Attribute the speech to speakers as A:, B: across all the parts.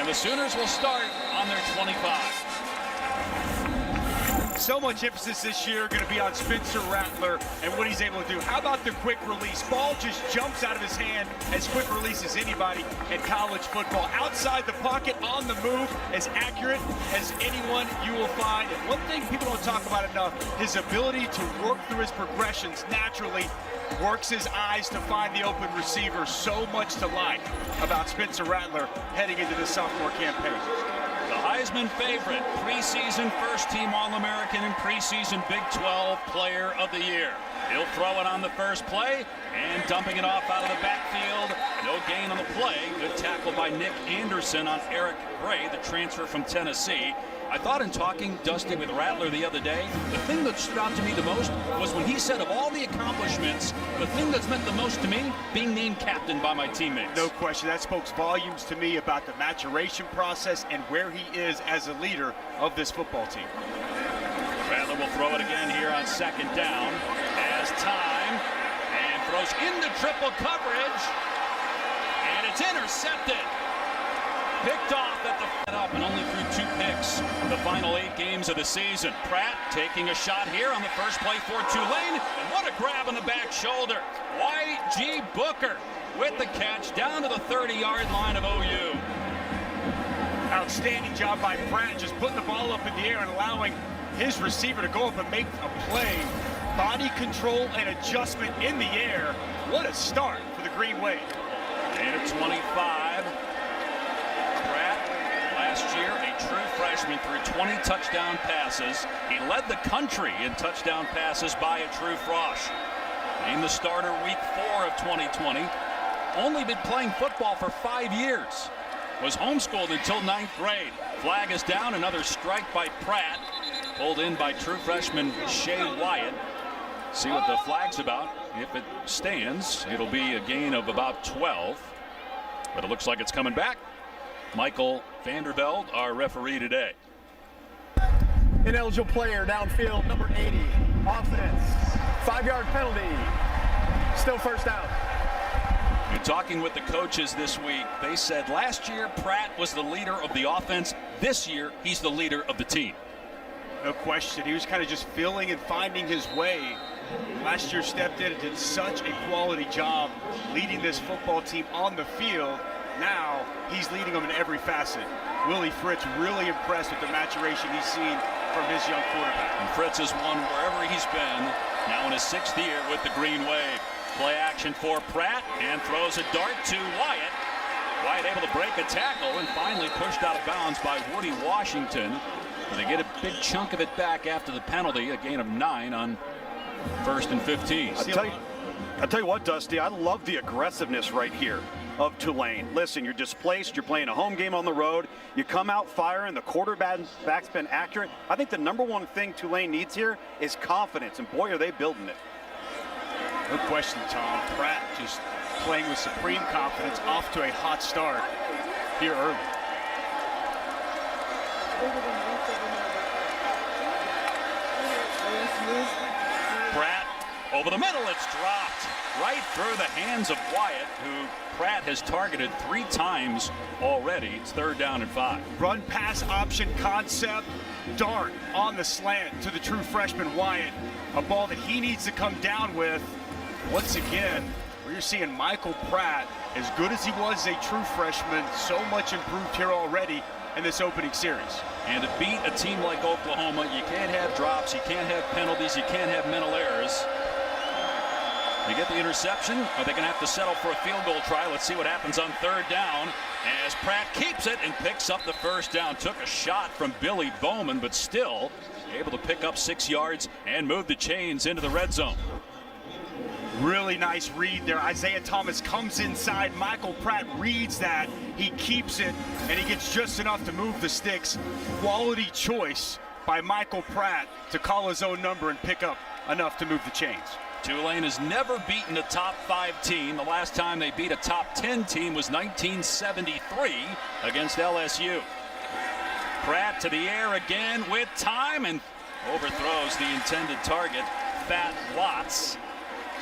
A: And the Sooners will start on their 25.
B: So much emphasis this year going to be on Spencer Rattler and what he's able to do. How about the quick release? Ball just jumps out of his hand as quick release as anybody in college football. Outside the pocket, on the move, as accurate as anyone you will find. And one thing people don't talk about enough, his ability to work through his progressions naturally, works his eyes to find the open receiver. So much to like about Spencer Rattler heading into this sophomore campaign.
A: The Heisman favorite, preseason first-team All-American and preseason Big 12 Player of the Year. He'll throw it on the first play and dumping it off out of the backfield. No gain on the play. Good tackle by Nick Anderson on Eric Gray, the transfer from Tennessee. I thought in talking, Dusty, with Rattler the other day, the thing that stood out to me the most was when he said of all the accomplishments, the thing that's meant the most to me, being named captain by my teammates.
B: No question. That spoke volumes to me about the maturation process and where he is as a leader of this football team.
A: Rattler will throw it again here on second down. Has time and throws into triple coverage. And it's intercepted. Picked off at the up and only threw 2 picks the final 8 games of the season. Pratt taking a shot here on the first play for Tulane, and what a grab on the back shoulder. Y.G. Booker with the catch down to the 30-yard line of OU.
B: Outstanding job by Pratt, just putting the ball up in the air and allowing his receiver to go up and make a play. Body control and adjustment in the air. What a start for the Green Wave.
A: And at 25. Last year, a true freshman, threw 20 touchdown passes. He led the country in touchdown passes by a true frosh. Named the starter week 4 of 2020. Only been playing football for 5 years. Was homeschooled until 9th grade. Flag is down, another strike by Pratt. Pulled in by true freshman Shea Wyatt. See what the flag's about. If it stands, it'll be a gain of about 12. But it looks like it's coming back. Michael Vanderveld, our referee today.
C: Ineligible player downfield, number 80. Offense, 5-yard penalty. Still first down.
A: In talking with the coaches this week, they said last year Pratt was the leader of the offense. This year, he's the leader of the team.
B: No question. He was kind of just feeling and finding his way. Last year stepped in and did such a quality job leading this football team on the field. Now he's leading them in every facet. Willie Fritz really impressed with the maturation he's seen from his young quarterback.
A: And Fritz has won wherever he's been, now in his 6th year with the Green Wave. Play action for Pratt and throws a dart to Wyatt. Wyatt able to break a tackle and finally pushed out of bounds by Woody Washington. And they get a big chunk of it back after the penalty, a gain of 9 on 1st and 15.
D: I'll tell you what, Dusty, I love the aggressiveness right here of Tulane. Listen, you're displaced, you're playing a home game on the road, you come out firing, the quarterback's been accurate. I think the #1 thing Tulane needs here is confidence, and boy, are they building it.
B: No question, Tom. Pratt just playing with supreme confidence, off to a hot start here early.
A: Pratt over the middle, it's dropped right through the hands of Wyatt, who Pratt has targeted 3 times already. It's 3rd down and 5.
B: Run pass option concept, dart on the slant to the true freshman Wyatt. A ball that he needs to come down with. Once again, we're seeing Michael Pratt, as good as he was as a true freshman, so much improved here already in this opening series.
A: And to beat a team like Oklahoma, you can't have drops, you can't have penalties, you can't have mental errors. They get the interception. Are they going to have to settle for a field goal try? Let's see what happens on 3rd down as Pratt keeps it and picks up the first down. Took a shot from Billy Bowman, but still able to pick up 6 yards and move the chains into the red zone.
B: Really nice read there. Isaiah Thomas comes inside. Michael Pratt reads that. He keeps it, and he gets just enough to move the sticks. Quality choice by Michael Pratt to call his own number and pick up enough to move the chains.
A: Tulane has never beaten a top 5 team. The last time they beat a top 10 team was 1973 against LSU. Pratt to the air again with time and overthrows the intended target, Fat Watts.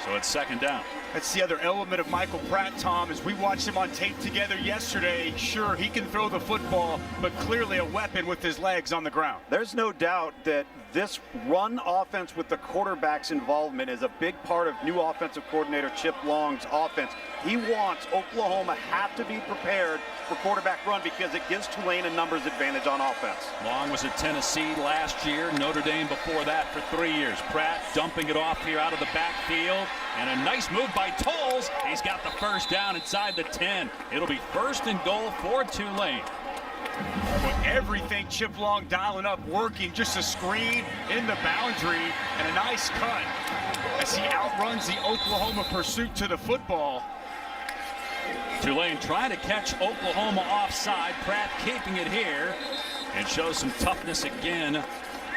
A: So it's 2nd down.
B: That's the other element of Michael Pratt, Tom, as we watched him on tape together yesterday. Sure, he can throw the football, but clearly a weapon with his legs on the ground.
D: There's no doubt that this run offense with the quarterback's involvement is a big part of new offensive coordinator Chip Long's offense. He wants Oklahoma have to be prepared for quarterback run because it gives Tulane a numbers advantage on offense.
A: Long was at Tennessee last year, Notre Dame before that for 3 years. Pratt dumping it off here out of the backfield, and a nice move by Tolles. He's got the first down inside the 10. It'll be 1st and goal for Tulane.
B: With everything Chip Long dialing up, working, just a screen in the boundary and a nice cut as he outruns the Oklahoma pursuit to the football.
A: Tulane trying to catch Oklahoma offside. Pratt keeping it here and shows some toughness again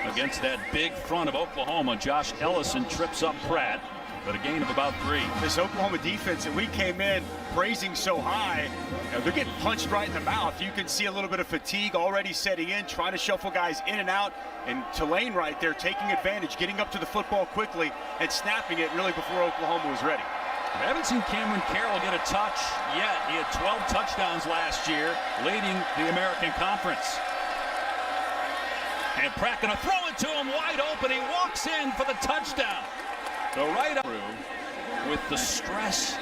A: against that big front of Oklahoma. Josh Ellison trips up Pratt, but a gain of about 3.
B: This Oklahoma defense that we came in praising so high, they're getting punched right in the mouth. You can see a little bit of fatigue already setting in, trying to shuffle guys in and out. And Tulane right there taking advantage, getting up to the football quickly and snapping it really before Oklahoma was ready.
A: I haven't seen Cameron Carroll get a touch yet. He had 12 touchdowns last year, leading the American Conference. And Pratt gonna throw it to him wide open. He walks in for the touchdown. So right up with the stress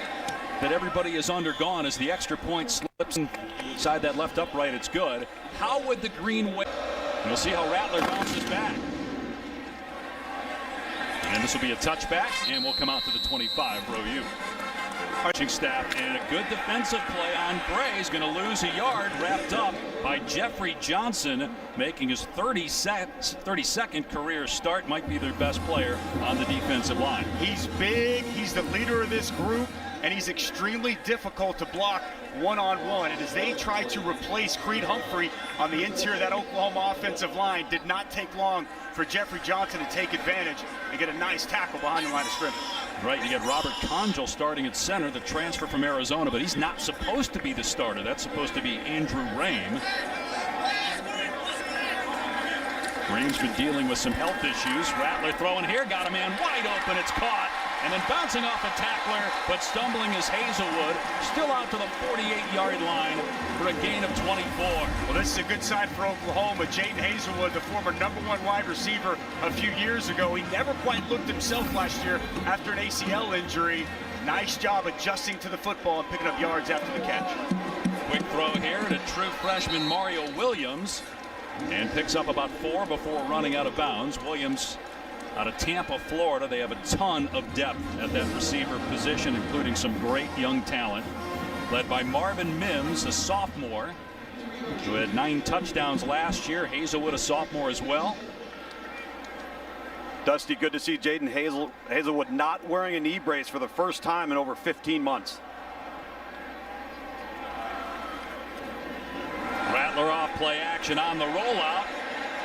A: that everybody has undergone as the extra point slips inside that left upright. It's good. How would the Green Wave? We'll see how Rattler bounces back. And this will be a touchback, and we'll come out to the 25 for OU. Coaching staff and a good defensive play on Gray. He's going to lose a yard, wrapped up by Jeffrey Johnson, making his 32nd career start. Might be their best player on the defensive line.
B: He's big, he's the leader of this group, and he's extremely difficult to block one-on-one. And as they try to replace Creed Humphrey on the interior of that Oklahoma offensive line, did not take long for Jeffrey Johnson to take advantage and get a nice tackle behind the line of scrimmage.
A: Right, you get Robert Conjal starting at center, the transfer from Arizona, but he's not supposed to be the starter. That's supposed to be Andrew Rame. Rame's been dealing with some health issues. Rattler throwing here, got a man wide open, it's caught. And then bouncing off a tackler, but stumbling is Hazelwood, still out to the 48-yard line for a gain of 24.
B: Well, this is a good sign for Oklahoma. Jaden Hazelwood, the former #1 wide receiver a few years ago, he never quite looked himself last year after an ACL injury. Nice job adjusting to the football and picking up yards after the catch.
A: Quick throw here to true freshman Mario Williams, and picks up about 4 before running out of bounds. Williams out of Tampa, Florida. They have a ton of depth at that receiver position, including some great young talent, led by Marvin Mims, a sophomore, who had 9 touchdowns last year. Hazelwood, a sophomore as well.
D: Dusty, good to see Jaden Hazelwood not wearing a knee brace for the first time in over 15 months.
A: Rattler off play action on the rollout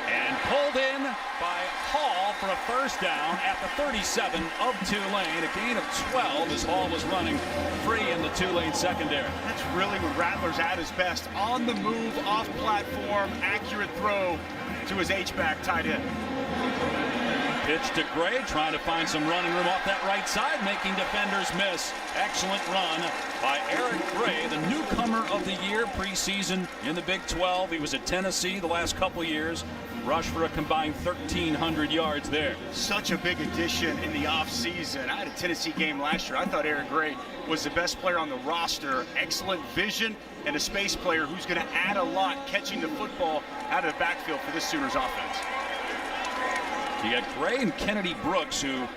A: and pulled in by Hall for a first down at the 37 of Tulane. A gain of 12 as Hall was running free in the Tulane secondary.
B: That's really when Rattler's at his best. On the move, off platform, accurate throw to his H-back tight end.
A: Pitch to Gray, trying to find some running room off that right side, making defenders miss. Excellent run by Eric Gray, the newcomer of the year preseason in the Big 12. He was at Tennessee the last couple years. Rushed for a combined 1,300 yards there.
B: Such a big addition in the offseason. I had a Tennessee game last year. I thought Eric Gray was the best player on the roster. Excellent vision and a space player who's going to add a lot catching the football out of the backfield for this Sooners offense.
A: You got Gray and Kennedy Brooks, who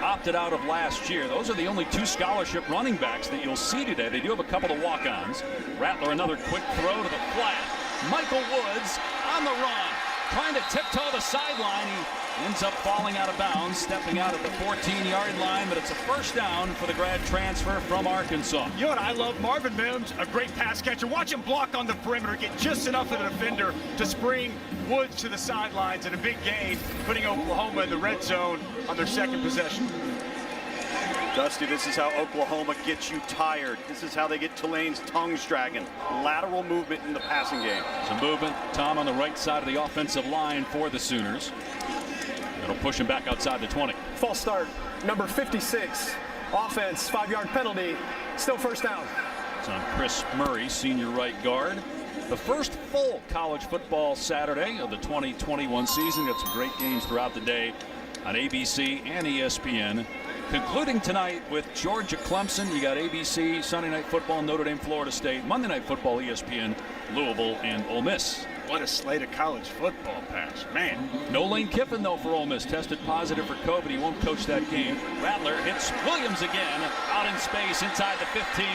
A: opted out of last year. Those are the only 2 scholarship running backs that you'll see today. They do have a couple of walk-ons. Rattler, another quick throw to the flat. Michael Woods on the run, trying to tiptoe the sideline. He ends up falling out of bounds, stepping out at the 14-yard line, but it's a first down for the grad transfer from Arkansas.
B: You know what I love? Marvin Mims, a great pass catcher. Watch him block on the perimeter, get just enough of the defender to spring Woods to the sidelines, and a big gain, putting Oklahoma in the red zone on their second possession.
D: Dusty, this is how Oklahoma gets you tired. This is how they get Tulane's tongues dragging. Lateral movement in the passing game.
A: Some movement, Tom, on the right side of the offensive line for the Sooners. That'll push him back outside the 20.
C: False start, number 56, Offense, 5-yard penalty. Still first down.
A: It's on Chris Murray, senior right guard. The first full college football Saturday of the 2021 season. Got some great games throughout the day on ABC and ESPN. Concluding tonight with Georgia Clemson. You got ABC, Sunday Night Football, Notre Dame, Florida State, Monday Night Football, ESPN, Louisville, and Ole Miss.
B: What a slate of college football, Pass. Man.
A: No Lane Kiffin, though, for Ole Miss. Tested positive for COVID. He won't coach that game. Rattler hits Williams again, out in space inside the 15.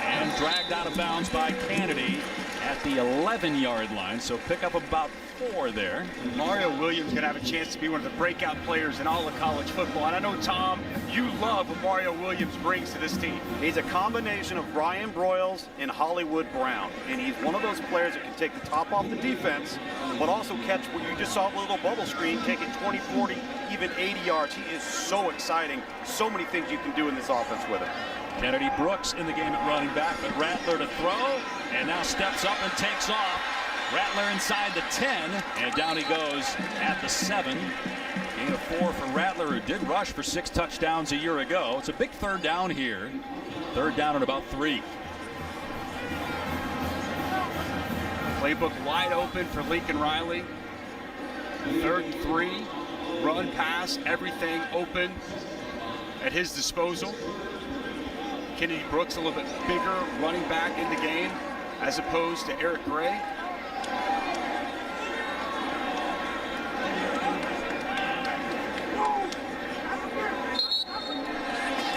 A: And dragged out of bounds by Kennedy at the 11-yard line. So pick up about 4 there.
B: Mario Williams going to have a chance to be one of the breakout players in all of college football. And I know, Tom, you love what Mario Williams brings to this team.
D: He's a combination of Brian Broyles and Hollywood Brown. And he's one of those players that can take the top off the defense, but also catch what you just saw, a little bubble screen, take it 20, 40, even 80 yards. He is so exciting. So many things you can do in this offense with him.
A: Kennedy Brooks in the game at running back, but Rattler to throw, and now steps up and takes off. Rattler inside the 10, and down he goes at the 7. Gain of 4 for Rattler, who did rush for 6 touchdowns a year ago. It's a big third down here. Third down at about 3.
B: Playbook wide open for Lincoln Riley. 3rd and 3. Run, pass, everything open at his disposal. Kennedy Brooks a little bit bigger running back in the game as opposed to Eric Gray.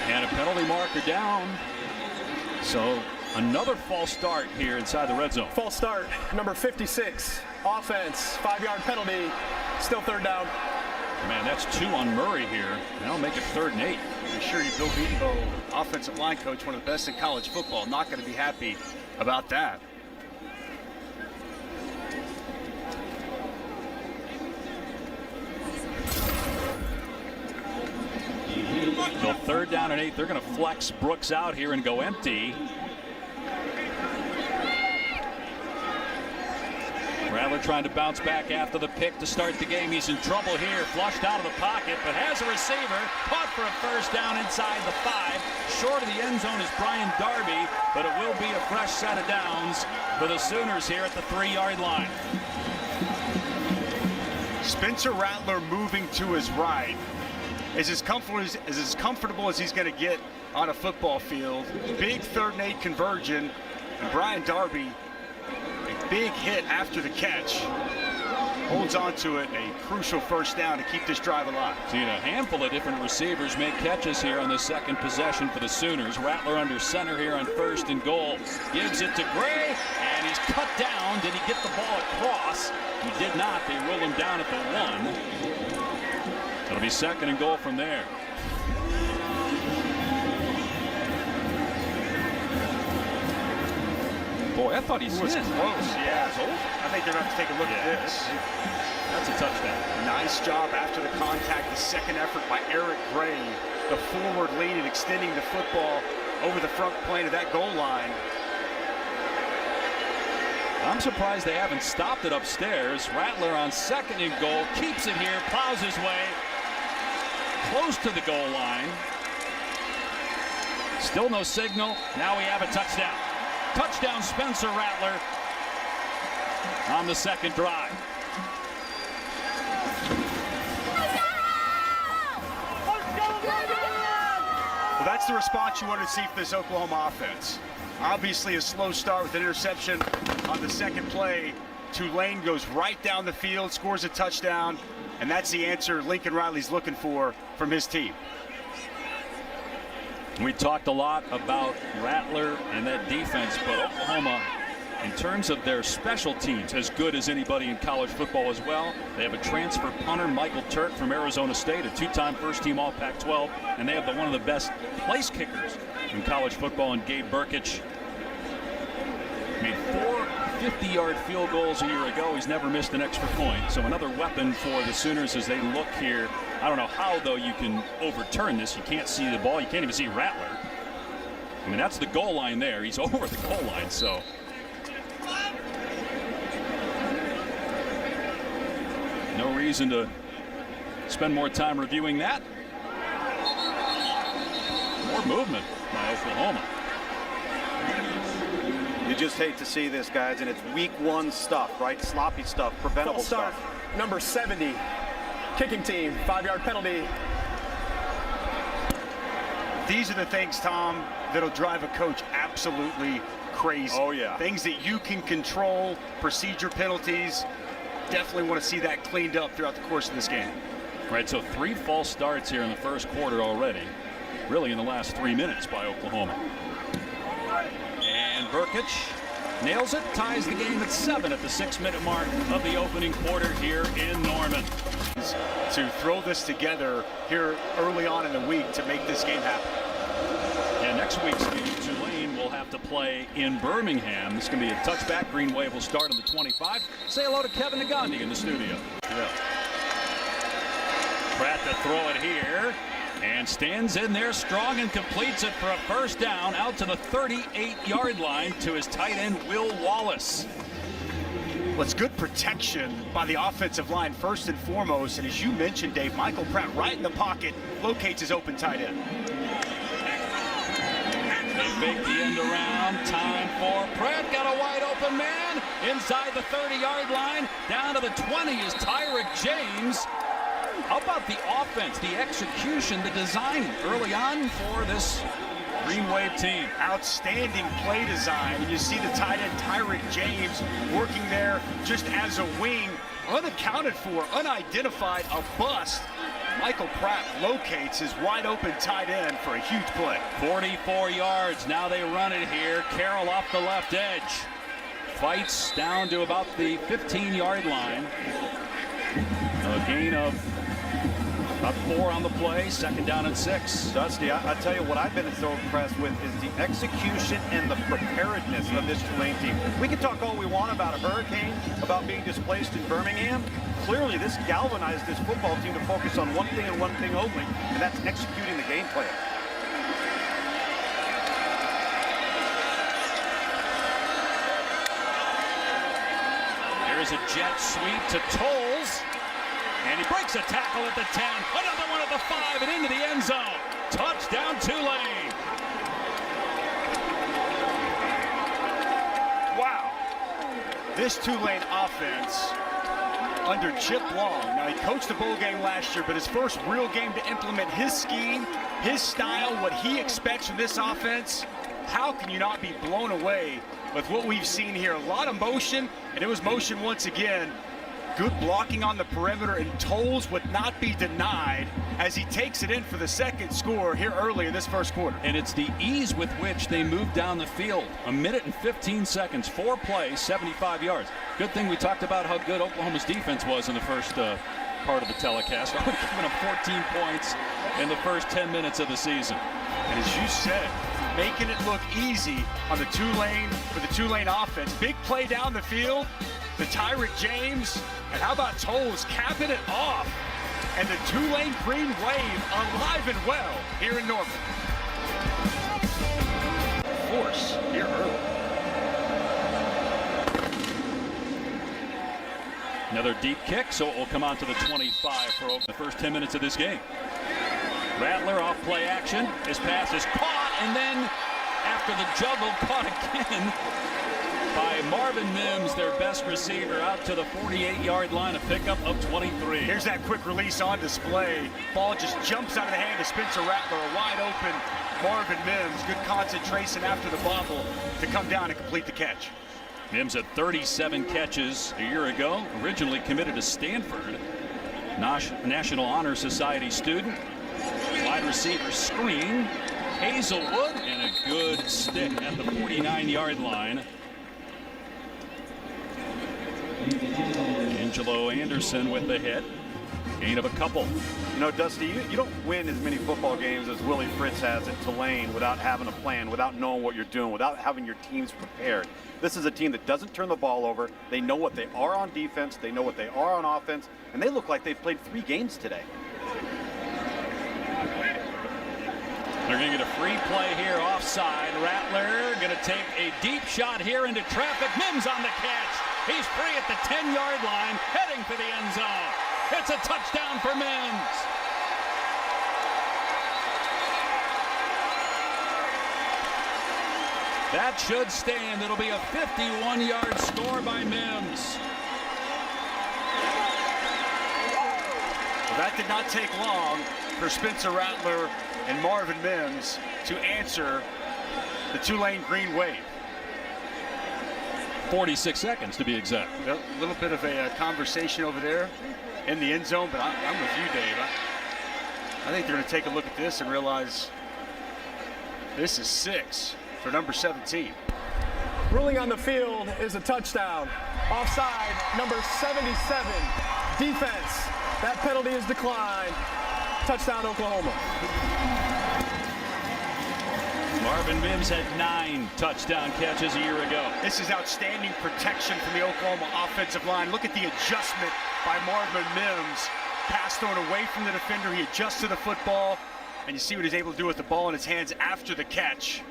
A: And a penalty marker down. So another false start here inside the red zone.
C: False start, number 56. Offense, 5-yard penalty. Still third down.
A: Man, that's 2 on Murray here. That'll make it 3rd and 8.
B: I'm sure you, Bill Beatonbow, offensive line coach, one of the best in college football, not going to be happy about that.
A: So 3rd down and 8. They're going to flex Brooks out here and go empty. Rattler trying to bounce back after the pick to start the game. He's in trouble here. Flushed out of the pocket, but has a receiver. Caught for a first down inside the 5. Short of the end zone is Brian Darby, but it will be a fresh set of downs for the Sooners here at the 3-yard line.
B: Spencer Rattler moving to his right is as comfortable as he's going to get on a football field. Big 3rd and 8 conversion, and Brian Darby, a big hit after the catch, holds on to it, a crucial first down to keep this drive alive.
A: Seen a handful of different receivers make catches here on the 2nd possession for the Sooners. Rattler under center here on 1st and goal. Gives it to Gray, and he's cut down. Did he get the ball across? He did not. They roll him down at the 1. It'll be 2nd and goal from there. Boy, I thought he was
B: close. Yeah, I think they're going to have to take a look at this.
A: That's a touchdown.
B: Nice job after the contact. The 2nd effort by Eric Gray. The forward lead and extending the football over the front plane of that goal line.
A: I'm surprised they haven't stopped it upstairs. Rattler on 2nd and goal. Keeps it here. Plows his way close to the goal line. Still no signal. Now we have a touchdown. Touchdown Spencer Rattler on the 2nd drive.
B: Well, that's the response you want to see for this Oklahoma offense. Obviously a slow start with an interception on the 2nd play. Tulane goes right down the field, scores a touchdown, and that's the answer Lincoln Riley's looking for from his team.
A: We talked a lot about Rattler and that defense, but Oklahoma, in terms of their special teams, as good as anybody in college football as well. They have a transfer punter, Michael Turk from Arizona State, a 2-time first-team All-Pac-12, and they have one of the best place kickers in college football in Gabe Burkich. Made 4 50-yard field goals a year ago. He's never missed an extra point. So another weapon for the Sooners as they look here. I don't know how, though, you can overturn this. You can't see the ball. You can't even see Rattler. I mean, that's the goal line there. He's over the goal line, so. No reason to spend more time reviewing that. More movement by Oklahoma.
D: You just hate to see this, guys, and it's week 1 stuff, right? Sloppy stuff, preventable
C: False start,
D: stuff.
C: number 70, kicking team, 5-yard penalty.
B: These are the things, Tom, that'll drive a coach absolutely crazy.
D: Oh, yeah.
B: Things that you can control, procedure penalties. Definitely want to see that cleaned up throughout the course of this game.
A: Right, so 3 false starts here in the first quarter already. Really in the last 3 minutes by Oklahoma. And Burkic nails it, ties the game at 7 at the 6-minute mark of the opening quarter here in Norman.
B: To throw this together here early on in the week to make this game happen.
A: And next week's game, Tulane will have to play in Birmingham. This is going to be a touchback. Green Wave will start on the 25. Say hello to Kevin Nagandi in the studio.
B: Yeah.
A: Pratt to throw it here. And stands in there strong and completes it for a first down out to the 38-yard line to his tight end, Will Wallace.
B: Well, it's good protection by the offensive line first and foremost. And as you mentioned, Dave, Michael Pratt right in the pocket locates his open tight end.
A: They fake the end around. Time for Pratt. Got a wide open man inside the 30-yard line. Down to the 20 is Tyrick James. How about the offense, the execution, the design early on for this Green Wave team?
B: Outstanding play design. And you see the tight end Tyrick James working there just as a wing, unaccounted for, unidentified, a bust. Michael Pratt locates his wide open tight end for a huge play.
A: 44 yards. Now they run it here. Carroll off the left edge. Fights down to about the 15-yard line. A gain of about 4 on the play, 2nd down and 6.
D: Dusty, I tell you what I've been so impressed with is the execution and the preparedness of this Tulane team. We can talk all we want about a hurricane, about being displaced in Birmingham. Clearly, this galvanized this football team to focus on one thing and one thing only, and that's executing the game plan.
A: Here's a jet sweep to Tolles. And he breaks a tackle at the 10. Another one at the 5 and into the end zone. Touchdown, Tulane.
B: Wow. This Tulane offense under Chip Long. Now, he coached the bowl game last year, but his first real game to implement his scheme, his style, what he expects from this offense. How can you not be blown away with what we've seen here? A lot of motion, and it was motion once again. Good blocking on the perimeter, and Tolles would not be denied as he takes it in for the 2nd score here early in this first quarter.
A: And it's the ease with which they move down the field. 1 minute and 15 seconds, 4 plays, 75 yards. Good thing we talked about how good Oklahoma's defense was in the first part of the telecast. We're giving up 14 points in the first 10 minutes of the season.
B: And as you said, making it look easy on the Tulane, for the Tulane offense. Big play down the field. The Tyrick James, and how about Tolles capping it off? And the Tulane Green Wave alive and well here in Norman. Force here early.
A: Another deep kick, so it will come on to the 25 for the first 10 minutes of this game. Rattler off play action. His pass is caught, and then after the juggle, caught again by Marvin Mims, their best receiver, out to the 48-yard line, a pickup of 23.
B: Here's that quick release on display. Ball just jumps out of the hand of Spencer Rattler, a wide open Marvin Mims. Good concentration after the bobble to come down and complete the catch.
A: Mims had 37 catches a year ago, originally committed to Stanford, National Honor Society student. Wide receiver screen, Hazelwood, and a good stick at the 49-yard line. Angelo Anderson with the hit. Gain of a couple.
D: You know, Dusty, you don't win as many football games as Willie Fritz has at Tulane without having a plan, without knowing what you're doing, without having your teams prepared. This is a team that doesn't turn the ball over. They know what they are on defense. They know what they are on offense. And they look like they've played 3 games today.
A: They're going to get a free play here offside. Rattler going to take a deep shot here into traffic. Mims on the catch. He's free at the 10-yard line, heading for the end zone. It's a touchdown for Mims. That should stand. It'll be a 51-yard score by Mims.
B: Well, that did not take long for Spencer Rattler and Marvin Mims to answer the Tulane Green Wave.
A: 46 seconds to be exact.
B: A little bit of a conversation over there in the end zone, but I'm with you, Dave. I think they're going to take a look at this and realize this is 6 for number 17.
C: Ruling on the field is a touchdown. Offside, number 77. Defense. That penalty is declined. Touchdown, Oklahoma.
A: Marvin Mims had 9 touchdown catches a year ago.
B: This is outstanding protection from the Oklahoma offensive line. Look at the adjustment by Marvin Mims. Pass thrown away from the defender. He adjusted the football, and you see what he's able to do with the ball in his hands after the catch.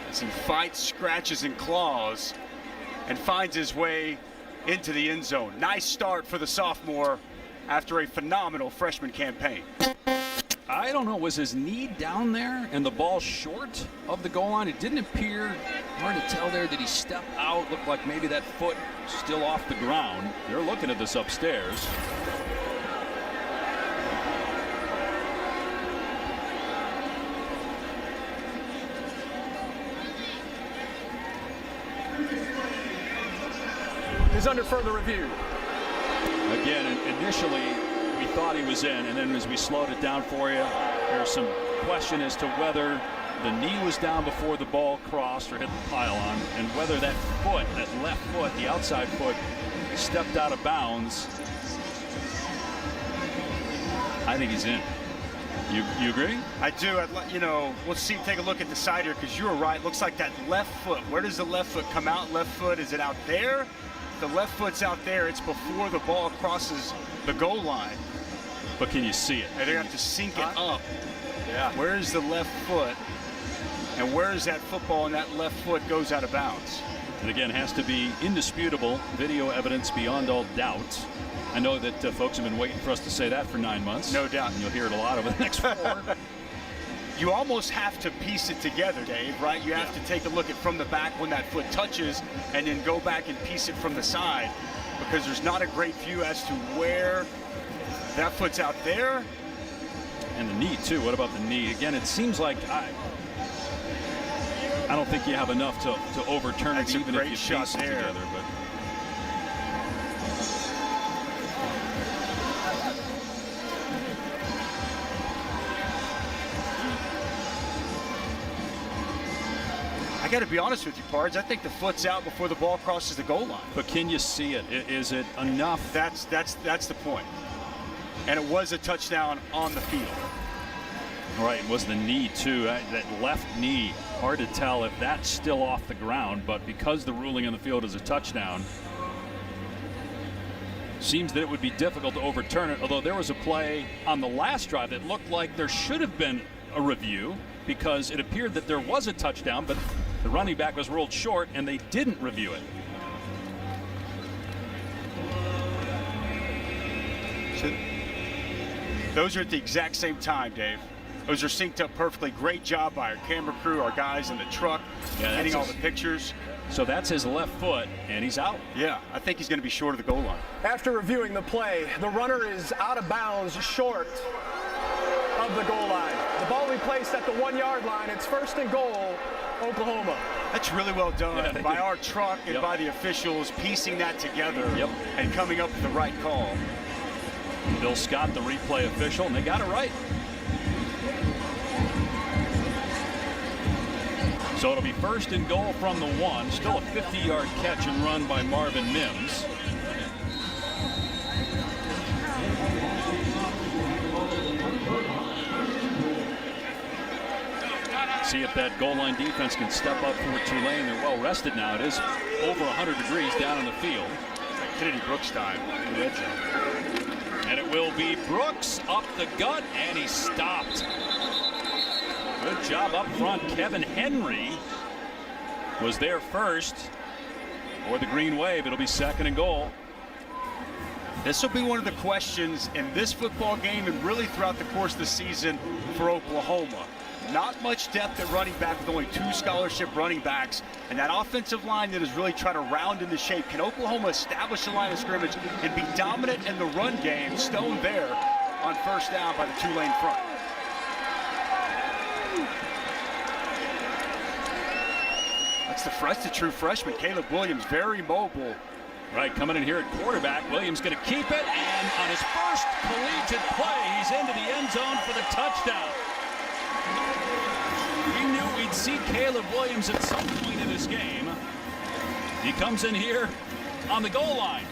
B: As he fights, scratches, and claws, and finds his way into the end zone. Nice start for the sophomore after a phenomenal freshman campaign.
A: I don't know, was his knee down there and the ball short of the goal line? It didn't appear, hard to tell there, that he stepped out. Looked like maybe that foot still off the ground. They're looking at this upstairs.
C: Is under further review.
A: Again, initially we thought he was in, and then as we slowed it down for you, there's some question as to whether the knee was down before the ball crossed or hit the pylon, and whether that foot, that left foot, the outside foot, stepped out of bounds. I think he's in. You agree?
B: I do. You know, we'll see. Take a look at the side here, because you were right. Looks like that left foot. Where does the left foot come out? Left foot, is it out there? The left foot's out there. It's before the ball crosses the goal line.
A: But can you see it?
B: And they have to sink it up. Yeah. Where is the left foot? And where is that football, and that left foot goes out of bounds?
A: And again, has to be indisputable video evidence beyond all doubt. I know that folks have been waiting for us to say that for 9 months.
B: No doubt.
A: And you'll hear it a lot over the next 4.
B: You almost have to piece it together, Dave, right? You have to take a look at from the back when that foot touches, and then go back and piece it from the side, because there's not a great view as to where that foot's out there.
A: And the knee, too. What about the knee? Again, it seems like I don't think you have enough to overturn
B: That's
A: it, even if you
B: shot
A: piece it
B: there.
A: together. But
B: I got to be honest with you, Pards. I think the foot's out before the ball crosses the goal line.
A: But can you see it? Is it enough?
B: That's the point. And it was a touchdown on the field.
A: Right, it was the knee, too. That left knee, hard to tell if that's still off the ground, but because the ruling on the field is a touchdown, seems that it would be difficult to overturn it, although there was a play on the last drive that looked like there should have been a review, because it appeared that there was a touchdown, but the running back was ruled short, and they didn't review it.
B: So those are at the exact same time, Dave. Those are synced up perfectly. Great job by our camera crew, our guys in the truck, getting all the pictures.
A: So that's his left foot, and he's out.
B: Yeah, I think he's going to be short of the goal line.
C: After reviewing the play, the runner is out of bounds short of the goal line. The ball we placed at the 1-yard line. It's 1st and goal, Oklahoma.
B: That's really well done by our truck and
A: Yep.
B: by the officials, piecing that together
A: Yep.
B: and coming up with the right call.
A: Bill Scott, the replay official, and they got it right. So it'll be 1st and goal from the 1. Still a 50-yard catch and run by Marvin Mims. See if that goal line defense can step up for Tulane. They're well rested now. It is over 100 degrees down in the field.
B: Kennedy Brooks time in the red zone.
A: And it will be Brooks up the gut, and he stopped. Good job up front. Kevin Henry was there first for the Green Wave. It'll be 2nd and goal.
B: This will be one of the questions in this football game and really throughout the course of the season for Oklahoma. Not much depth at running back with only 2 scholarship running backs. And that offensive line that is really trying to round into shape. Can Oklahoma establish a line of scrimmage and be dominant in the run game? Stone there on first down by the Tulane front. That's the true freshman, Caleb Williams, very mobile.
A: Right, coming in here at quarterback. Williams going to keep it, and on his first collegiate play, he's into the end zone for the touchdown. We knew we'd see Caleb Williams at some point in this game. He comes in here on the goal line.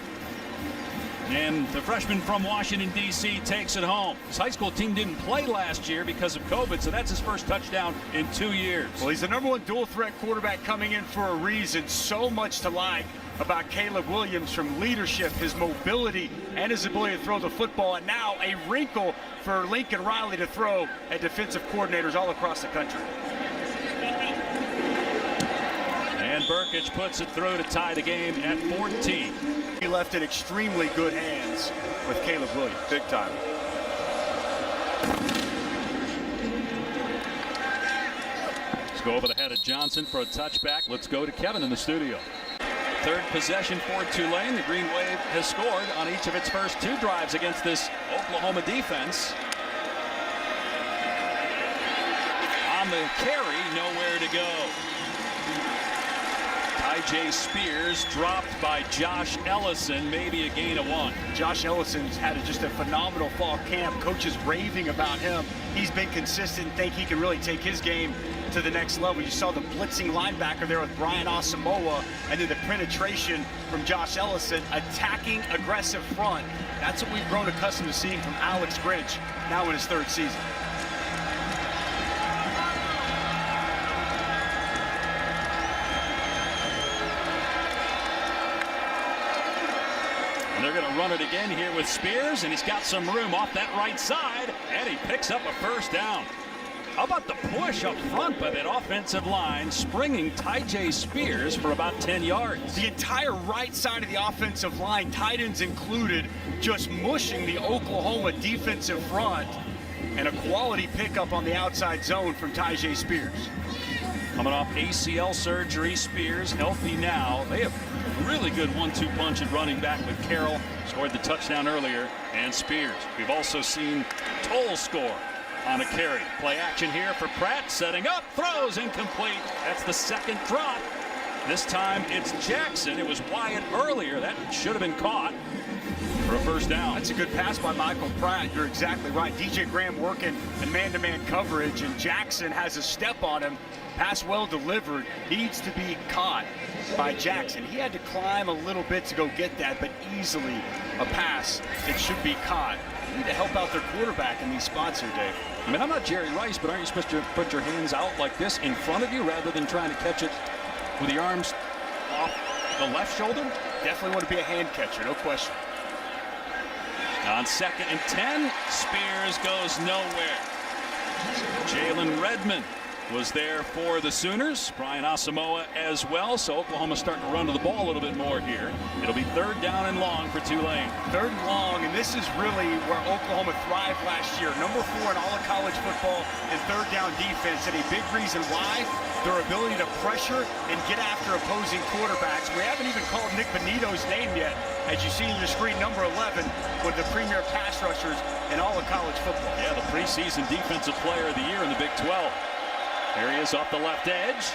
A: And the freshman from Washington, D.C. takes it home. His high school team didn't play last year because of COVID, so that's his first touchdown in 2 years.
B: Well, he's the #1 dual-threat quarterback coming in for a reason. So much to like about Caleb Williams, from leadership, his mobility, and his ability to throw the football. And now a wrinkle for Lincoln Riley to throw at defensive coordinators all across the country.
A: And Burkich puts it through to tie the game at 14.
B: He left in extremely good hands with Caleb Williams.
D: Big time.
A: Let's go over the head of Johnson for a touchback. Let's go to Kevin in the studio. Third possession for Tulane. The Green Wave has scored on each of its first 2 drives against this Oklahoma defense. On the carry, nowhere to go. Ty.J. Spears dropped by Josh Ellison, maybe a gain of 1.
B: Josh Ellison's had just a phenomenal fall camp. Coaches raving about him. He's been consistent and think he can really take his game to the next level. You saw the blitzing linebacker there with Brian Asamoah, and then the penetration from Josh Ellison, attacking aggressive front. That's what we've grown accustomed to seeing from Alex Grinch now in his 3rd season.
A: And they're going to run it again here with Spears, and he's got some room off that right side, and he picks up a first down. How about the push up front by that offensive line, springing Ty.J. Spears for about 10 yards.
B: The entire right side of the offensive line, tight ends included, just mushing the Oklahoma defensive front, and a quality pickup on the outside zone from Ty.J. Spears.
A: Coming off ACL surgery, Spears healthy now. They have a really good 1-2 punch at running back with Carroll. Scored the touchdown earlier, and Spears. We've also seen Toll score on a carry. Play action here for Pratt, setting up, throws incomplete. That's the 2nd drop. This time it's Jackson. It was Wyatt earlier. That should have been caught for a first down.
B: That's a good pass by Michael Pratt. You're exactly right. DJ Graham working in man-to-man coverage, and Jackson has a step on him. Pass well delivered, needs to be caught by Jackson. He had to climb a little bit to go get that, but easily a pass that should be caught. They need to help out their quarterback in these spots here, Dave.
A: I mean, I'm not Jerry Rice, but aren't you supposed to put your hands out like this in front of you rather than trying to catch it with your arms off the left shoulder?
B: Definitely want to be a hand catcher, no question.
A: On 2nd and 10, Spears goes nowhere. Jalen Redmond was there for the Sooners. Brian Asamoah as well. So Oklahoma's starting to run to the ball a little bit more here. It'll be 3rd down and long for Tulane.
B: 3rd and long, and this is really where Oklahoma thrived last year. #4 in all of college football in 3rd down defense, and a big reason why, their ability to pressure and get after opposing quarterbacks. We haven't even called Nick Benito's name yet, as you see on your screen, number 11, one of the premier pass rushers in all of college football.
A: Yeah, the preseason defensive player of the year in the Big 12. There he is off the left edge.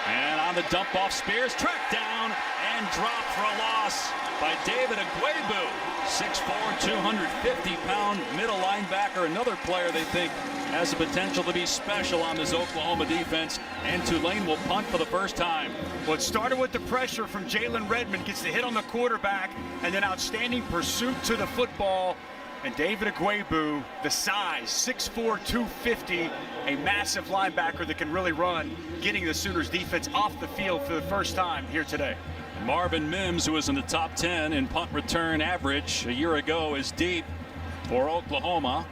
A: And on the dump off, Spears tracked down and dropped for a loss by David Agwebu. 6'4", 250-pound middle linebacker. Another player they think has the potential to be special on this Oklahoma defense. And Tulane will punt for the first time.
B: Well, it started with the pressure from Jalen Redmond. Gets the hit on the quarterback, and then outstanding pursuit to the football. And David Agwebu, the size, 6'4", 250, a massive linebacker that can really run, getting the Sooners defense off the field for the first time here today.
A: Marvin Mims, who was in the top 10 in punt return average a year ago, is deep for Oklahoma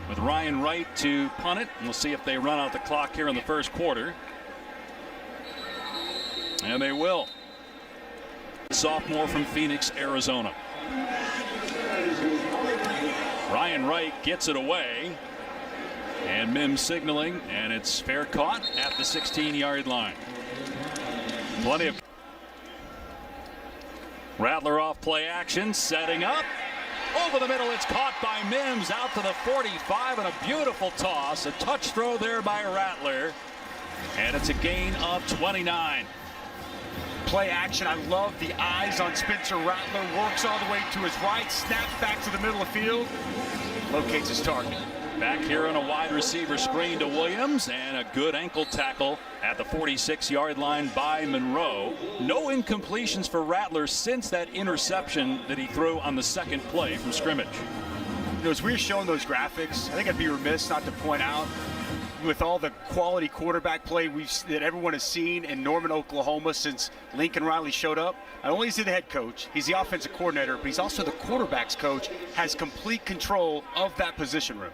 A: with Ryan Wright to punt it. We'll see if they run out the clock here in the first quarter. And they will. Sophomore from Phoenix, Arizona. Ryan Wright gets it away. And Mims signaling, and it's fair caught at the 16-yard line. Plenty of Rattler off play action, setting up. Over the middle, it's caught by Mims out to the 45, and a beautiful toss. A touch throw there by Rattler, and it's a gain of 29.
B: Play action. I love the eyes on Spencer Rattler. Works all the way to his right, snaps back to the middle of the field, locates his target.
A: Back here on a wide receiver screen to Williams, and a good ankle tackle at the 46-yard line by Monroe. No incompletions for Rattler since that interception that he threw on the second play from scrimmage.
B: You know, as we're showing those graphics, I think I'd be remiss not to point out, with all the quality quarterback play that everyone has seen in Norman, Oklahoma since Lincoln Riley showed up, not only is he the head coach, he's the offensive coordinator, but he's also the quarterback's coach, has complete control of that position room.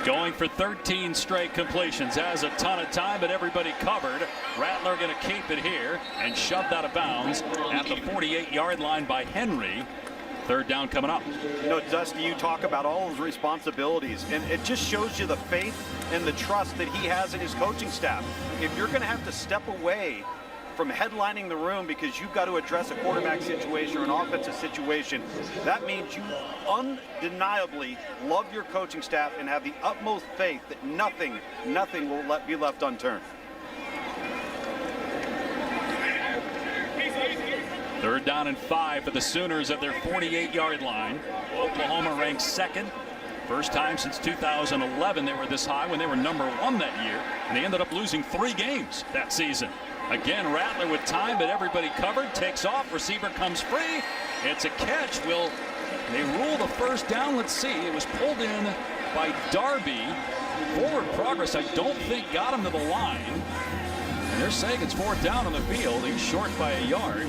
A: Going for 13 straight completions. Has a ton of time, but everybody covered. Rattler going to keep it here and shoved out of bounds at the 48-yard line by Henry. Third down coming up.
D: You know, Dusty, you talk about all his responsibilities, and it just shows you the faith and the trust that he has in his coaching staff. If you're going to have to step away from headlining the room because you've got to address a quarterback situation or an offensive situation, that means you undeniably love your coaching staff and have the utmost faith that nothing will be left unturned.
A: Third down and 5 for the Sooners at their 48-yard line. Oklahoma ranks second. First time since 2011 they were this high, when they were number 1 that year, and they ended up losing 3 games that season. Again, Rattler with time, but everybody covered. Takes off. Receiver comes free. It's a catch. Will they rule the first down? Let's see. It was pulled in by Darby. Forward progress, I don't think, got him to the line. And they're saying it's 4th down on the field. He's short by a yard.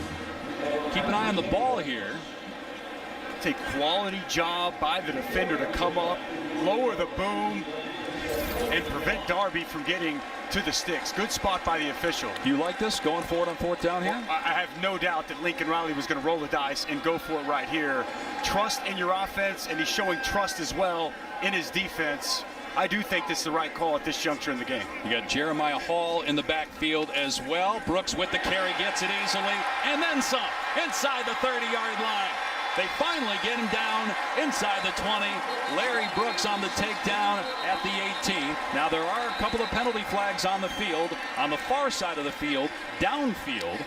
A: Keep an eye on the ball here.
B: It's a quality job by the defender to come up, lower the boom, and prevent Darby from getting to the sticks. Good spot by the official.
A: Do you like this, going for it on 4th down here?
B: Well, I have no doubt that Lincoln Riley was going to roll the dice and go for it right here. Trust in your offense, and he's showing trust as well in his defense. I do think this is the right call at this juncture in the game.
A: You got Jeremiah Hall in the backfield as well. Brooks with the carry, gets it easily, and then some, inside the 30-yard line. They finally get him down inside the 20. Larry Brooks on the takedown at the 18. Now there are a couple of penalty flags on the field, on the far side of the field, downfield,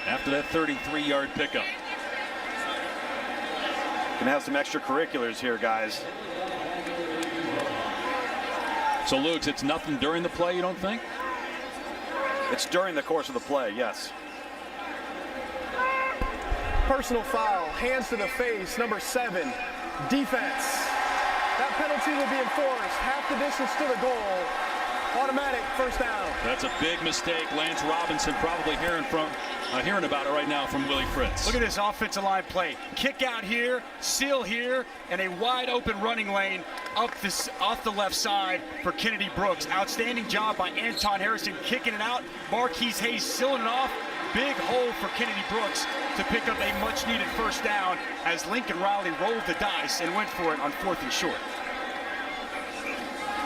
A: after that 33-yard pickup.
D: Gonna have some extracurriculars here, guys.
A: So, Luke, it's nothing during the play, you don't think?
D: It's during the course of the play, yes.
C: Personal foul, hands to the face, number 7, defense. That penalty will be enforced, half the distance to the goal. Automatic first down.
A: That's a big mistake. Lance Robinson probably hearing about it right now from Willie Fritz.
B: Look at this offensive line play. Kick out here, seal here, and a wide open running lane off the left side for Kennedy Brooks. Outstanding job by Anton Harrison kicking it out. Marquise Hayes sealing it off. Big hole for Kennedy Brooks to pick up a much-needed first down as Lincoln Riley rolled the dice and went for it on 4th and short.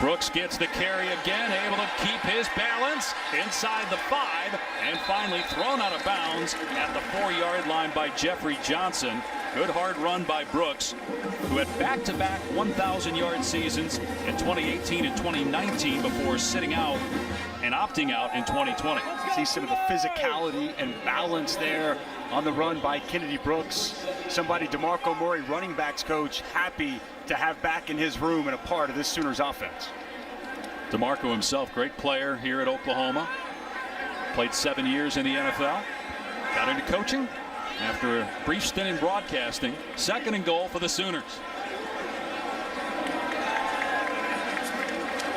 A: Brooks gets the carry again, able to keep his balance inside the 5, and finally thrown out of bounds at the 4-yard line by Jeffrey Johnson. Good hard run by Brooks, who had back-to-back 1,000-yard seasons in 2018 and 2019 before sitting out and opting out in 2020.
B: See some of the physicality and balance there on the run by Kennedy Brooks. Somebody DeMarco Murray, running backs coach, happy to have back in his room and a part of this Sooners offense.
A: DeMarco himself, great player here at Oklahoma. Played 7 years in the NFL. Got into coaching after a brief stint in broadcasting. 2nd and goal for the Sooners.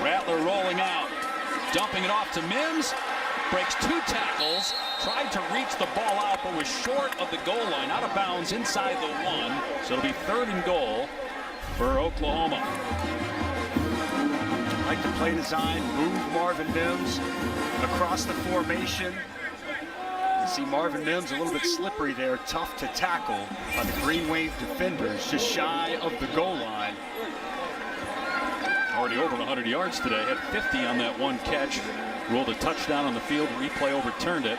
A: Rattler rolling out. Dumping it off to Mims. Breaks 2 tackles. Tried to reach the ball out, but was short of the goal line. Out of bounds inside the 1. So it'll be 3rd and goal for Oklahoma.
B: Like the play design, move Marvin Mims across the formation. You see Marvin Mims a little bit slippery there, tough to tackle by the Green Wave defenders, just shy of the goal line.
A: already over 100 yards today. Had 50 on that one catch. Rolled a touchdown on the field. Replay overturned it.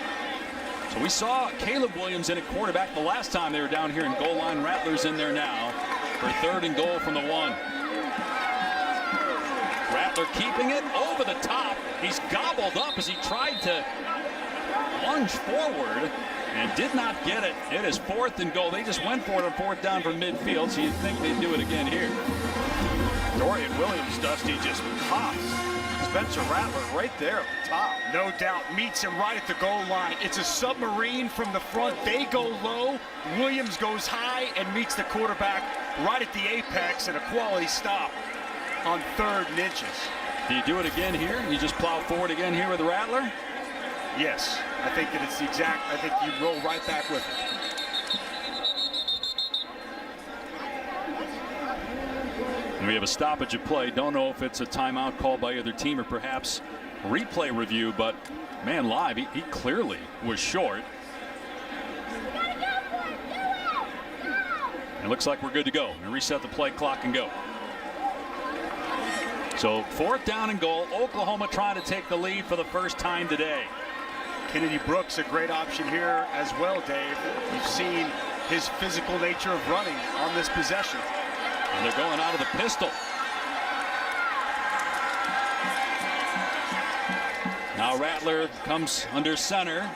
A: So we saw Caleb Williams in at quarterback the last time they were down here in goal line. Rattler's in there now for 3rd and goal from the 1. Rattler keeping it over the top. He's gobbled up as he tried to lunge forward and did not get it. It is 4th and goal. They just went for it on 4th down from midfield, so you'd think they'd do it again here.
D: Dorian Williams, Dusty, just pops Spencer Rattler right there at the top.
B: No doubt, meets him right at the goal line. It's a submarine from the front. They go low. Williams goes high and meets the quarterback right at the apex, and a quality stop on 3rd and inches.
A: Do you do it again here? You just plow forward again here with Rattler?
B: Yes, I think that it's the exact, I think you roll right back with it.
A: And we have a stoppage of play. Don't know if it's a timeout called by either team or perhaps replay review, but man, live, he clearly was short. It looks like we're good to go. And reset the play clock and go. So 4th down and goal. Oklahoma trying to take the lead for the first time today.
B: Kennedy Brooks, a great option here as well, Dave. You've seen his physical nature of running on this possession.
A: And they're going out of the pistol. Now Rattler comes under center.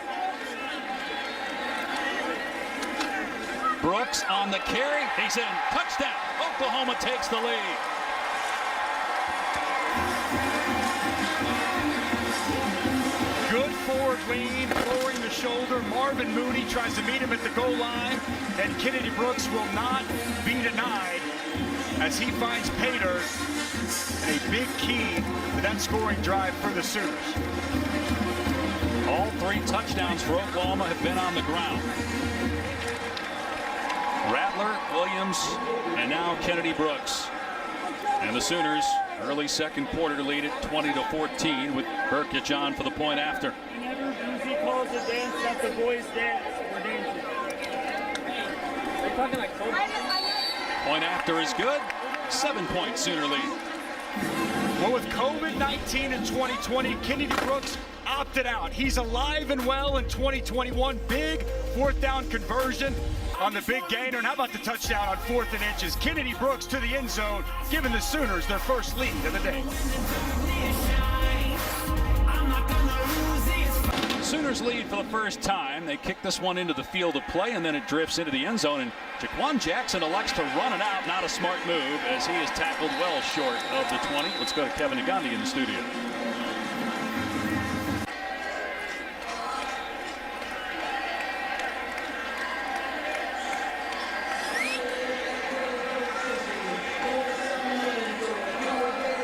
A: Brooks on the carry. He's in. Touchdown. Oklahoma takes the lead.
B: Good forward lean, lowering the shoulder. Marvin Mooney tries to meet him at the goal line, and Kennedy Brooks will not be denied as he finds Pater, and a big key to that scoring drive for the Sooners.
A: All 3 touchdowns for Oklahoma have been on the ground. Rattler, Williams, and now Kennedy Brooks. And the Sooners early 2nd quarter lead at 20-14 with Burkich on for the point after.
E: He calls the dance, that's the boys' dance. We're dancing. They're talking like
A: Point after is good. 7-point Sooner lead.
B: Well, with COVID-19 in 2020, Kennedy Brooks opted out. He's alive and well in 2021. Big 4th down conversion on the big gainer. And how about the touchdown on 4th and inches? Kennedy Brooks to the end zone, giving the Sooners their first lead of the day.
A: Sooners lead for the first time. They kick this one into the field of play, and then it drifts into the end zone. And Jaquan Jackson elects to run it out. Not a smart move, as he is tackled well short of the 20. Let's go to Kevin Nagandi in the studio.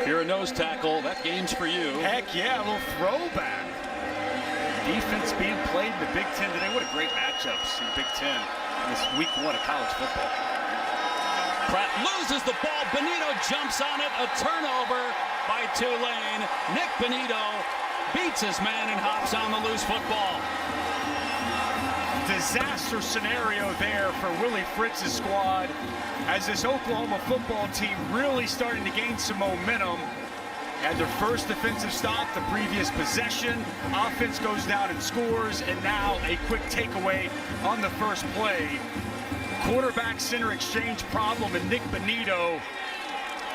A: Here a nose tackle. That game's for you.
B: Heck yeah, a little throwback. Defense being played in the Big Ten today. What a great matchups in Big Ten in this week 1 of college football.
A: Pratt loses the ball. Benito jumps on it. A turnover by Tulane. Nick Benito beats his man and hops on the loose football.
B: Disaster scenario there for Willie Fritz's squad as this Oklahoma football team really starting to gain some momentum. Had their first defensive stop the previous possession. Offense goes down and scores, and now a quick takeaway on the first play. Quarterback center exchange problem, and Nick Benito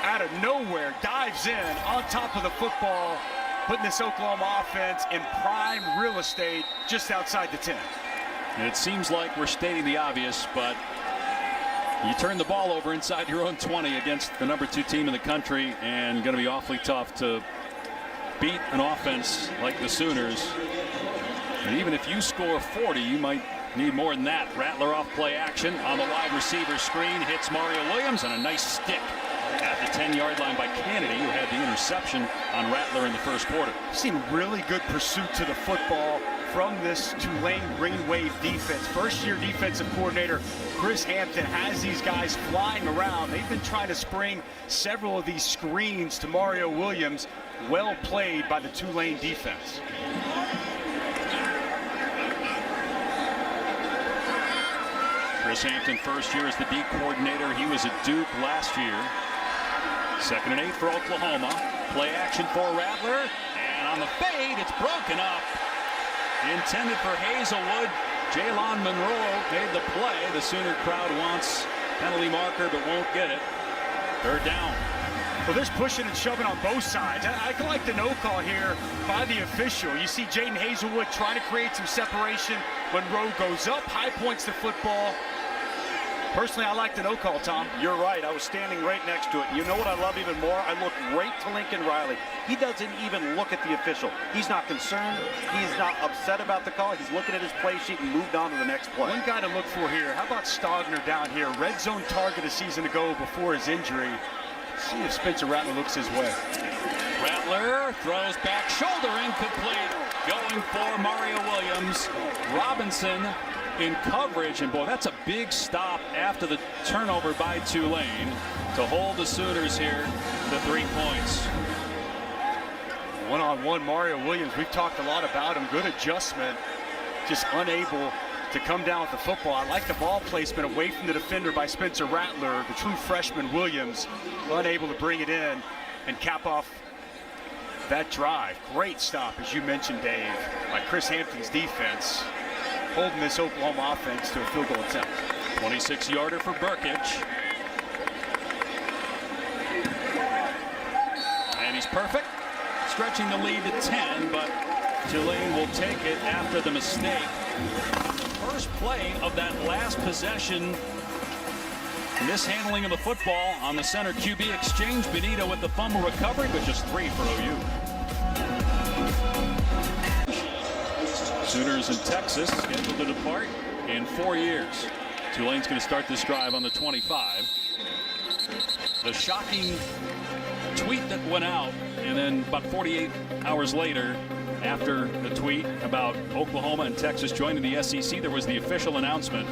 B: out of nowhere dives in on top of the football, putting this Oklahoma offense in prime real estate just outside the 10.
A: And it seems like we're stating the obvious, but you turn the ball over inside your own 20 against the number 2 team in the country, and going to be awfully tough to beat an offense like the Sooners. And even if you score 40, you might need more than that. Rattler off play action on the wide receiver screen, hits Mario Williams, and a nice stick at the 10-yard line by Kennedy, who had the interception on Rattler in the first quarter.
B: I've seen really good pursuit to the football from this Tulane Green Wave defense. First-year defensive coordinator Chris Hampton has these guys flying around. They've been trying to spring several of these screens to Mario Williams. Well played by the Tulane defense.
A: Chris Hampton, first year as the D coordinator. He was at Duke last year. 2nd and 8 for Oklahoma. Play action for Rattler. And on the fade, it's broken up. Intended for Hazelwood. Jalen Monroe made the play. The Sooner crowd wants penalty marker but won't get it. 3rd down.
B: Well, there's pushing and shoving on both sides. I like the no call here by the official. You see Jaden Hazelwood trying to create some separation. Monroe goes up, high points the football. Personally, I like the no call, Tom.
D: You're right. I was standing right next to it. You know what I love even more? I look right to Lincoln Riley. He doesn't even look at the official. He's not concerned. He's not upset about the call. He's looking at his play sheet and moved on to the next play.
B: One guy to look for here. How about Stogner down here? Red zone target a season ago before his injury. See if Spencer Rattler looks his way.
A: Rattler throws back, shoulder incomplete. Going for Mario Williams. Robinson in coverage, and boy, that's a big stop after the turnover by Tulane to hold the Sooners here to 3 points.
B: One-on-one Mario Williams, we've talked a lot about him. Good adjustment, just unable to come down with the football. I like the ball placement away from the defender by Spencer Rattler. The true freshman Williams unable to bring it in and cap off that drive. Great stop, as you mentioned, Dave, by Chris Hampton's defense, holding this Oklahoma offense to a field goal attempt.
A: 26-yarder for Burkich. And he's perfect, stretching the lead to 10, but Tulane will take it after the mistake. First play of that last possession. Mishandling of the football on the center QB exchange. Benito with the fumble recovery, but just 3 for OU. Sooners in Texas scheduled to depart in 4 years. Tulane's going to start this drive on the 25. The shocking tweet that went out, and then about 48 hours later, after the tweet about Oklahoma and Texas joining the SEC, there was the official announcement.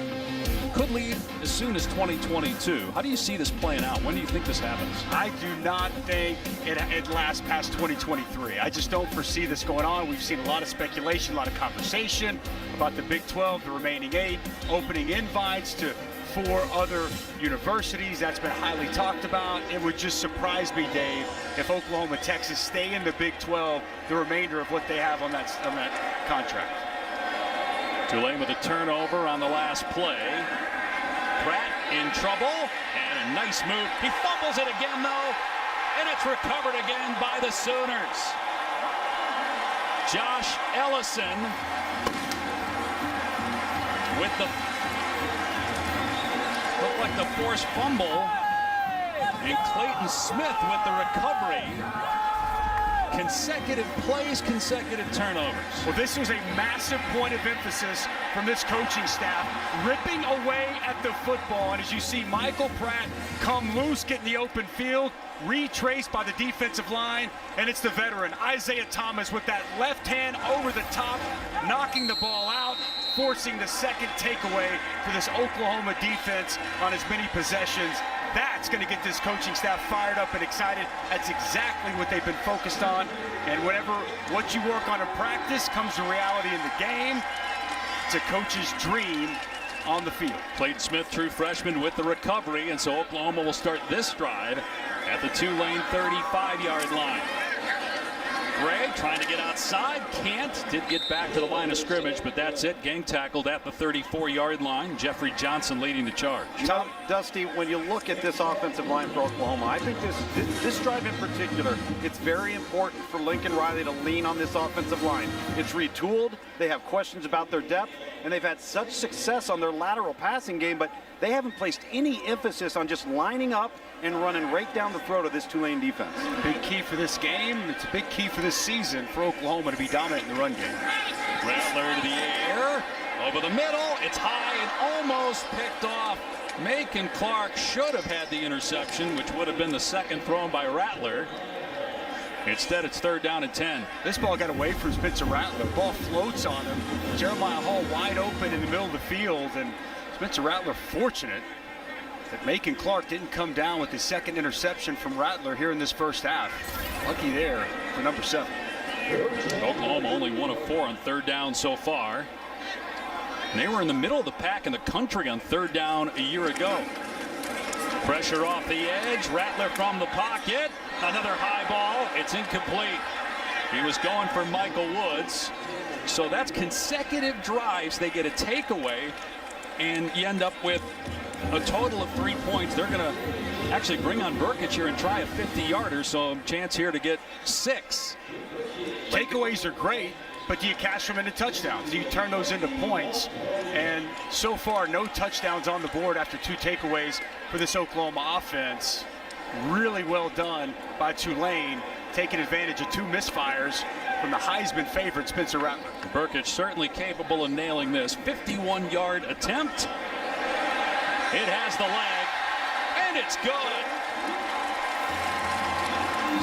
A: Could leave as soon as 2022. How do you see this playing out? When do you think this happens?
B: I do not think it lasts past 2023. I just don't foresee this going on. We've seen a lot of speculation, a lot of conversation about the Big 12, the remaining 8, opening invites to 4 other universities. That's been highly talked about. It would just surprise me, Dave, if Oklahoma and Texas stay in the Big 12 the remainder of what they have on that contract.
A: Tulane with a turnover on the last play. Pratt in trouble, and a nice move. He fumbles it again, though, and it's recovered again by the Sooners. Josh Ellison with the looked like the forced fumble, and Clayton Smith with the recovery. Consecutive plays, consecutive turnovers.
B: Well, this was a massive point of emphasis from this coaching staff, ripping away at the football. And as you see Michael Pratt come loose, get in the open field, retraced by the defensive line, and it's the veteran Isaiah Thomas with that left hand over the top, knocking the ball out, forcing the second takeaway for this Oklahoma defense on as many possessions. That's going to get this coaching staff fired up and excited. That's exactly what they've been focused on. And what you work on in practice comes to reality in the game. It's a coach's dream on the field.
A: Clayton Smith, true freshman, with the recovery, and so Oklahoma will start this drive at the Tulane 35-yard line. Gray trying to get outside, can't. Did get back to the line of scrimmage, but that's it. Gang tackled at the 34-yard line. Jeffrey Johnson leading the charge.
D: Tom, Dusty, when you look at this offensive line for Oklahoma, I think this drive in particular, it's very important for Lincoln Riley to lean on this offensive line. It's retooled. They have questions about their depth, and they've had such success on their lateral passing game, but they haven't placed any emphasis on just lining up and running right down the throat of this Tulane defense.
B: Big key for this game. It's a big key for this season for Oklahoma to be dominant in the run game.
A: Rattler to the air, over the middle. It's high and almost picked off. Macon Clark should have had the interception, which would have been the second thrown by Rattler. Instead, it's 3rd down and 10.
B: This ball got away from Spencer Rattler. The ball floats on him. Jeremiah Hall wide open in the middle of the field, and Spencer Rattler fortunate that Macon Clark didn't come down with his second interception from Rattler here in this first half. Lucky there for number 7.
A: Oklahoma only 1 of 4 on 3rd down so far. And they were in the middle of the pack in the country on 3rd down a year ago. Pressure off the edge. Rattler from the pocket. Another high ball. It's incomplete. He was going for Michael Woods. So that's consecutive drives. They get a takeaway, and you end up with a total of 3 points. They're going to actually bring on Burkett here and try a 50-yarder, so chance here to get 6.
B: Takeaways are great, but do you cash them into touchdowns? Do you turn those into points? And so far, no touchdowns on the board after 2 takeaways for this Oklahoma offense. Really well done by Tulane, taking advantage of 2 misfires from the Heisman favorite, Spencer Rattler.
A: Burkett certainly capable of nailing this. 51-yard attempt. It has the leg, and it's good.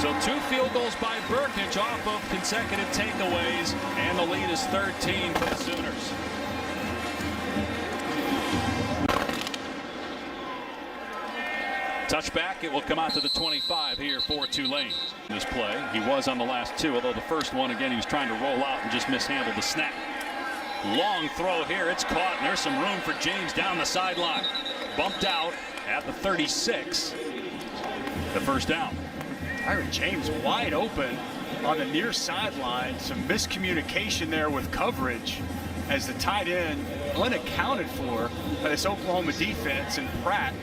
A: So 2 field goals by Burkett off of consecutive takeaways, and the lead is 13 for the Sooners. Touchback, it will come out to the 25 here for Tulane. In this play, he was on the last 2, although the first one, again, he was trying to roll out and just mishandled the snap. Long throw here, it's caught, and there's some room for James down the sideline. Bumped out at the 36. The first down.
B: Tyron James wide open on the near sideline. Some miscommunication there with coverage as the tight end unaccounted for by this Oklahoma defense, and Pratt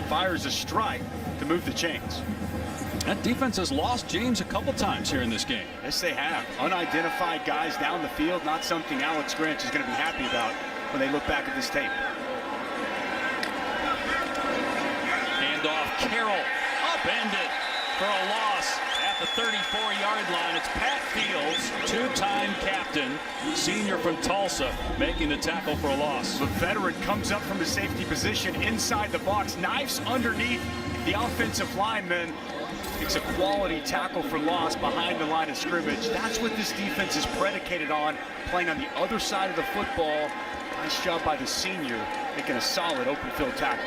B: fires a strike to move the chains.
A: That defense has lost James a couple times here in this game.
B: Yes, they have. Unidentified guys down the field, not something Alex Grinch is going to be happy about when they look back at this tape.
A: Handoff, Carroll, upended for a loss at the 34-yard line. It's Pat Fields, 2-time captain, senior from Tulsa, making the tackle for a loss.
B: The veteran comes up from the safety position inside the box, knives underneath the offensive lineman. It's a quality tackle for loss behind the line of scrimmage. That's what this defense is predicated on, playing on the other side of the football. Nice job by the senior, making a solid open field tackle.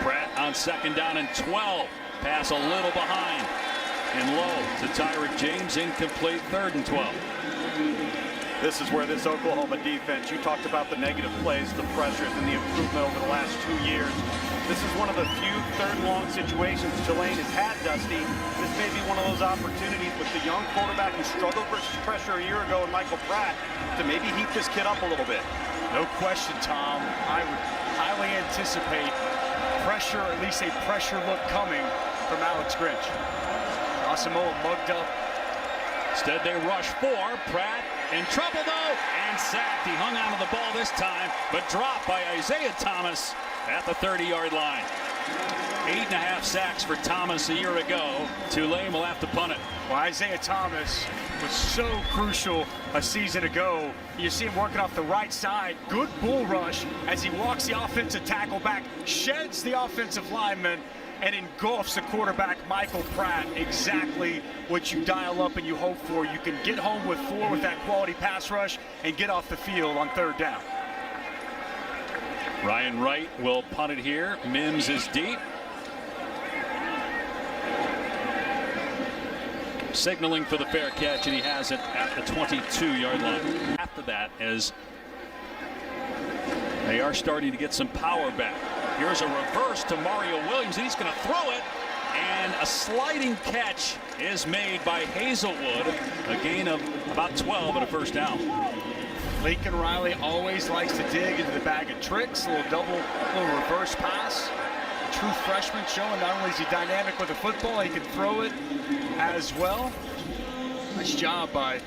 A: Pratt on 2nd down and 12. Pass a little behind and low to Tyron James, incomplete, 3rd and 12.
D: This is where this Oklahoma defense, you talked about the negative plays, the pressures, and the improvement over the last 2 years. This is one of the few 3rd-and-long situations Tulane has had, Dusty. This may be one of those opportunities with the young quarterback who struggled versus pressure a year ago, and Michael Pratt, to maybe heat this kid up a little bit.
B: No question, Tom. I would highly anticipate pressure, at least a pressure look coming from Alex Grinch. Asamoah mugged up.
A: Instead, they rush 4. Pratt in trouble, though, and sacked. He hung onto the ball this time, but dropped by Isaiah Thomas at the 30-yard line. 8.5 sacks for Thomas a year ago. Tulane will have to punt it.
B: Well, Isaiah Thomas was so crucial a season ago. You see him working off the right side. Good bull rush as he walks the offensive tackle back, sheds the offensive lineman, and engulfs the quarterback, Michael Pratt. Exactly what you dial up and you hope for. You can get home with 4 with that quality pass rush and get off the field on 3rd down.
A: Ryan Wright will punt it here. Mims is deep. Signaling for the fair catch, and he has it at the 22-yard line. After that, as they are starting to get some power back. Here's a reverse to Mario Williams, and he's going to throw it, and a sliding catch is made by Hazelwood. A gain of about 12 and a 1st down.
B: Lincoln Riley always likes to dig into the bag of tricks. A little reverse pass. A true freshman, showing not only is he dynamic with the football, he can throw it as well. Nice job by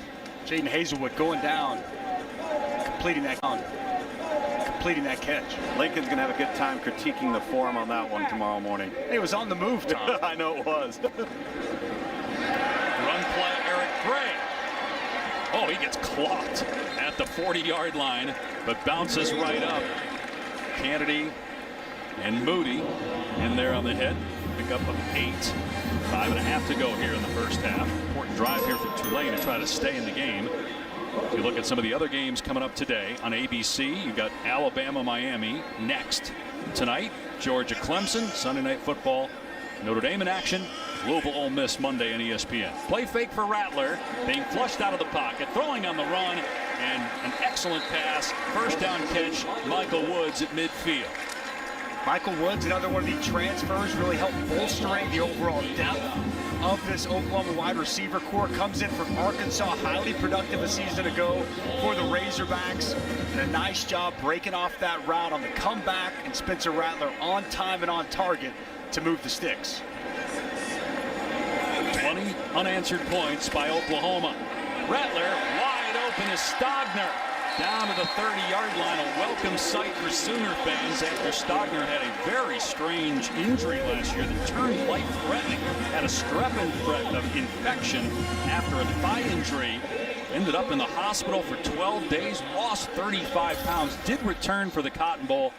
B: Jaden Hazelwood going down, completing that catch.
D: Lincoln's going to have a good time critiquing the form on that one tomorrow morning.
B: It was on the move, Tom.
D: I know it was.
A: Run play, Eric Gray. Oh, he gets clocked at the 40-yard line, but bounces right up. Kennedy and Moody in there on the hit. Pick up of 8. 5.5 to go here in the 1st half. Important drive here for Tulane to try to stay in the game. If you look at some of the other games coming up today on ABC, you've got Alabama-Miami next tonight. Georgia-Clemson, Sunday Night Football. Notre Dame in action Louisville Ole Miss Monday on ESPN. Play fake for Rattler, being flushed out of the pocket, throwing on the run, and an excellent pass. First down catch, Michael Woods at midfield.
B: Michael Woods, another one of the transfers, really helped bolstering the overall depth of this Oklahoma wide receiver core. Comes in from Arkansas, highly productive a season ago for the Razorbacks. And a nice job breaking off that route on the comeback, and Spencer Rattler on time and on target to move the sticks.
A: 20 unanswered points by Oklahoma. Rattler wide open is Stogner. Down to the 30-yard line, a welcome sight for Sooner fans after Stogner had a very strange injury last year that turned life-threatening. Had a strep infection after a thigh injury. Ended up in the hospital for 12 days, lost 35 pounds, did return for the Cotton Bowl,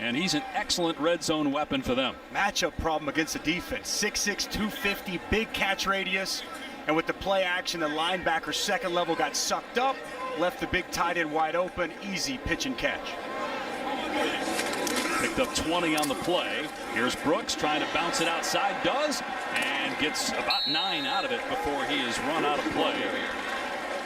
A: and he's an excellent red zone weapon for them.
B: Matchup problem against the defense. 6'6", 250, big catch radius. And with the play action, the linebacker second level got sucked up, left the big tight end wide open, easy pitch and catch.
A: Picked up 20 on the play. Here's Brooks trying to bounce it outside, does, and gets about 9 out of it before he is run out of play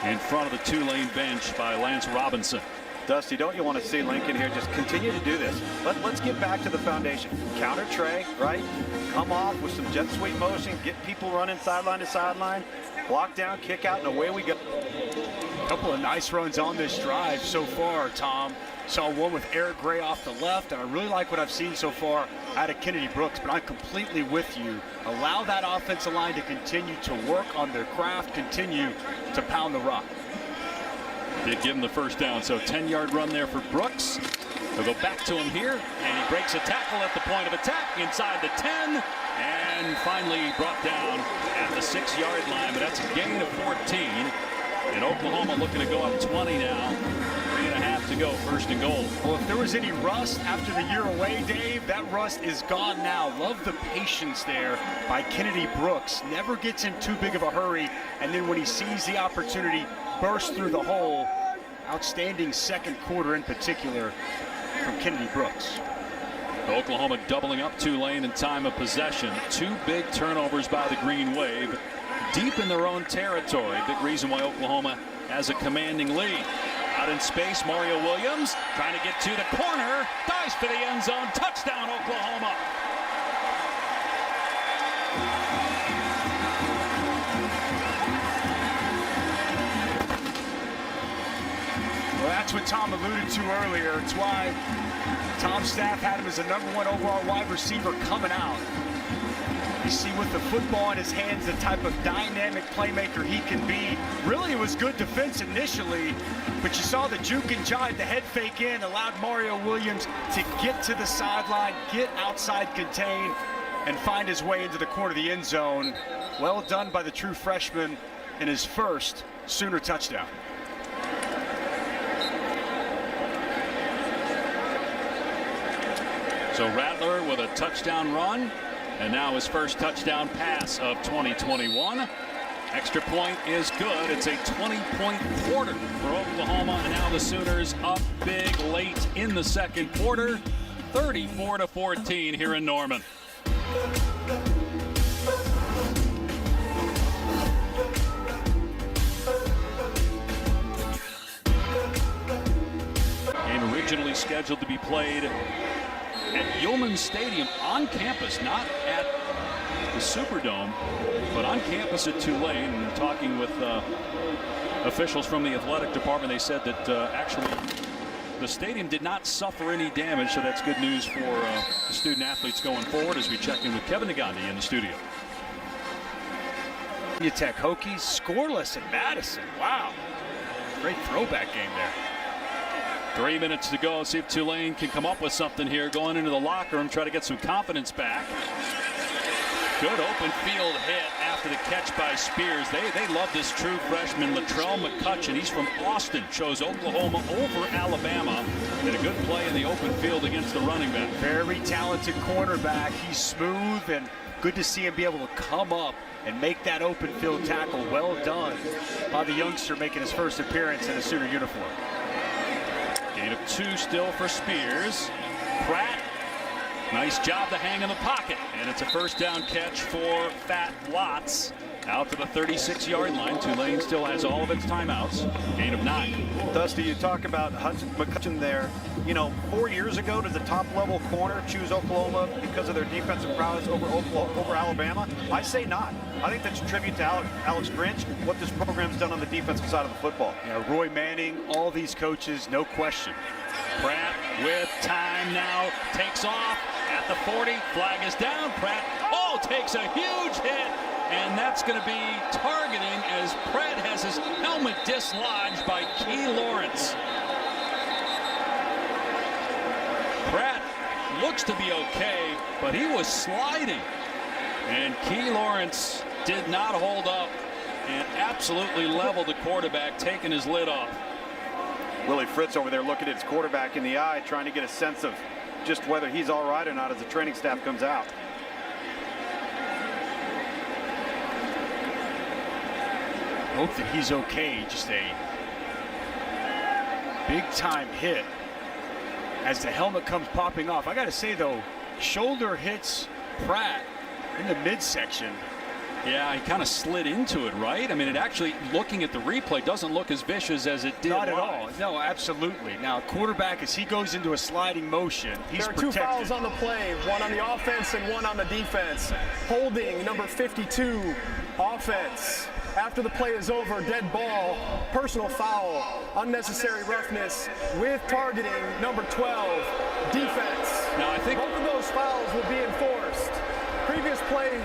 A: in front of the Tulane bench by Lance Robinson.
D: Dusty, don't you want to see Lincoln here just continue to do this? Let's get back to the foundation. Counter tray, right? Come off with some jet sweep motion, get people running sideline to sideline, block down, kick out, and away we go.
B: A couple of nice runs on this drive so far, Tom. Saw one with Eric Gray off the left, and I really like what I've seen so far out of Kennedy Brooks, but I'm completely with you. Allow that offensive line to continue to work on their craft, continue to pound the rock.
A: Did give him the first down, so 10-yard run there for Brooks. They'll go back to him here, and he breaks a tackle at the point of attack inside the 10, and finally brought down at the 6-yard line, but that's a gain of 14. And Oklahoma looking to go up 20 now. 3.5 to go, first and goal.
B: Well, if there was any rust after the year away, Dave, that rust is gone now. Love the patience there by Kennedy Brooks. Never gets in too big of a hurry, and then when he sees the opportunity, bursts through the hole. Outstanding second quarter in particular from Kennedy Brooks.
A: Oklahoma doubling up Tulane in time of possession. 2 big turnovers by the Green Wave. Deep in their own territory. Big reason why Oklahoma has a commanding lead. Out in space, Mario Williams trying to get to the corner. Dives for the end zone. Touchdown, Oklahoma.
B: Well, that's what Tom alluded to earlier. It's why Tom's staff had him as the #1 overall wide receiver coming out. You see with the football in his hands the type of dynamic playmaker he can be. Really, it was good defense initially, but you saw the juke and jive, the head fake in, allowed Mario Williams to get to the sideline, get outside contain, and find his way into the corner of the end zone. Well done by the true freshman in his first Sooner touchdown.
A: So Rattler with a touchdown run, and now his first touchdown pass of 2021. Extra point is good. It's a 20-point quarter for Oklahoma, and now the Sooners up big late in the second quarter, 34-14 here in Norman. Game originally scheduled to be played at Yulman Stadium on campus, not at the Superdome, but on campus at Tulane. And talking with officials from the athletic department, they said that actually the stadium did not suffer any damage, so that's good news for the student athletes going forward as we check in with Kevin Nagandi in the studio.
B: Tech Hokies scoreless in Madison. Wow. Great throwback game there.
A: 3 minutes to go. See if Tulane can come up with something here going into the locker room, try to get some confidence back. Good open field hit after the catch by Spears. They love this true freshman, Latrell McCutcheon. He's from Austin. Chose Oklahoma over Alabama. Did a good play in the open field against the running back.
B: Very talented cornerback. He's smooth, and good to see him be able to come up and make that open field tackle. Well done by the youngster making his first appearance in a Sooner uniform.
A: Gain of 2 still for Spears. Pratt Nice job to hang in the pocket, and it's a first down catch for Fat Lots out to the 36-yard line. Tulane still has all of its timeouts. Gain of 9.
D: Dusty, you talk about McCutcheon there. You know, 4 years ago, did the top-level corner choose Oklahoma because of their defensive prowess over Alabama? I say not. I think that's a tribute to Alex Grinch, what this program's done on the defensive side of the football.
B: Yeah, Roy Manning, all these coaches, no question.
A: Pratt with time now takes off at the 40. Flag is down. Pratt takes a huge hit, and that's going to be targeting as Pratt has his helmet dislodged by Key Lawrence. Pratt looks to be okay, but he was sliding, and Key Lawrence did not hold up and absolutely leveled the quarterback, taking his lid off.
D: Willie Fritz over there looking at his quarterback in the eye, trying to get a sense of just whether he's all right or not as the training staff comes out.
B: Hope that he's okay. Just a big-time hit as the helmet comes popping off. I got to say, though, shoulder hits Pratt in the midsection.
A: Yeah, he kind of slid into it, right? I mean, it actually, looking at the replay, doesn't look as vicious as it did.
B: Not at all. No, absolutely. Now, quarterback, as he goes into a sliding motion, he's protected.
C: There are 2 fouls on the play, one on the offense and one on the defense. Holding number 52, offense. After the play is over, dead ball, personal foul, unnecessary roughness with targeting, number 12, defense.
A: Now, I think
C: both of those fouls will be enforced. Previous play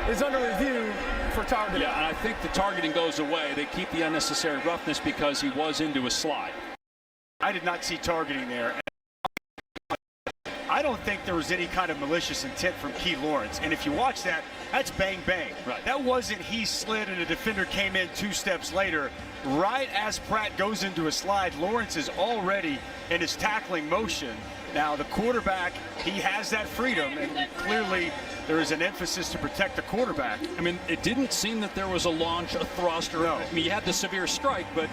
C: is under review for targeting.
A: Yeah, and I think the targeting goes away. They keep the unnecessary roughness because he was into a slide.
B: I did not see targeting there. I don't think there was any kind of malicious intent from Key Lawrence. And if you watch that, that's bang, bang.
A: Right.
B: That wasn't he slid and a defender came in 2 steps later. Right as Pratt goes into a slide, Lawrence is already in his tackling motion. Now, the quarterback, he has that freedom, and clearly there is an emphasis to protect the quarterback.
A: I mean, it didn't seem that there was a launch, a thrust, or I mean, you had the severe strike, but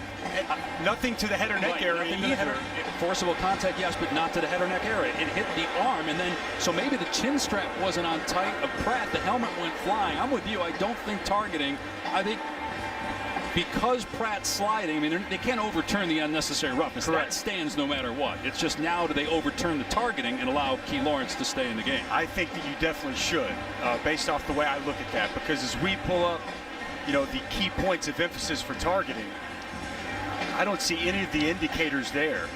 B: nothing to the head or neck area either.
A: Forcible contact, yes, but not to the head or neck area. It hit the arm, and then, so maybe the chin strap wasn't on tight of Pratt. The helmet went flying. I'm with you. I don't think targeting. I think because Pratt's sliding, I mean, they can't overturn the unnecessary roughness.
B: Correct.
A: That stands no matter what. It's just now do they overturn the targeting and allow Key Lawrence to stay in the game?
B: I think that you definitely should, based off the way I look at that, because as we pull up, you know, the key points of emphasis for targeting, I don't see any of the indicators there.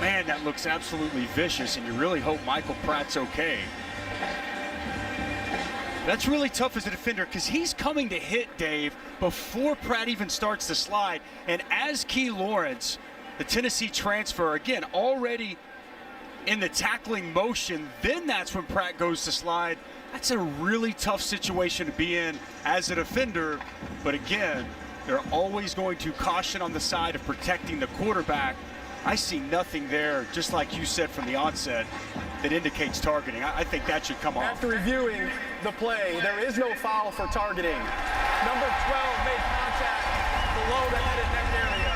B: Man, that looks absolutely vicious, and you really hope Michael Pratt's okay. That's really tough as a defender because he's coming to hit, Dave, before Pratt even starts to slide. And as Key Lawrence, the Tennessee transfer, again, already in the tackling motion, then that's when Pratt goes to slide. That's a really tough situation to be in as a defender. But again, they're always going to caution on the side of protecting the quarterback. I see nothing there, just like you said from the onset, that indicates targeting. I think that should come off.
C: After reviewing the play, there is no foul for targeting. Number 12 made contact below the head and neck area.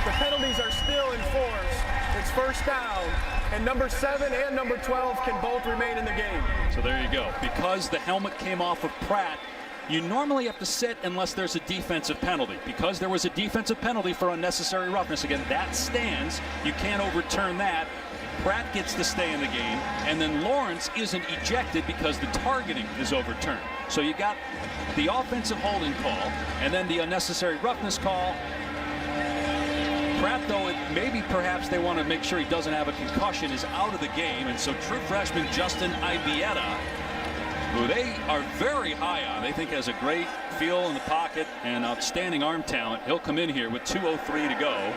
C: The penalties are still enforced. It's first down, and number 7 and number 12 can both remain in the game.
A: So there you go. Because the helmet came off of Pratt, you normally have to sit unless there's a defensive penalty. Because there was a defensive penalty for unnecessary roughness, again, that stands. You can't overturn that. Pratt gets to stay in the game, and then Lawrence isn't ejected because the targeting is overturned. So you got the offensive holding call, and then the unnecessary roughness call. Pratt, though, maybe perhaps they want to make sure he doesn't have a concussion, is out of the game, and so true freshman Justin Ibieta, who they are very high on, they think has a great feel in the pocket and outstanding arm talent. He'll come in here with 2:03 to go.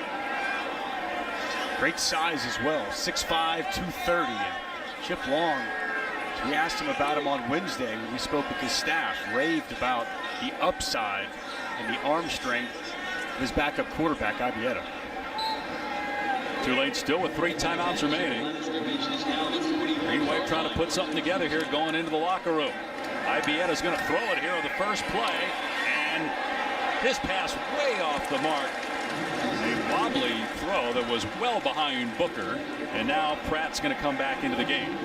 B: Great size as well, 6'5", 230. And Chip Long, we asked him about him on Wednesday when we spoke with his staff, raved about the upside and the arm strength of his backup quarterback, Ibieta.
A: Tulane still with 3 timeouts remaining. Green Wave trying to put something together here going into the locker room. Ibieta's going to throw it here on the first play, and His pass way off the mark. A wobbly throw that was well behind Booker. And now Pratt's going to come back into the game.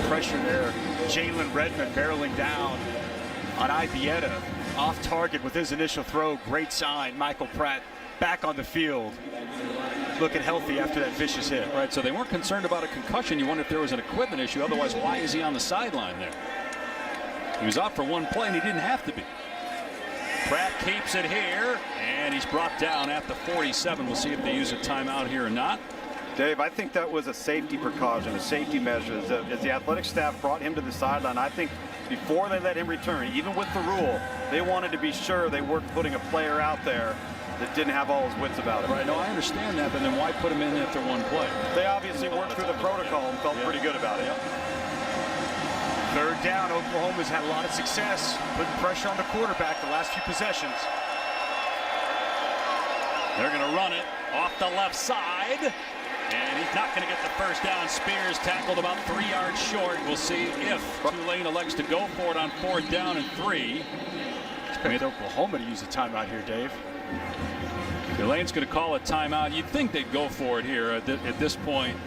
B: Pressure there. Jalen Redmond barreling down on Ibieta. Off target with his initial throw. Great sign. Michael Pratt back on the field. Looking healthy after that vicious hit.
A: Right, so they weren't concerned about a concussion. You wonder if there was an equipment issue. Otherwise, why is he on the sideline there? He was out for one play, and he didn't have to be. Pratt keeps it here, and he's brought down at the 47. We'll see if they use a timeout here or not.
D: Dave, I think that was a safety precaution, a safety measure. As the athletic staff brought him to the sideline, I think before they let him return, even with the rule, they wanted to be sure they weren't putting a player out there that didn't have all his wits about him.
A: Right, no, I understand that, but then why put him in after one play?
D: They obviously worked through the protocol and felt pretty good about it.
B: Third down, Oklahoma's had a lot of success putting pressure on the quarterback the last few possessions.
A: They're going to run it off the left side, and he's not going to get the first down. Spears tackled about 3 yards short. We'll see if Tulane elects to go for it on 4th down and 3.
B: Expect Oklahoma to use a timeout here, Dave.
A: Tulane's going to call a timeout. You'd think they'd go for it here at this point.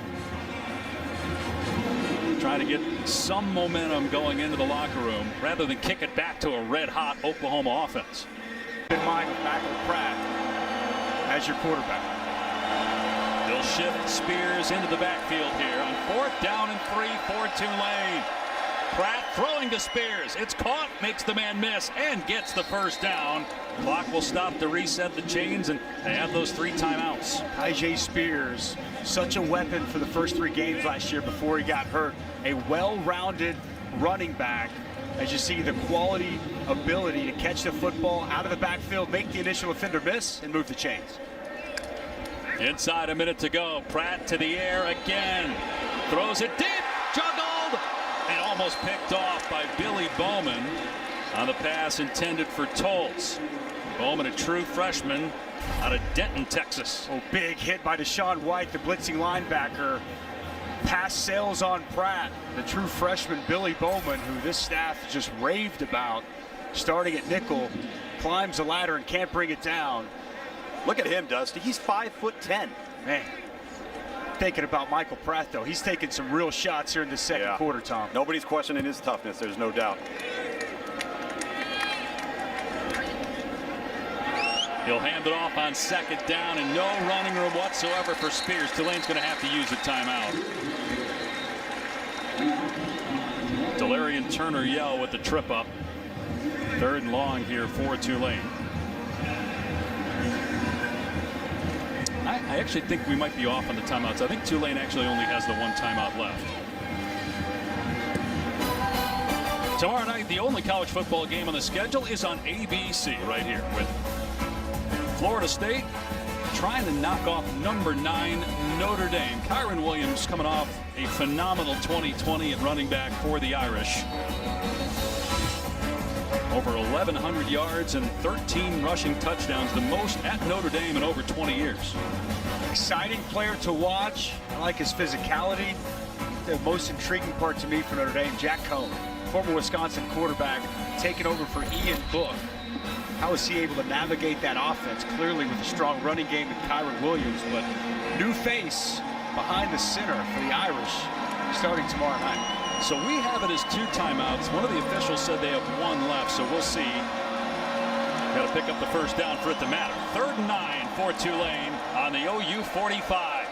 A: Trying to get some momentum going into the locker room rather than kick it back to a red-hot Oklahoma offense.
B: In mind with Michael Pratt as your quarterback.
A: They'll shift Spears into the backfield here on 4th down and 3 for Tulane. Pratt throwing to Spears. It's caught, makes the man miss, and gets the first down. Clock will stop to reset the chains, and they have those 3 timeouts.
B: IJ Spears, such a weapon for the first 3 games last year before he got hurt. A well-rounded running back. As you see, the quality, ability to catch the football out of the backfield, make the initial offender miss, and move the chains.
A: Inside a minute to go. Pratt to the air again. Throws it deep. Juggled. And almost picked off by Billy Bowman on the pass intended for Toltz. Bowman, a true freshman out of Denton, Texas.
B: Oh, big hit by Deshaun White, the blitzing linebacker. Pass sails on Pratt, the true freshman Billy Bowman, who this staff just raved about. Starting at nickel, climbs the ladder and can't bring it down.
D: Look at him, Dusty. He's 5'10".
B: Man, thinking about Michael Pratt, though. He's taking some real shots here in the second quarter, Tom.
D: Nobody's questioning his toughness, there's no doubt.
A: He'll hand it off on 2nd down, and no running room whatsoever for Spears. Tulane's going to have to use a timeout. Delarian Turner Yell with the trip up. 3rd and long here for Tulane. I actually think we might be off on the timeouts. I think Tulane actually only has the 1 timeout left. Tomorrow night, the only college football game on the schedule is on ABC right here with Florida State trying to knock off number 9 Notre Dame. Kyron Williams coming off a phenomenal 2020 at running back for the Irish. Over 1,100 yards and 13 rushing touchdowns, the most at Notre Dame in over 20 years.
B: Exciting player to watch. I like his physicality. The most intriguing part to me for Notre Dame, Jack Cohn, former Wisconsin quarterback, taking over for Ian Book. How is he able to navigate that offense? Clearly with a strong running game with Kyron Williams, but new face behind the center for the Irish starting tomorrow night.
A: So we have it as 2 timeouts. One of the officials said they have 1 left, so we'll see. Got to pick up the first down for it to matter. 3rd and 9 for Tulane on the OU 45.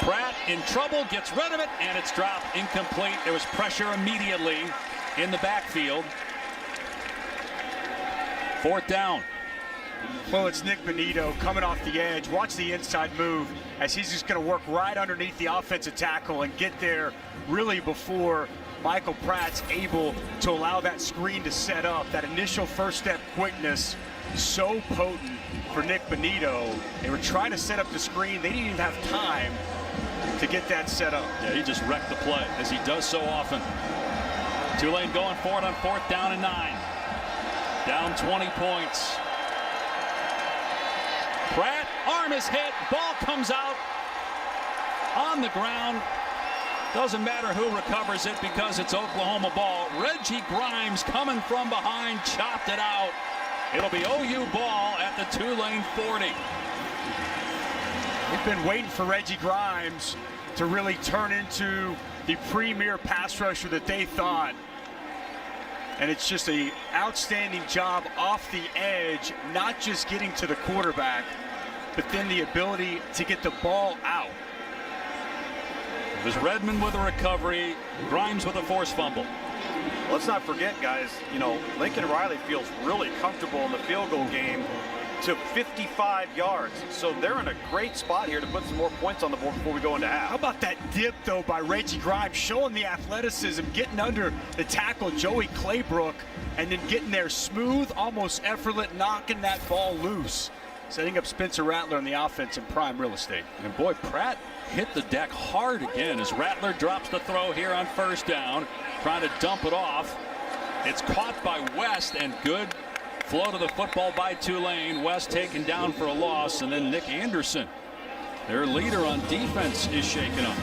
A: Pratt in trouble, gets rid of it, and it's dropped incomplete. There was pressure immediately in the backfield. 4th down.
B: Well, it's Nick Benito coming off the edge. Watch the inside move as he's just going to work right underneath the offensive tackle and get there really before Michael Pratt's able to allow that screen to set up. That initial first step quickness, so potent for Nick Benito. They were trying to set up the screen. They didn't even have time to get that set up.
A: Yeah, he just wrecked the play, as he does so often. Tulane going for it on 4th down and 9. Down 20 points. Pratt, arm is hit, ball comes out on the ground. Doesn't matter who recovers it because it's Oklahoma ball. Reggie Grimes coming from behind, chopped it out. It'll be OU ball at the Tulane 40.
B: We've been waiting for Reggie Grimes to really turn into the premier pass rusher that they thought. And it's just an outstanding job off the edge, not just getting to the quarterback, but then the ability to get the ball out.
A: It was Redmond with a recovery, Grimes with a forced fumble.
D: Let's not forget, guys, you know, Lincoln Riley feels really comfortable in the field goal game to 55 yards. So they're in a great spot here to put some more points on the board before we go into half.
B: How about that dip, though, by Reggie Grimes, showing the athleticism, getting under the tackle, Joey Claybrook, and then getting there smooth, almost effortless, knocking that ball loose, setting up Spencer Rattler in the offense in prime real estate.
A: And boy, Pratt hit the deck hard again as Rattler drops the throw here on first down, trying to dump it off. It's caught by West, and good flow to the football by Tulane. West taken down for a loss, and then Nick Anderson, their leader on defense, is shaken up.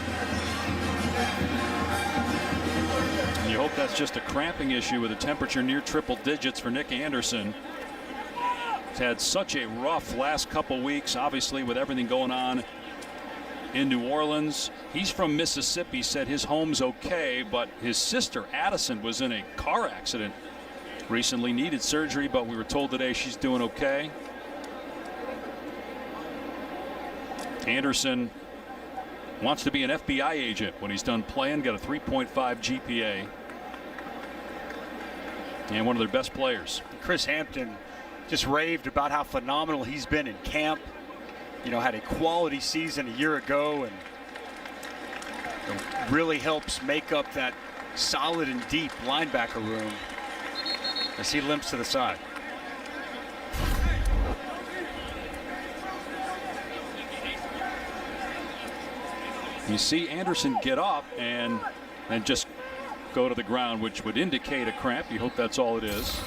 A: And you hope that's just a cramping issue with a temperature near triple digits for Nick Anderson. He's had such a rough last couple weeks, obviously, with everything going on in New Orleans. He's from Mississippi, said his home's okay, but his sister Addison was in a car accident recently, needed surgery, but we were told today she's doing okay. Anderson wants to be an FBI agent when he's done playing, got a 3.5 GPA, and one of their best players.
B: Chris Hampton just raved about how phenomenal he's been in camp. You know, had a quality season a year ago, and really helps make up that solid and deep linebacker room as he limps to the side.
A: You see Anderson get up and just go to the ground, which would indicate a cramp. You hope that's all it is.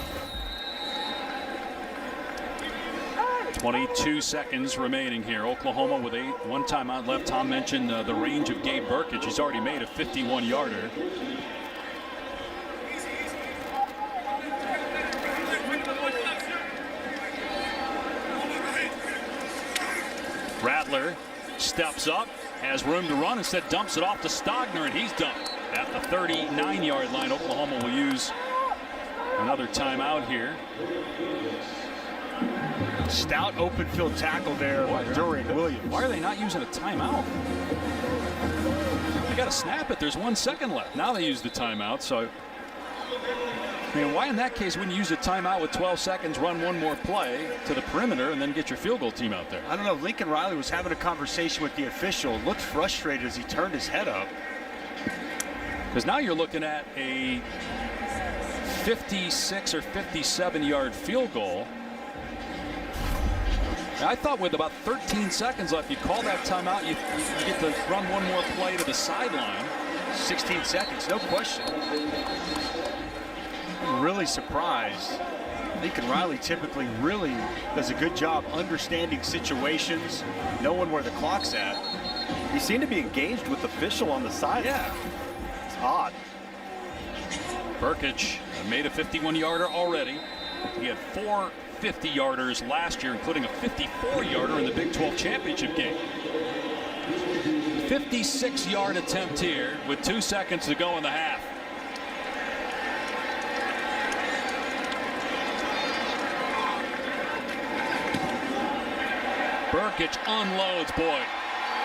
A: 22 seconds remaining here. Oklahoma with one timeout left. Tom mentioned the range of Gabe Burkage. He's already made a 51-yarder. Rattler steps up, has room to run, instead dumps it off to Stogner, and he's done at the 39-yard line. Oklahoma will use another timeout here.
B: Stout open field tackle there by Durian Williams.
A: Why are they not using a timeout? They got to snap it. There's 1 second left. Now they use the timeout. So, I mean, why in that case wouldn't you use a timeout with 12 seconds, run one more play to the perimeter, and then get your field goal team out there?
B: I don't know. Lincoln Riley was having a conversation with the official. Looked frustrated as he turned his head up.
A: Because now you're looking at a 56 or 57-yard field goal. I thought with about 13 seconds left, you call that timeout, you get to run one more play to the sideline.
B: 16 seconds, no question. I'm really surprised. Lincoln Riley typically really does a good job understanding situations, knowing where the clock's at.
D: He seemed to be engaged with the official on the side.
B: Yeah.
D: It's odd.
A: Burkage made a 51-yarder already. He had 4 50-yarders last year, including a 54-yarder in the Big 12 championship game. 56-yard attempt here with 2 seconds to go in the half. Burkage unloads. Boy,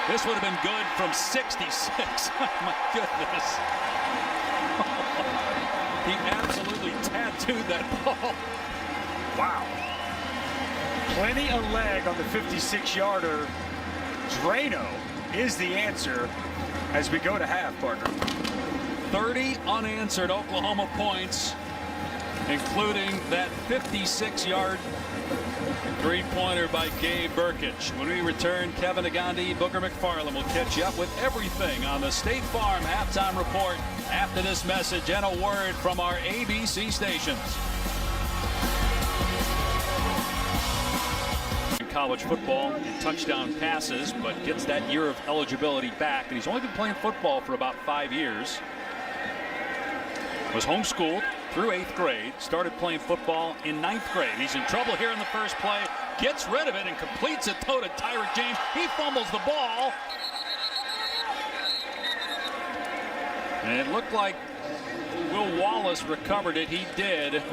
A: this would have been good from 66. Oh my goodness. He absolutely tattooed that ball.
B: Wow. Plenty of leg on the 56-yarder. Drano is the answer as we go to half, Parker.
A: 30 unanswered Oklahoma points, including that 56-yard three-pointer by Gabe Burkage. When we return, Kevin Agandi, Booker McFarland will catch you up with everything on the State Farm Halftime Report after this message and a word from our ABC stations. college football in touchdown passes, but gets that year of eligibility back. And he's only been playing football for about 5 years. Was homeschooled through 8th grade, started playing football in 9th grade. He's in trouble here in the first play, gets rid of it and completes it to Tyrek James. He fumbles the ball. And it looked like Will Wallace recovered it. He did.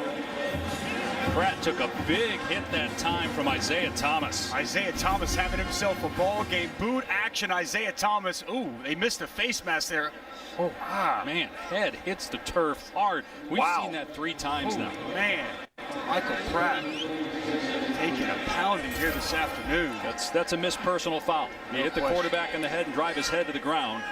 A: Pratt took a big hit that time from Isaiah Thomas.
B: Isaiah Thomas having himself a ball game. Boot action, Isaiah Thomas. Ooh, they missed a face mask there.
A: Oh, man, head hits the turf hard. We've seen that 3 times now.
B: Man, Michael Pratt taking a pounding here this afternoon.
A: That's a missed personal foul. You hit the quarterback in the head and drive his head to the ground.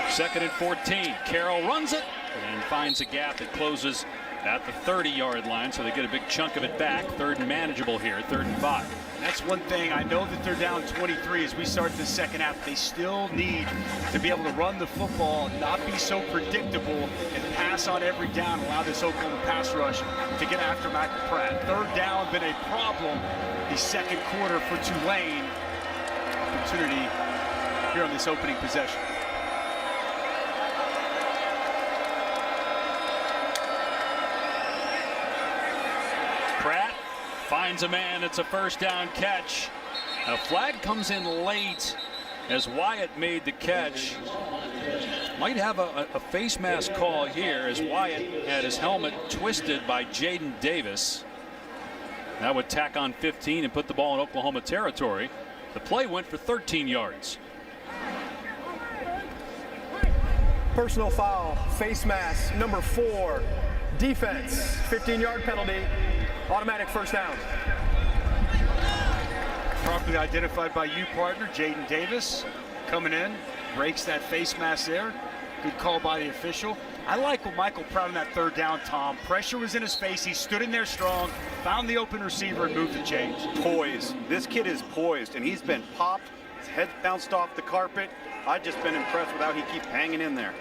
A: 2nd and 14. Carroll runs it and finds a gap that closes at the 30-yard line, so they get a big chunk of it back. 3rd and manageable here, 3rd and 5.
B: That's one thing. I know that they're down 23 as we start the second half. They still need to be able to run the football, not be so predictable, and pass on every down, allow this Oklahoma pass rush to get after Michael Pratt. 3rd down been a problem the second quarter for Tulane. Opportunity here on this opening possession.
A: Pratt finds a man. It's a 1st down catch. A flag comes in late as Wyatt made the catch. Might have a face mask call here as Wyatt had his helmet twisted by Jaden Davis. That would tack on 15 and put the ball in Oklahoma territory. The play went for 13 yards.
C: Personal foul, face mask, number 4. Defense, 15-yard penalty, automatic 1st down.
B: Properly identified by you, partner. Jaden Davis coming in, breaks that face mask there. Good call by the official. I like what Michael Pratt on that 3rd down, Tom. Pressure was in his face. He stood in there strong, found the open receiver, and moved the chains.
D: Poised. This kid is poised, and he's been popped. His head bounced off the carpet. I've just been impressed with how he keeps hanging in there.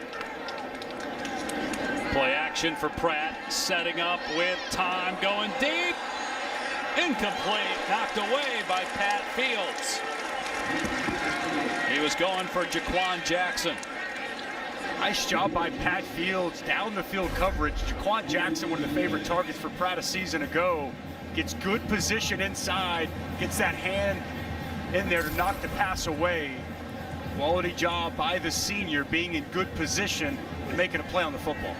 A: Play action for Pratt, setting up with time, going deep. Incomplete, knocked away by Pat Fields. He was going for Jaquan Jackson.
B: Nice job by Pat Fields, down the field coverage. Jaquan Jackson, one of the favorite targets for Pratt a season ago. Gets good position inside, gets that hand in there to knock the pass away. Quality job by the senior, being in good position and making a play on the football.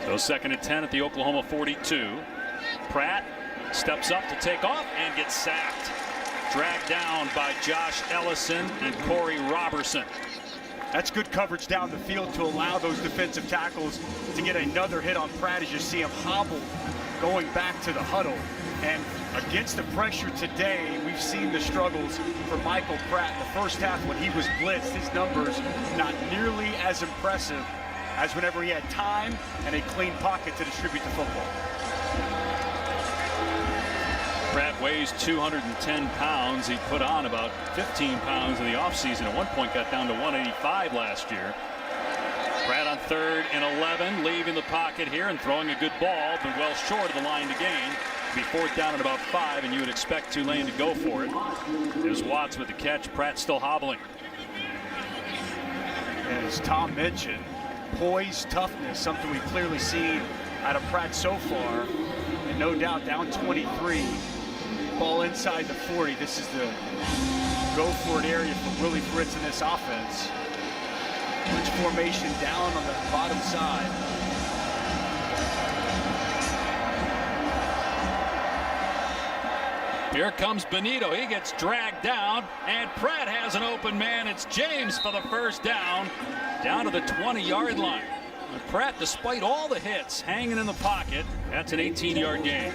A: So 2nd and 10 at the Oklahoma 42. Pratt steps up to take off and gets sacked. Dragged down by Josh Ellison and Corey Robertson.
B: That's good coverage down the field to allow those defensive tackles to get another hit on Pratt as you see him hobble going back to the huddle. And against the pressure today, we've seen the struggles for Michael Pratt in the first half when he was blitzed. His numbers not nearly as impressive as whenever he had time and a clean pocket to distribute the football.
A: Pratt weighs 210 pounds. He put on about 15 pounds in the offseason. At one point got down to 185 last year. Pratt on 3rd and 11, leaving the pocket here and throwing a good ball, but well short of the line to gain. Be 4th down at about 5, and you would expect Tulane to go for it. There's Watts with the catch. Pratt still hobbling.
B: And as Tom mentioned, poise, toughness, something we've clearly seen out of Pratt so far. And no doubt down 23. Ball inside the 40. This is the go-for-it area for Willie Fritz in this offense. Which formation down on the bottom side.
A: Here comes Benito. He gets dragged down, and Pratt has an open man. It's James for the 1st down to the 20-yard line. And Pratt, despite all the hits, hanging in the pocket. That's an 18-yard gain.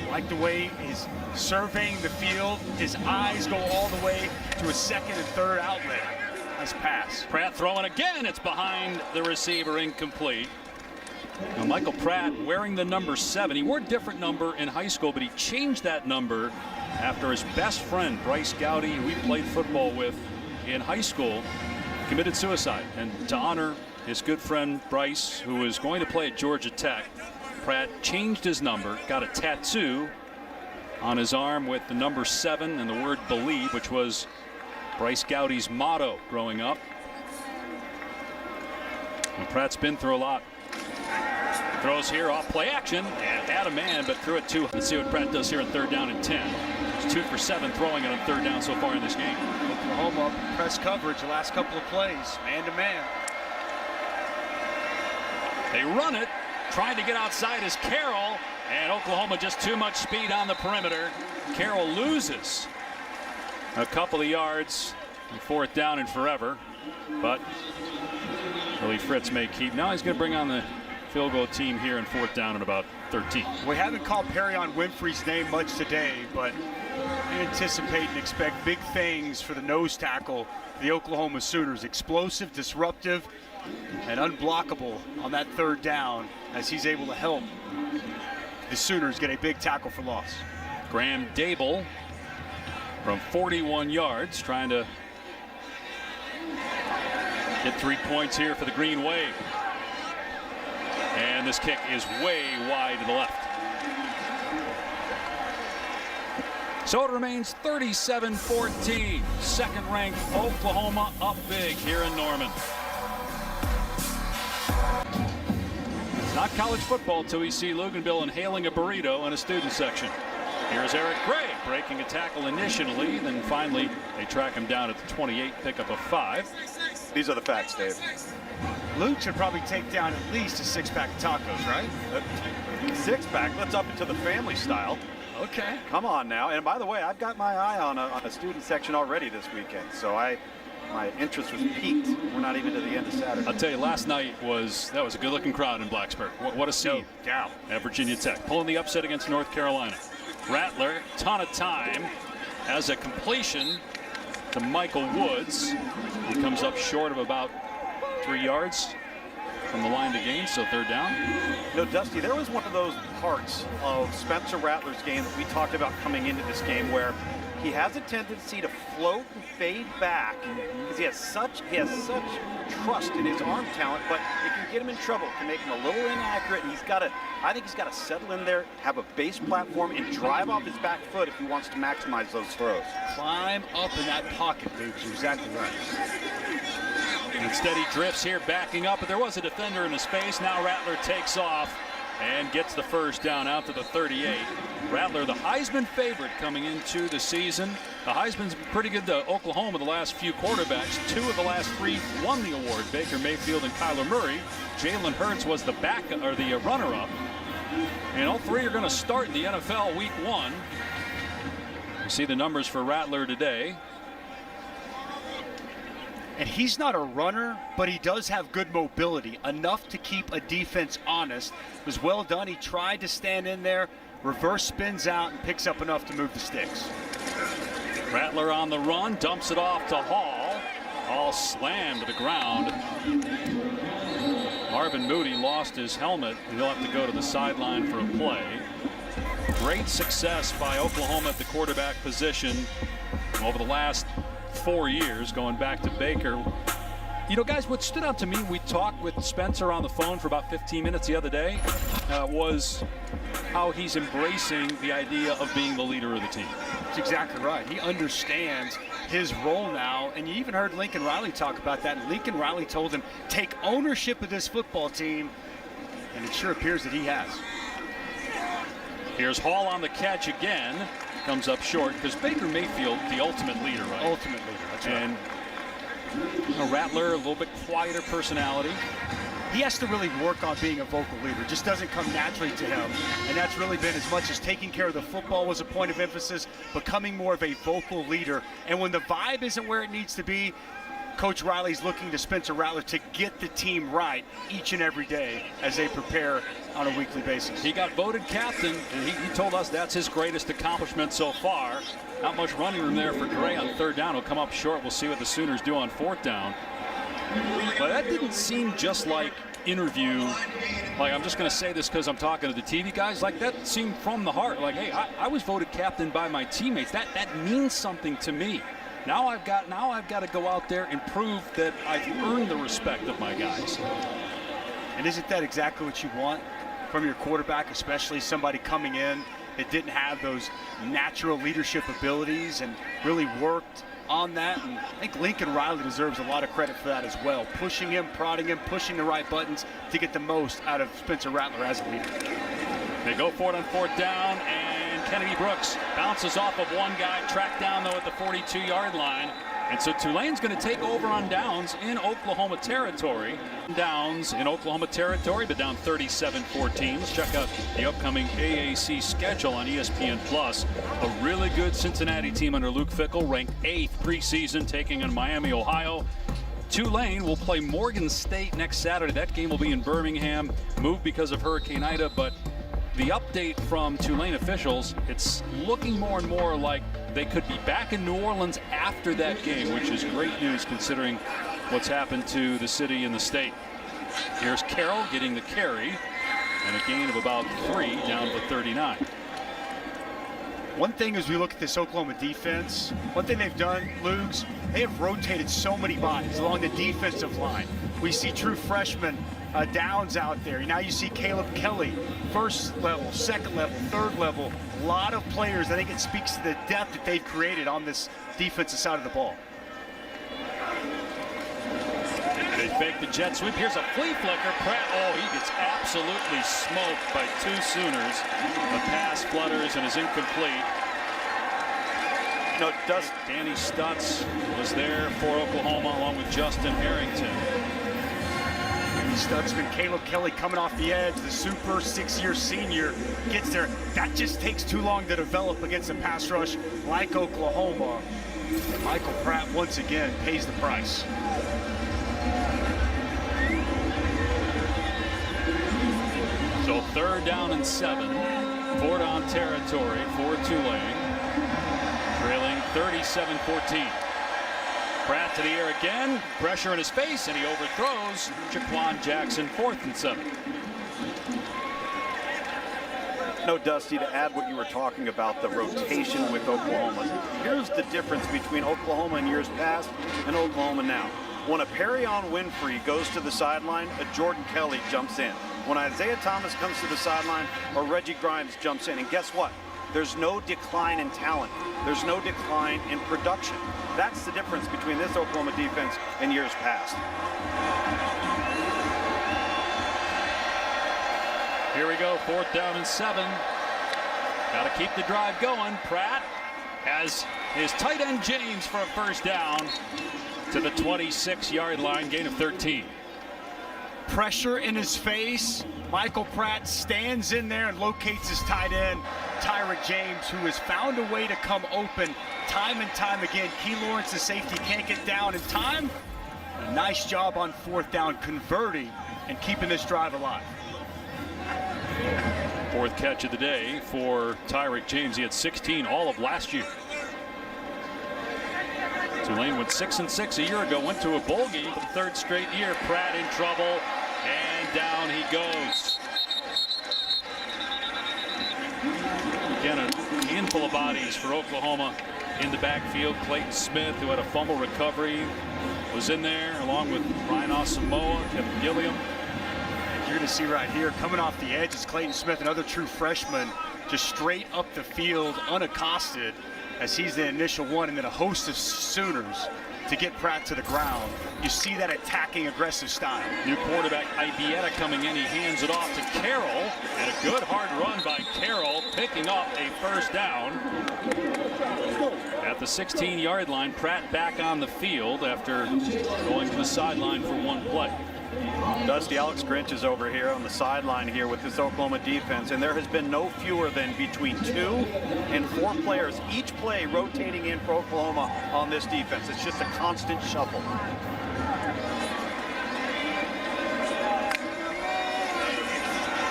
B: Like the way he's surveying the field. His eyes go all the way to a 2nd and 3rd outlet. Nice pass.
A: Pratt throwing again. It's behind the receiver, incomplete. Now, Michael Pratt wearing the number 7. He wore a different number in high school, but he changed that number after his best friend, Bryce Gowdy, who he played football with in high school, committed suicide. And to honor his good friend Bryce, who is going to play at Georgia Tech. Pratt changed his number, got a tattoo on his arm with the number 7 and the word believe, which was Bryce Gowdy's motto growing up. And Pratt's been through a lot. Throws here off play action and had a man, but threw it too. Let's see what Pratt does here on 3rd down and 10. He's 2 for 7 throwing it on 3rd down so far in this game.
B: Oklahoma press coverage the last couple of plays, man to man.
A: They run it, trying to get outside is Carroll, and Oklahoma just too much speed on the perimeter. Carroll loses a couple of yards, and 4th down and forever, but Willie Fritz may keep. Now he's going to bring on the field goal team here in 4th down and about 13.
B: We haven't called Perrion Winfrey's name much today, but we anticipate and expect big things for the nose tackle, the Oklahoma Sooners. Explosive, disruptive, and unblockable on that 3rd down as he's able to help the Sooners get a big tackle for loss.
A: Graham Dable from 41 yards trying to get 3 points here for the Green Wave. And this kick is way wide to the left. So it remains 37-14. Second-ranked Oklahoma up big here in Norman. It's not college football until we see Luganville inhaling a burrito in a student section. Here's Eric Gray breaking a tackle initially, then finally they track him down at the 28, pick up a 5.
D: These are the facts, Dave.
B: Luke should probably take down at least a 6-pack of tacos, right?
D: 6-pack, let's up it to the family style.
B: Okay.
D: Come on now. And by the way, I've got my eye on a student section already this weekend, so my interest was piqued. We're not even to the end of Saturday.
A: I'll tell you, last night was a good-looking crowd in Blacksburg. What a scene.
B: Down
A: at Virginia Tech, pulling the upset against North Carolina. Rattler, ton of time, has a completion to Michael Woods. He comes up short of about 3 yards from the line to gain, so 3rd down.
D: You know, Dusty, there was one of those parts of Spencer Rattler's game that we talked about coming into this game where he has a tendency to float and fade back because he has such trust in his arm talent, but it can get him in trouble. It can make him a little inaccurate, and I think he's got to settle in there, have a base platform, and drive off his back foot if he wants to maximize those throws.
B: Climb up in that pocket, Luke. You're exactly right.
A: Instead he drifts here, backing up, but there was a defender in his face. Now Rattler takes off and gets the 1st down out to the 38. Rattler, the Heisman favorite coming into the season. The Heisman's been pretty good to Oklahoma the last few quarterbacks. 2 of the last 3 won the award, Baker Mayfield and Kyler Murray. Jalen Hurts was the runner-up. And all 3 are going to start in the NFL Week 1. You see the numbers for Rattler today.
B: And he's not a runner, but he does have good mobility, enough to keep a defense honest. It was well done. He tried to stand in there, reverse spins out, and picks up enough to move the sticks.
A: Rattler on the run, dumps it off to Hall. Hall slammed to the ground. Marvin Moody lost his helmet, and he'll have to go to the sideline for a play. Great success by Oklahoma at the quarterback position over the last 4 years, going back to Baker. You know, guys, what stood out to me, we talked with Spencer on the phone for about 15 minutes the other day, was how he's embracing the idea of being the leader of the team.
B: That's exactly right. He understands his role now, and you even heard Lincoln Riley talk about that. And Lincoln Riley told him, take ownership of this football team, and it sure appears that he has.
A: Here's Hall on the catch again. Comes up short because Baker Mayfield, the ultimate leader, right?
B: Ultimate leader, that's right.
A: And Rattler, a little bit quieter personality.
B: He has to really work on being a vocal leader. It just doesn't come naturally to him. And that's really been, as much as taking care of the football was a point of emphasis, becoming more of a vocal leader. And when the vibe isn't where it needs to be, Coach Riley's looking to Spencer Rattler to get the team right each and every day as they prepare on a weekly basis.
A: He got voted captain, and he told us that's his greatest accomplishment so far. Not much running room there for Gray on 3rd down. He'll come up short. We'll see what the Sooners do on 4th down. But that didn't seem just like interview, like I'm just going to say this because I'm talking to the TV guys. Like, that seemed from the heart. Like, hey, I was voted captain by my teammates. That means something to me. Now I've got to go out there and prove that I've earned the respect of my guys.
B: And isn't that exactly what you want from your quarterback, especially somebody coming in that didn't have those natural leadership abilities and really worked on that? And I think Lincoln Riley deserves a lot of credit for that as well. Pushing him, prodding him, pushing the right buttons to get the most out of Spencer Rattler as a leader.
A: They go for it on 4th down, and Kennedy Brooks bounces off of one guy, tracked down though at the 42-yard line. And so Tulane's going to take over on downs in Oklahoma territory. Downs in Oklahoma territory, but down 37-14. Check out the upcoming AAC schedule on ESPN+. A really good Cincinnati team under Luke Fickell, ranked 8th preseason, taking on Miami, Ohio. Tulane will play Morgan State next Saturday. That game will be in Birmingham, moved because of Hurricane Ida, but the update from Tulane officials, it's looking more and more like they could be back in New Orleans after that game, which is great news considering what's happened to the city and the state. Here's Carroll getting the carry, and a gain of about 3 down to 39.
B: One thing as we look at this Oklahoma defense, one thing they've done, Lugs, they have rotated so many bodies along the defensive line. We see true freshmen Downs out there. Now you see Caleb Kelly, first level, second level, third level. A lot of players. I think it speaks to the depth that they've created on this defensive side of the ball.
A: They fake the jet sweep. Here's a flea flicker. Pratt, oh, he gets absolutely smoked by 2 Sooners. The pass flutters and is incomplete.
D: No,
A: Danny Stutz was there for Oklahoma along with Justin Harrington.
B: Stutzman, Caleb Kelly coming off the edge, the super 6-year senior gets there. That just takes too long to develop against a pass rush like Oklahoma. And Michael Pratt once again pays the price.
A: So 3rd down and 7, 4 down territory for Tulane, trailing 37-14. Pratt to the air again, pressure in his face, and he overthrows Jaquan Jackson. 4th and 7.
D: No, Dusty, to add what you were talking about, the rotation with Oklahoma. Here's the difference between Oklahoma in years past and Oklahoma now. When a Perrion Winfrey goes to the sideline, a Jordan Kelly jumps in. When Isaiah Thomas comes to the sideline, or Reggie Grimes jumps in. And guess what? There's no decline in talent. There's no decline in production. That's the difference between this Oklahoma defense and years past.
A: Here we go, 4th down and 7. Got to keep the drive going. Pratt has his tight end James for a 1st down to the 26-yard line, gain of 13.
B: Pressure in his face. Michael Pratt stands in there and locates his tight end, Tyrick James, who has found a way to come open time and time again. Key Lawrence, the safety, can't get down in time. A nice job on 4th down, converting and keeping this drive alive.
A: 4th catch of the day for Tyrick James. He had 16 all of last year. Tulane went 6-6 a year ago, went to a bowl game for the 3rd straight year. Pratt in trouble, and down he goes. Again, a handful of bodies for Oklahoma in the backfield. Clayton Smith, who had a fumble recovery, was in there, along with Ryan Asamoah, Kevin Gilliam.
B: You're going to see right here, coming off the edge, is Clayton Smith, another true freshman, just straight up the field, unaccosted, as he's the initial one, and then a host of Sooners to get Pratt to the ground. You see that attacking, aggressive style.
A: New quarterback Ibieta coming in. He hands it off to Carroll, and a good hard run by Carroll, picking up a 1st down. At the 16-yard line, Pratt back on the field after going to the sideline for one play.
D: Dusty, Alex Grinch is over here on the sideline here with this Oklahoma defense, and there has been no fewer than between 2 and 4 players each play rotating in for Oklahoma on this defense. It's just a constant shuffle.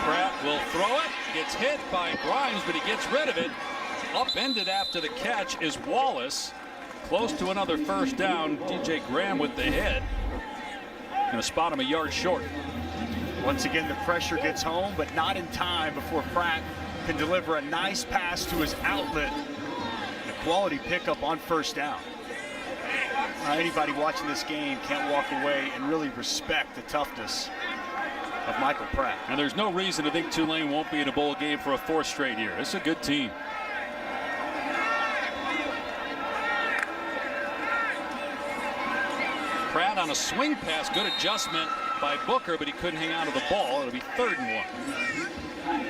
A: Pratt will throw it, gets hit by Grimes, but he gets rid of it. Upended after the catch is Wallace. Close to another 1st down. DJ Graham with the hit. Going to spot him a yard short.
B: Once again, the pressure gets home, but not in time before Pratt can deliver a nice pass to his outlet. A quality pickup on 1st down. Anybody watching this game can't walk away and really respect the toughness of Michael Pratt.
A: And there's no reason to think Tulane won't be in a bowl game for a 4th straight year. It's a good team. Pratt on a swing pass, good adjustment by Booker, but he couldn't hang on to the ball. It'll be 3rd and 1.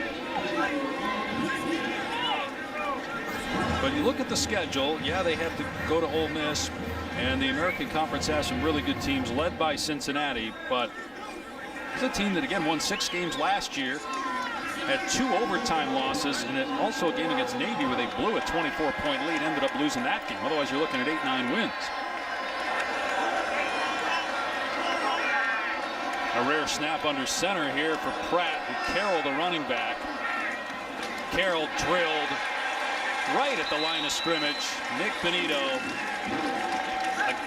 A: But you look at the schedule, yeah, they have to go to Ole Miss, and the American Conference has some really good teams led by Cincinnati, but it's a team that again won 6 games last year, had 2 overtime losses, and it also a game against Navy where they blew a 24-point lead, ended up losing that game. Otherwise you're looking at 8-9 wins. A rare snap under center here for Pratt, with Carroll the running back. Carroll drilled right at the line of scrimmage. Nick Benito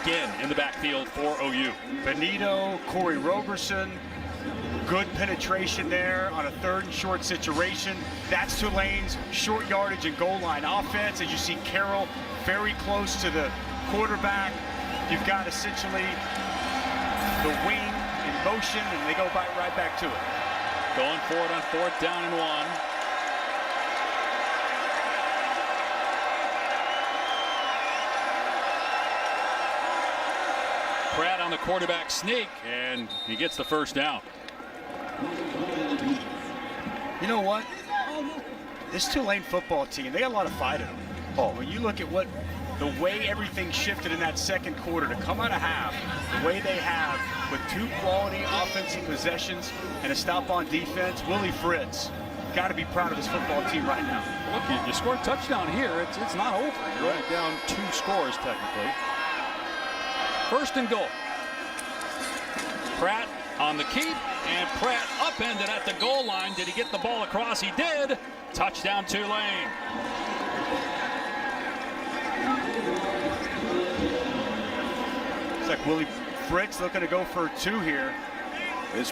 A: again in the backfield for OU.
B: Benito, Corey Roberson, good penetration there on a 3rd and short situation. That's Tulane's short yardage and goal line offense. As you see Carroll very close to the quarterback. You've got essentially the wing in motion, and they go right back to it.
A: Going for it on 4th down and 1. Pratt on the quarterback sneak, and he gets the 1st down.
B: You know what? This Tulane football team, they got a lot of fight in them. When you look at the way everything shifted in that 2nd quarter to come out of half, the way they have with 2 quality offensive possessions and a stop on defense, Willie Fritz got to be proud of his football team right now.
A: Look, you score a touchdown here, it's not over. You're only down 2 scores technically. 1st and goal. Pratt on the keep, and Pratt upended at the goal line. Did he get the ball across? He did. Touchdown Tulane.
B: It's like Willie Fritz looking to go for 2 here.
D: Is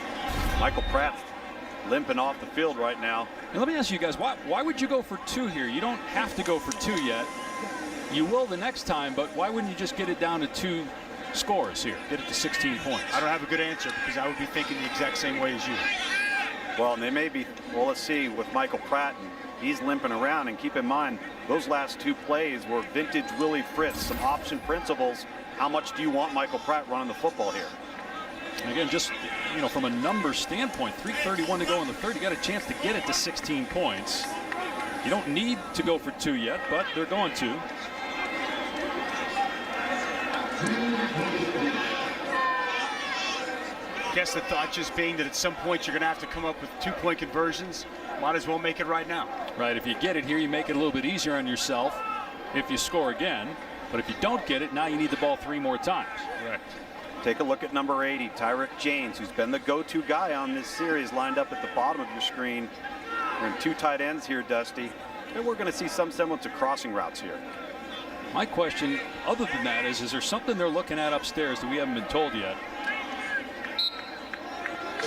D: Michael Pratt limping off the field right now?
A: And let me ask you guys, why would you go for 2 here? You don't have to go for 2 yet. You will the next time, but why wouldn't you just get it down to 2 scores here? Get it to 16 points.
B: I don't have a good answer because I would be thinking the exact same way as you.
D: Well, and they may be, well, let's see, with Michael Pratt, he's limping around, and keep in mind, those last 2 plays were vintage Willie Fritz, some option principles. How much do you want Michael Pratt running the football here?
A: And again, just, you know, from a numbers standpoint, 3:31 to go in the 3rd, you got a chance to get it to 16 points. You don't need to go for 2 yet, but they're going to.
B: I guess the thought just being that at some point you're going to have to come up with 2-point conversions. Might as well make it right now.
A: Right, if you get it here, you make it a little bit easier on yourself if you score again. But if you don't get it, now you need the ball 3 more times.
B: Correct.
D: Take a look at number 80, Tyrick James, who's been the go-to guy on this series, lined up at the bottom of your screen. We're in 2 tight ends here, Dusty. And we're going to see some semblance of crossing routes here.
A: My question, other than that, is there something they're looking at upstairs that we haven't been told yet?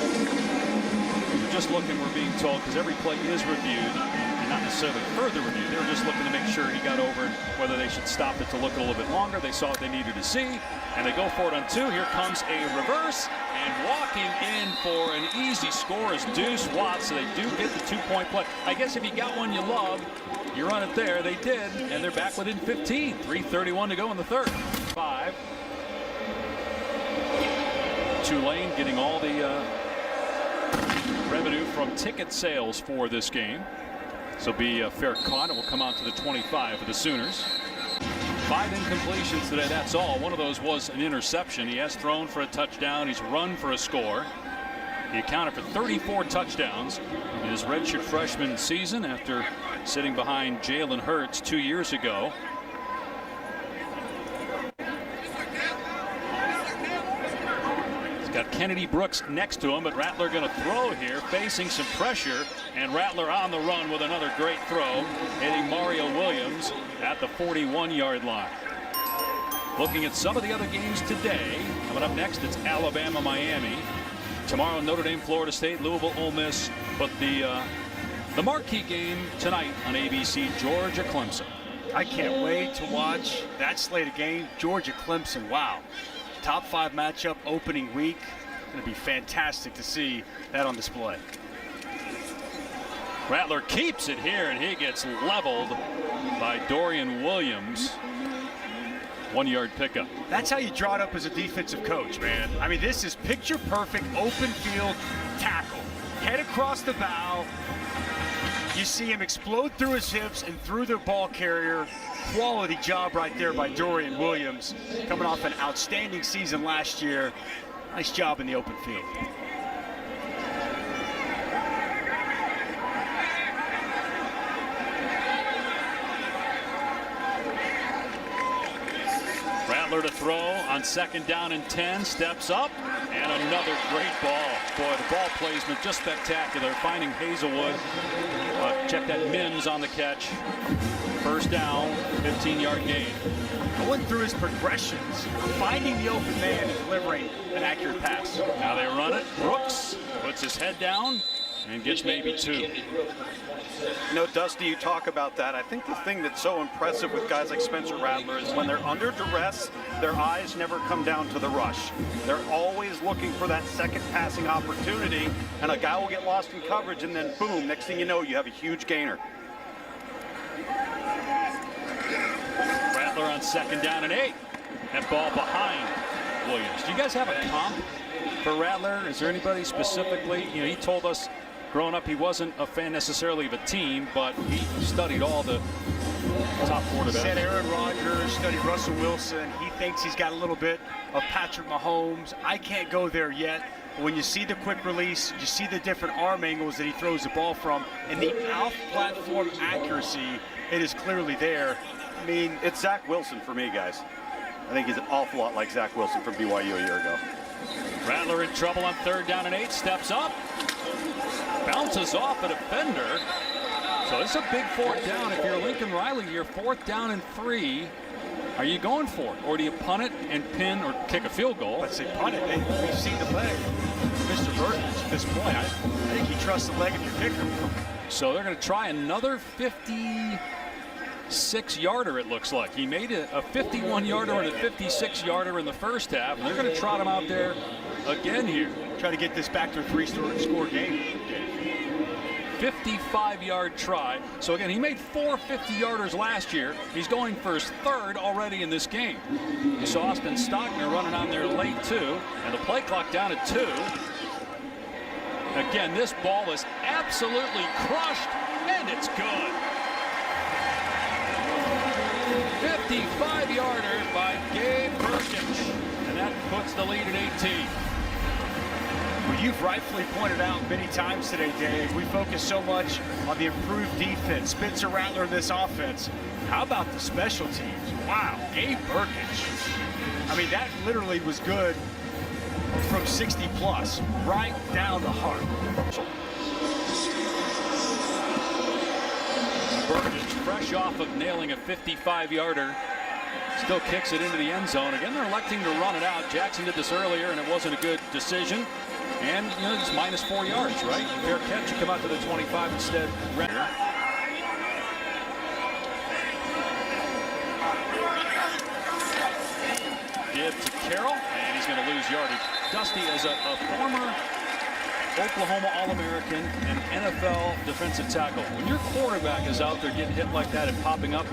A: We're just looking, we're being told, because every play is reviewed, and not necessarily further reviewed. They were just looking to make sure he got over and whether they should stop it to look a little bit longer. They saw what they needed to see, and they go for it on 2. Here comes a reverse, and walking in for an easy score is Deuce Watts, so they do get the 2-point play. I guess if you got one you love, you run it there. They did, and they're back within 15. 3:31 to go in the 3rd. 5. Tulane getting all the revenue from ticket sales for this game. So be a fair caught. It will come out to the 25 for the Sooners. 5 incompletions today. That's all. One of those was an interception. He has thrown for a touchdown. He's run for a score. He accounted for 34 touchdowns in his redshirt freshman season after sitting behind Jalen Hurts 2 years ago. He's got Kennedy Brooks next to him, but Rattler going to throw here, facing some pressure, and Rattler on the run with another great throw, hitting Mario Williams at the 41-yard line. Looking at some of the other games today, coming up next, it's Alabama-Miami. Tomorrow, Notre Dame, Florida State, Louisville, Ole Miss, but the marquee game tonight on ABC, Georgia, Clemson.
B: I can't wait to watch that slate of game. Georgia-Clemson, wow. Top 5 matchup opening week. Going to be fantastic to see that on display.
A: Rattler keeps it here, and he gets leveled by Dorian Williams. 1-yard pickup.
B: That's how you draw it up as a defensive coach, man. I mean, this is picture perfect open field tackle. Head across the bow. You see him explode through his hips and through the ball carrier. Quality job right there by Dorian Williams, coming off an outstanding season last year. Nice job in the open field.
A: Rattler to throw on 2nd down and 10, steps up, and another great ball. Boy, the ball placement just spectacular. Finding Hazelwood. Check that, Mims on the catch. 1st down, 15-yard gain.
B: Going through his progressions, finding the open man and delivering an accurate pass.
A: Now they run it. Brooks puts his head down and gets maybe 2.
D: You know, Dusty, you talk about that. I think the thing that's so impressive with guys like Spencer Rattler is when they're under duress, their eyes never come down to the rush. They're always looking for that second passing opportunity, and a guy will get lost in coverage, and then boom, next thing you know, you have a huge gainer.
A: Rattler on 2nd down and 8. That ball behind Williams. Do you guys have a comp for Rattler? Is there anybody specifically? You know, he told us growing up he wasn't a fan necessarily of a team, but he studied all the top quarterbacks.
B: Said Aaron Rodgers, studied Russell Wilson. He thinks he's got a little bit of Patrick Mahomes. I can't go there yet. But when you see the quick release, you see the different arm angles that he throws the ball from, and the off-platform accuracy, it is clearly there. I mean,
D: it's Zach Wilson for me, guys. I think he's an awful lot like Zach Wilson from BYU a year ago.
A: Rattler in trouble on 3rd down and 8, steps up, bounces off a defender. So it's a big 4th down. If you're Lincoln Riley, you're 4th down and 3. Are you going for it, or do you punt it and pin or kick a field goal?
B: Let's say punt it. We've seen the leg, Mr. Burton. At this point, I think he trusts the leg of your kicker.
A: So they're going to try another 56-yarder, it looks like. He made a 51-yarder and a 56-yarder in the first half, and they're going to trot him out there again here.
B: Try to get this back to a 3-score game.
A: 55-yard try. So again, he made 4 50-yarders last year. He's going for his 3rd already in this game. You saw Austin Stockner running on there late too, and the play clock down at 2. Again, this ball is absolutely crushed, and it's good. 55-yarder by Gabe Burkich, and that puts the lead at 18.
B: Well, you've rightfully pointed out many times today, Dave, we focus so much on the improved defense, Spencer Rattler in this offense. How about the special teams? Wow, Gabe Burkich. I mean, that literally was good from 60 plus, right down the heart.
A: Burkich, fresh off of nailing a 55-yarder, still kicks it into the end zone. Again, they're electing to run it out. Jackson did this earlier, and it wasn't a good decision. And, you know, it's minus 4 yards, right? Fair catch, you come out to the 25 instead. Give to Carroll, and he's going to lose yardage. Dusty, as a former Oklahoma All-American and NFL defensive tackle, when your quarterback is out there getting hit like that and popping up,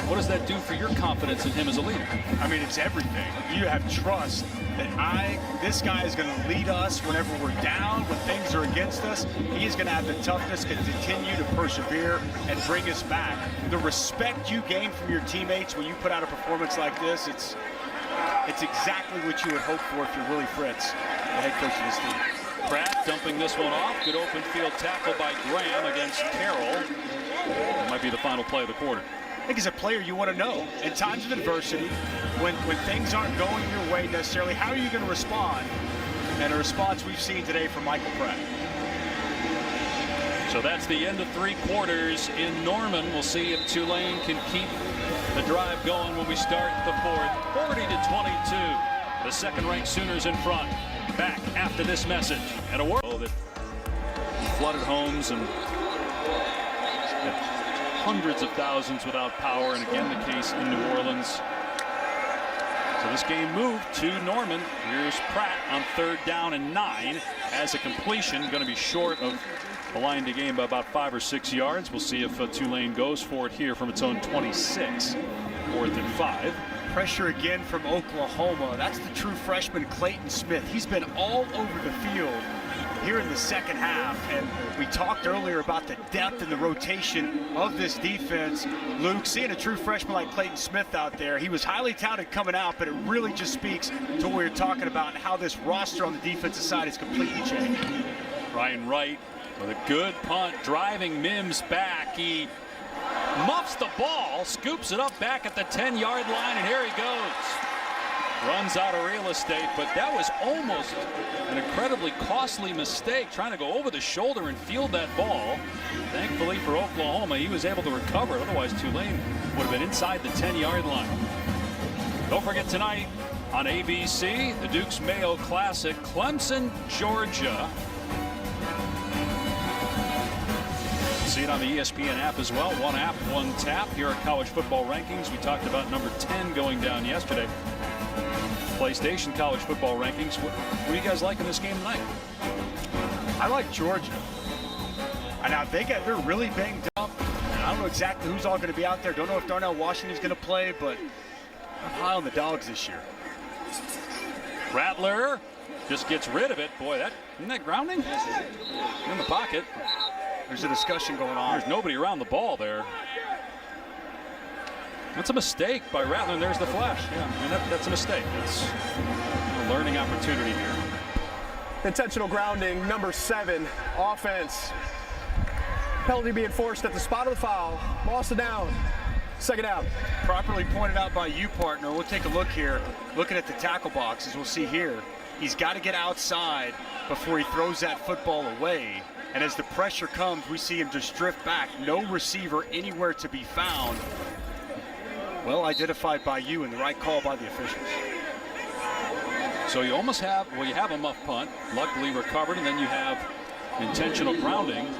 A: what does that do for your confidence in him as a leader?
B: I mean, it's everything. You have trust that this guy is going to lead us whenever we're down, when things are against us. He is going to have the toughness to continue to persevere and bring us back. The respect you gain from your teammates when you put out a performance like this, it's exactly what you would hope for if you're Willie Fritz, the head coach of this team.
A: Pratt dumping this one off. Good open field tackle by Graham against Carroll. That might be the final play of the quarter.
B: I think as a player, you want to know, in times of adversity, when things aren't going your way necessarily, how are you going to respond? And a response we've seen today from Michael Pratt.
A: So that's the end of 3 quarters in Norman. We'll see if Tulane can keep the drive going when we start the 4th. 40-22. The second-ranked Sooners in front. Back after this message. And a word that flooded homes and hundreds of thousands without power, and again the case in New Orleans. So this game moved to Norman. Here's Pratt on 3rd down and 9. Has a completion, going to be short of the line to gain by about 5 or 6 yards. We'll see if Tulane goes for it here from its own 26. 4th and 5.
B: Pressure again from Oklahoma. That's the true freshman Clayton Smith. He's been all over the field here in the second half, and we talked earlier about the depth and the rotation of this defense. Luke, seeing a true freshman like Clayton Smith out there, he was highly touted coming out, but it really just speaks to what we were talking about and how this roster on the defensive side is completely changed.
A: Ryan Wright with a good punt, driving Mims back. He muffs the ball, scoops it up back at the 10-yard line, and here he goes. Runs out of real estate, but that was almost an incredibly costly mistake, trying to go over the shoulder and field that ball. Thankfully for Oklahoma, he was able to recover. Otherwise, Tulane would have been inside the 10-yard line. Don't forget tonight on ABC, the Duke's Mayo Classic, Clemson, Georgia. See it on the ESPN app as well. One app, one tap. Here are college football rankings. We talked about number 10 going down yesterday. PlayStation college football rankings. What do you guys like in this game tonight?
B: I like Georgia. And now they're really banged up. And I don't know exactly who's all going to be out there. Don't know if Darnell Washington's going to play, but I'm high on the Dogs this year.
A: Rattler just gets rid of it. Boy, isn't that grounding? In the pocket.
B: There's a discussion going on.
A: There's nobody around the ball there. That's a mistake by Rattler, and there's the flash. Yeah, I mean, that's a mistake. It's a learning opportunity here.
C: Intentional grounding, number 7, offense. Penalty being forced at the spot of the foul. Lost it down. 2nd down.
B: Properly pointed out by you, partner. We'll take a look here. Looking at the tackle boxes, we'll see here. He's got to get outside before he throws that football away. And as the pressure comes, we see him just drift back. No receiver anywhere to be found. Well identified by you and the right call by the officials.
A: So you almost have, you have a muff punt, luckily recovered, and then you have intentional grounding.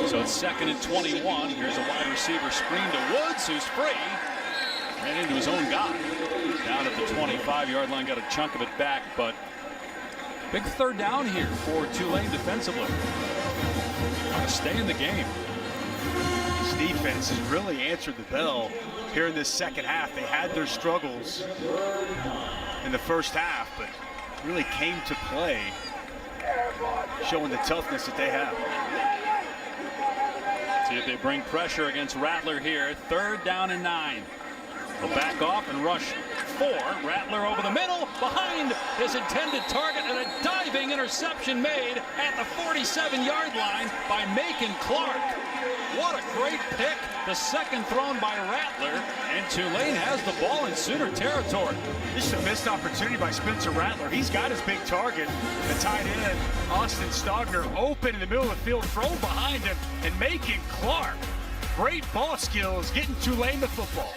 A: So it's 2nd and 21. Here's a wide receiver screen to Woods, who's free. Ran into his own guy. Down at the 25-yard line, got a chunk of it back, but big 3rd down here for Tulane defensively. Stay in the game.
B: This defense has really answered the bell here in this second half. They had their struggles in the first half, but really came to play, showing the toughness that they have.
A: See if they bring pressure against Rattler here. 3rd down and 9. They'll back off and rush 4. Rattler over the middle, behind his intended target, and a diving interception made at the 47-yard line by Macon Clark. What a great pick. The 2nd thrown by Rattler, and Tulane has the ball in Sooner territory.
B: This is a missed opportunity by Spencer Rattler. He's got his big target, the tight end, Austin Stogner, open in the middle of the field, thrown behind him, and Macon Clark. Great ball skills, getting Tulane the football.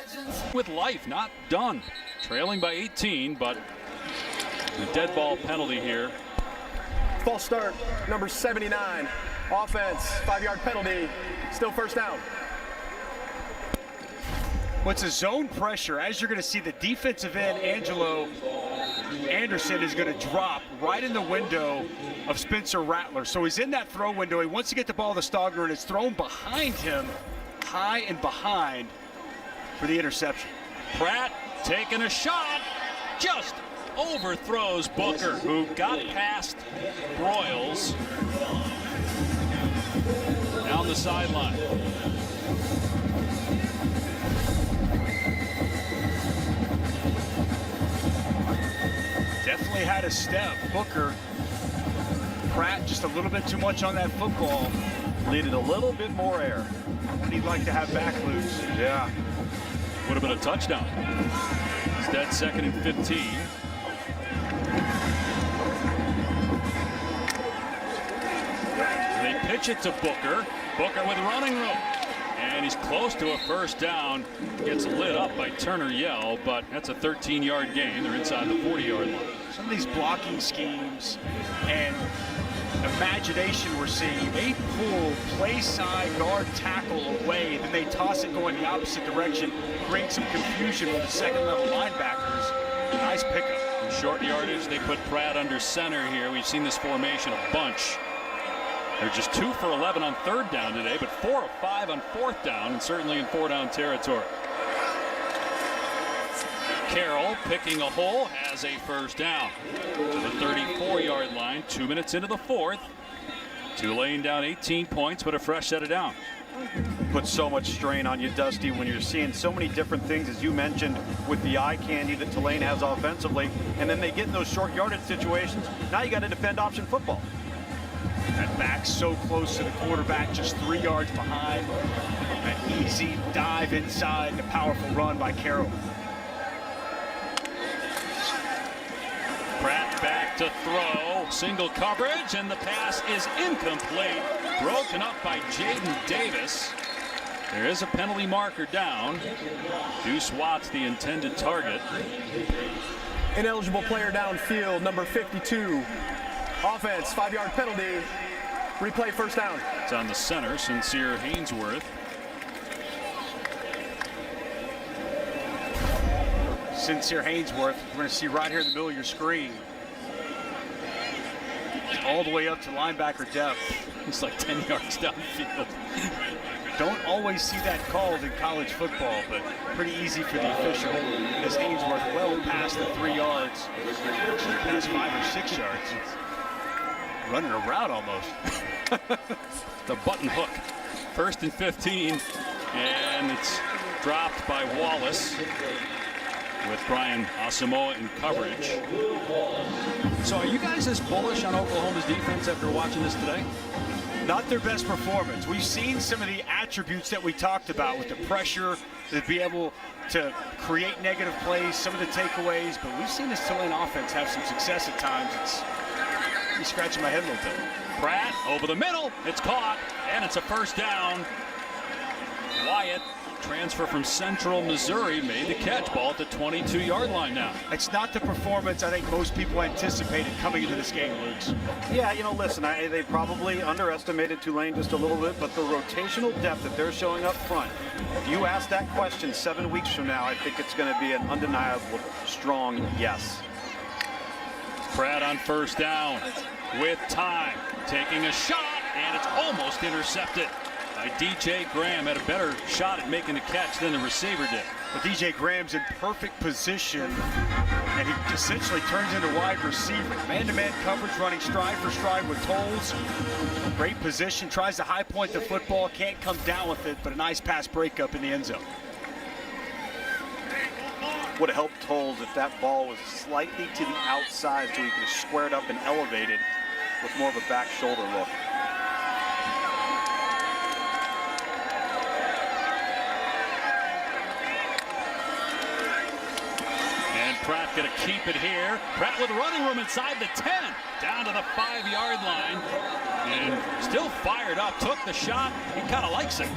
A: With life, not done. Trailing by 18, but the dead ball penalty here.
C: False start, number 79, offense, 5-yard penalty, still 1st down.
B: What's a zone pressure, as you're going to see the defensive end, Angelo Anderson, is going to drop right in the window of Spencer Rattler. So he's in that throw window. He wants to get the ball to Stogner, and it's thrown behind him, high and behind, for the interception.
A: Pratt taking a shot, just overthrows Booker, who got past Broyles down the sideline.
B: Definitely had a step. Booker, Pratt just a little bit too much on that football.
D: Needed a little bit more air.
B: What he'd like to have back loose.
D: Yeah.
A: Would have been a touchdown. Instead, 2nd and 15. They pitch it to Booker. Booker with running room. And he's close to a 1st down. Gets lit up by Turner Yell, but that's a 13-yard gain. They're inside the 40-yard line.
B: Some of these blocking schemes and imagination we're seeing. They pull play side guard tackle away, then they toss it going the opposite direction, create some confusion for the second level linebackers. Nice pickup.
A: Short yardage, they put Pratt under center here. We've seen this formation a bunch. They're just 2 for 11 on third down today, but 4 of 5 on fourth down, and certainly in 4-down territory. Carroll picking a hole, has a first down. The 34-yard line, 2 minutes into the fourth. Tulane down 18 points, but a fresh set of downs.
D: Puts so much strain on you, Dusty, when you're seeing so many different things, as you mentioned, with the eye candy that Tulane has offensively, and then they get in those short yardage situations. Now you got to defend option football.
B: That back so close to the quarterback, just 3 yards behind. An easy dive inside and a powerful run by Carroll.
A: Pratt back to throw, single coverage, and the pass is incomplete. Broken up by Jaden Davis. There is a penalty marker down. Deuce Watts, the intended target.
C: Ineligible player downfield, number 52. Offense, 5-yard penalty. Replay first down.
A: It's on the center, Sincere Hainsworth.
B: Sincere Hainsworth, we're going to see right here in the middle of your screen. All the way up to linebacker depth.
A: It's like 10 yards downfield.
B: Don't always see that called in college football, but pretty easy for the official. As Hainsworth well past the 3 yards, past 5 or 6 yards. Running a route almost.
A: The button hook. 1st and 15, and it's dropped by Wallace with Brian Asamoah in coverage. So are you guys as bullish on Oklahoma's defense after watching this today?
B: Not their best performance. We've seen some of the attributes that we talked about with the pressure, to be able to create negative plays, some of the takeaways, but we've seen this Tulane offense have some success at times. I'm scratching my head a little bit.
A: Pratt over the middle, it's caught, and it's a first down. Wyatt, transfer from Central Missouri, made the catch. Ball at the 22-yard line now.
B: It's not the performance I think most people anticipated coming into this game, Luke.
D: Yeah, you know, listen, they probably underestimated Tulane just a little bit, but the rotational depth that they're showing up front, if you ask that question 7 weeks from now, I think it's going to be an undeniable, strong yes.
A: Pratt on first down with time, taking a shot, and it's almost intercepted. DJ Graham had a better shot at making the catch than the receiver did.
B: But DJ Graham's in perfect position, and he essentially turns into wide receiver. Man-to-man coverage, running stride for stride with Tolles. Great position, tries to high point the football, can't come down with it, but a nice pass breakup in the end zone.
D: Would have helped Tolles if that ball was slightly to the outside so he could have squared up and elevated with more of a back shoulder look.
A: Pratt gonna keep it here. Pratt with running room inside the 10, down to the 5-yard line, and still fired up. Took the shot. He kind of likes it.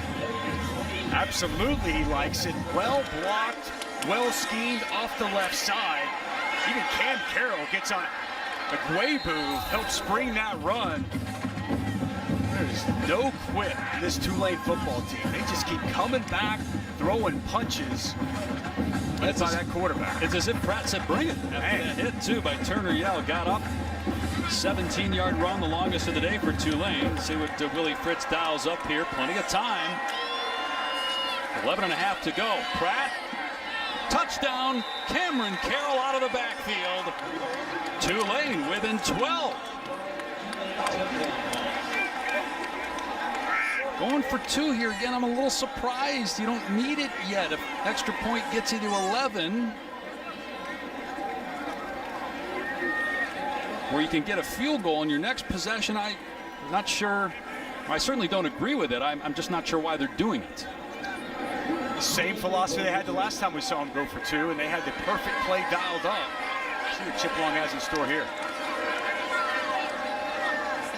B: Absolutely, he likes it. Well blocked, well schemed off the left side. Even Cam Carroll gets on it. Agwebu helps spring that run. There's no quit in this Tulane football team. They just keep coming back, throwing punches. That's by that quarterback.
A: It's as if Pratt said, bring it. After that hit, too, by Turner Yell. Got up. 17-yard run, the longest of the day for Tulane. See what Willie Fritz dials up here. Plenty of time. 11.5 to go. Pratt. Touchdown. Cameron Carroll out of the backfield. Tulane within 12. Going for 2 here again. I'm a little surprised. You don't need it yet. If extra point gets you to 11, where you can get a field goal in your next possession, I'm not sure. I certainly don't agree with it. I'm just not sure why they're doing it.
B: Same philosophy they had the last time we saw them go for 2, and they had the perfect play dialed up. See what Chip Long has in store here.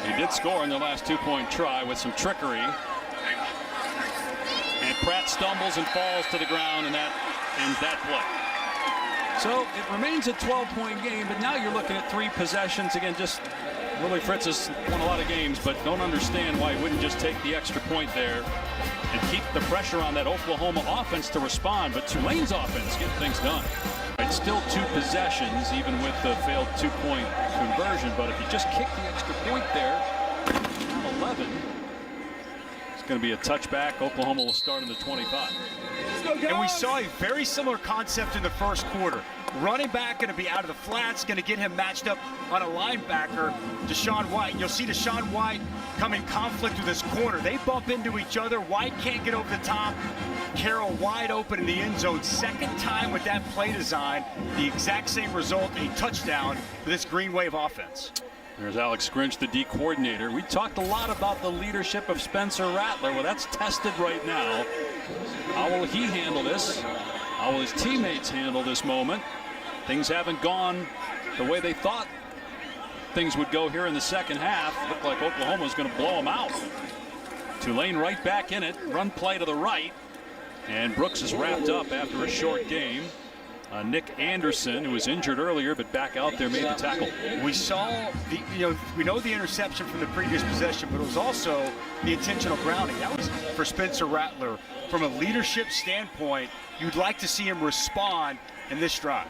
A: He did score in the last 2-point try with some trickery. And Pratt stumbles and falls to the ground, and that ends that play. So it remains a 12-point game, but now you're looking at 3 possessions. Again, just Willie Fritz has won a lot of games, but don't understand why he wouldn't just take the extra point there and keep the pressure on that Oklahoma offense to respond. But Tulane's offense getting things done. It's still 2 possessions, even with the failed 2-point conversion. But if you just kick the extra point there, 11, it's going to be a touchback. Oklahoma will start in the 25.
B: And we saw a very similar concept in the first quarter. Running back going to be out of the flats, going to get him matched up on a linebacker, Deshaun White. You'll see Deshaun White come in conflict with his corner. They bump into each other. White can't get over the top. Carroll wide open in the end zone. Second time with that play design. The exact same result, a touchdown for this Green Wave offense.
A: There's Alex Grinch, the D coordinator. We talked a lot about the leadership of Spencer Rattler. Well, that's tested right now. How will he handle this? How will his teammates handle this moment? Things haven't gone the way they thought things would go here in the second half. Looked like Oklahoma was going to blow them out. Tulane right back in it. Run play to the right. And Brooks is wrapped up after a short game. Nick Anderson, who was injured earlier but back out there, made the tackle.
B: We saw we know the interception from the previous possession, but it was also the intentional grounding. That was for Spencer Rattler. From a leadership standpoint, you'd like to see him respond in this drive.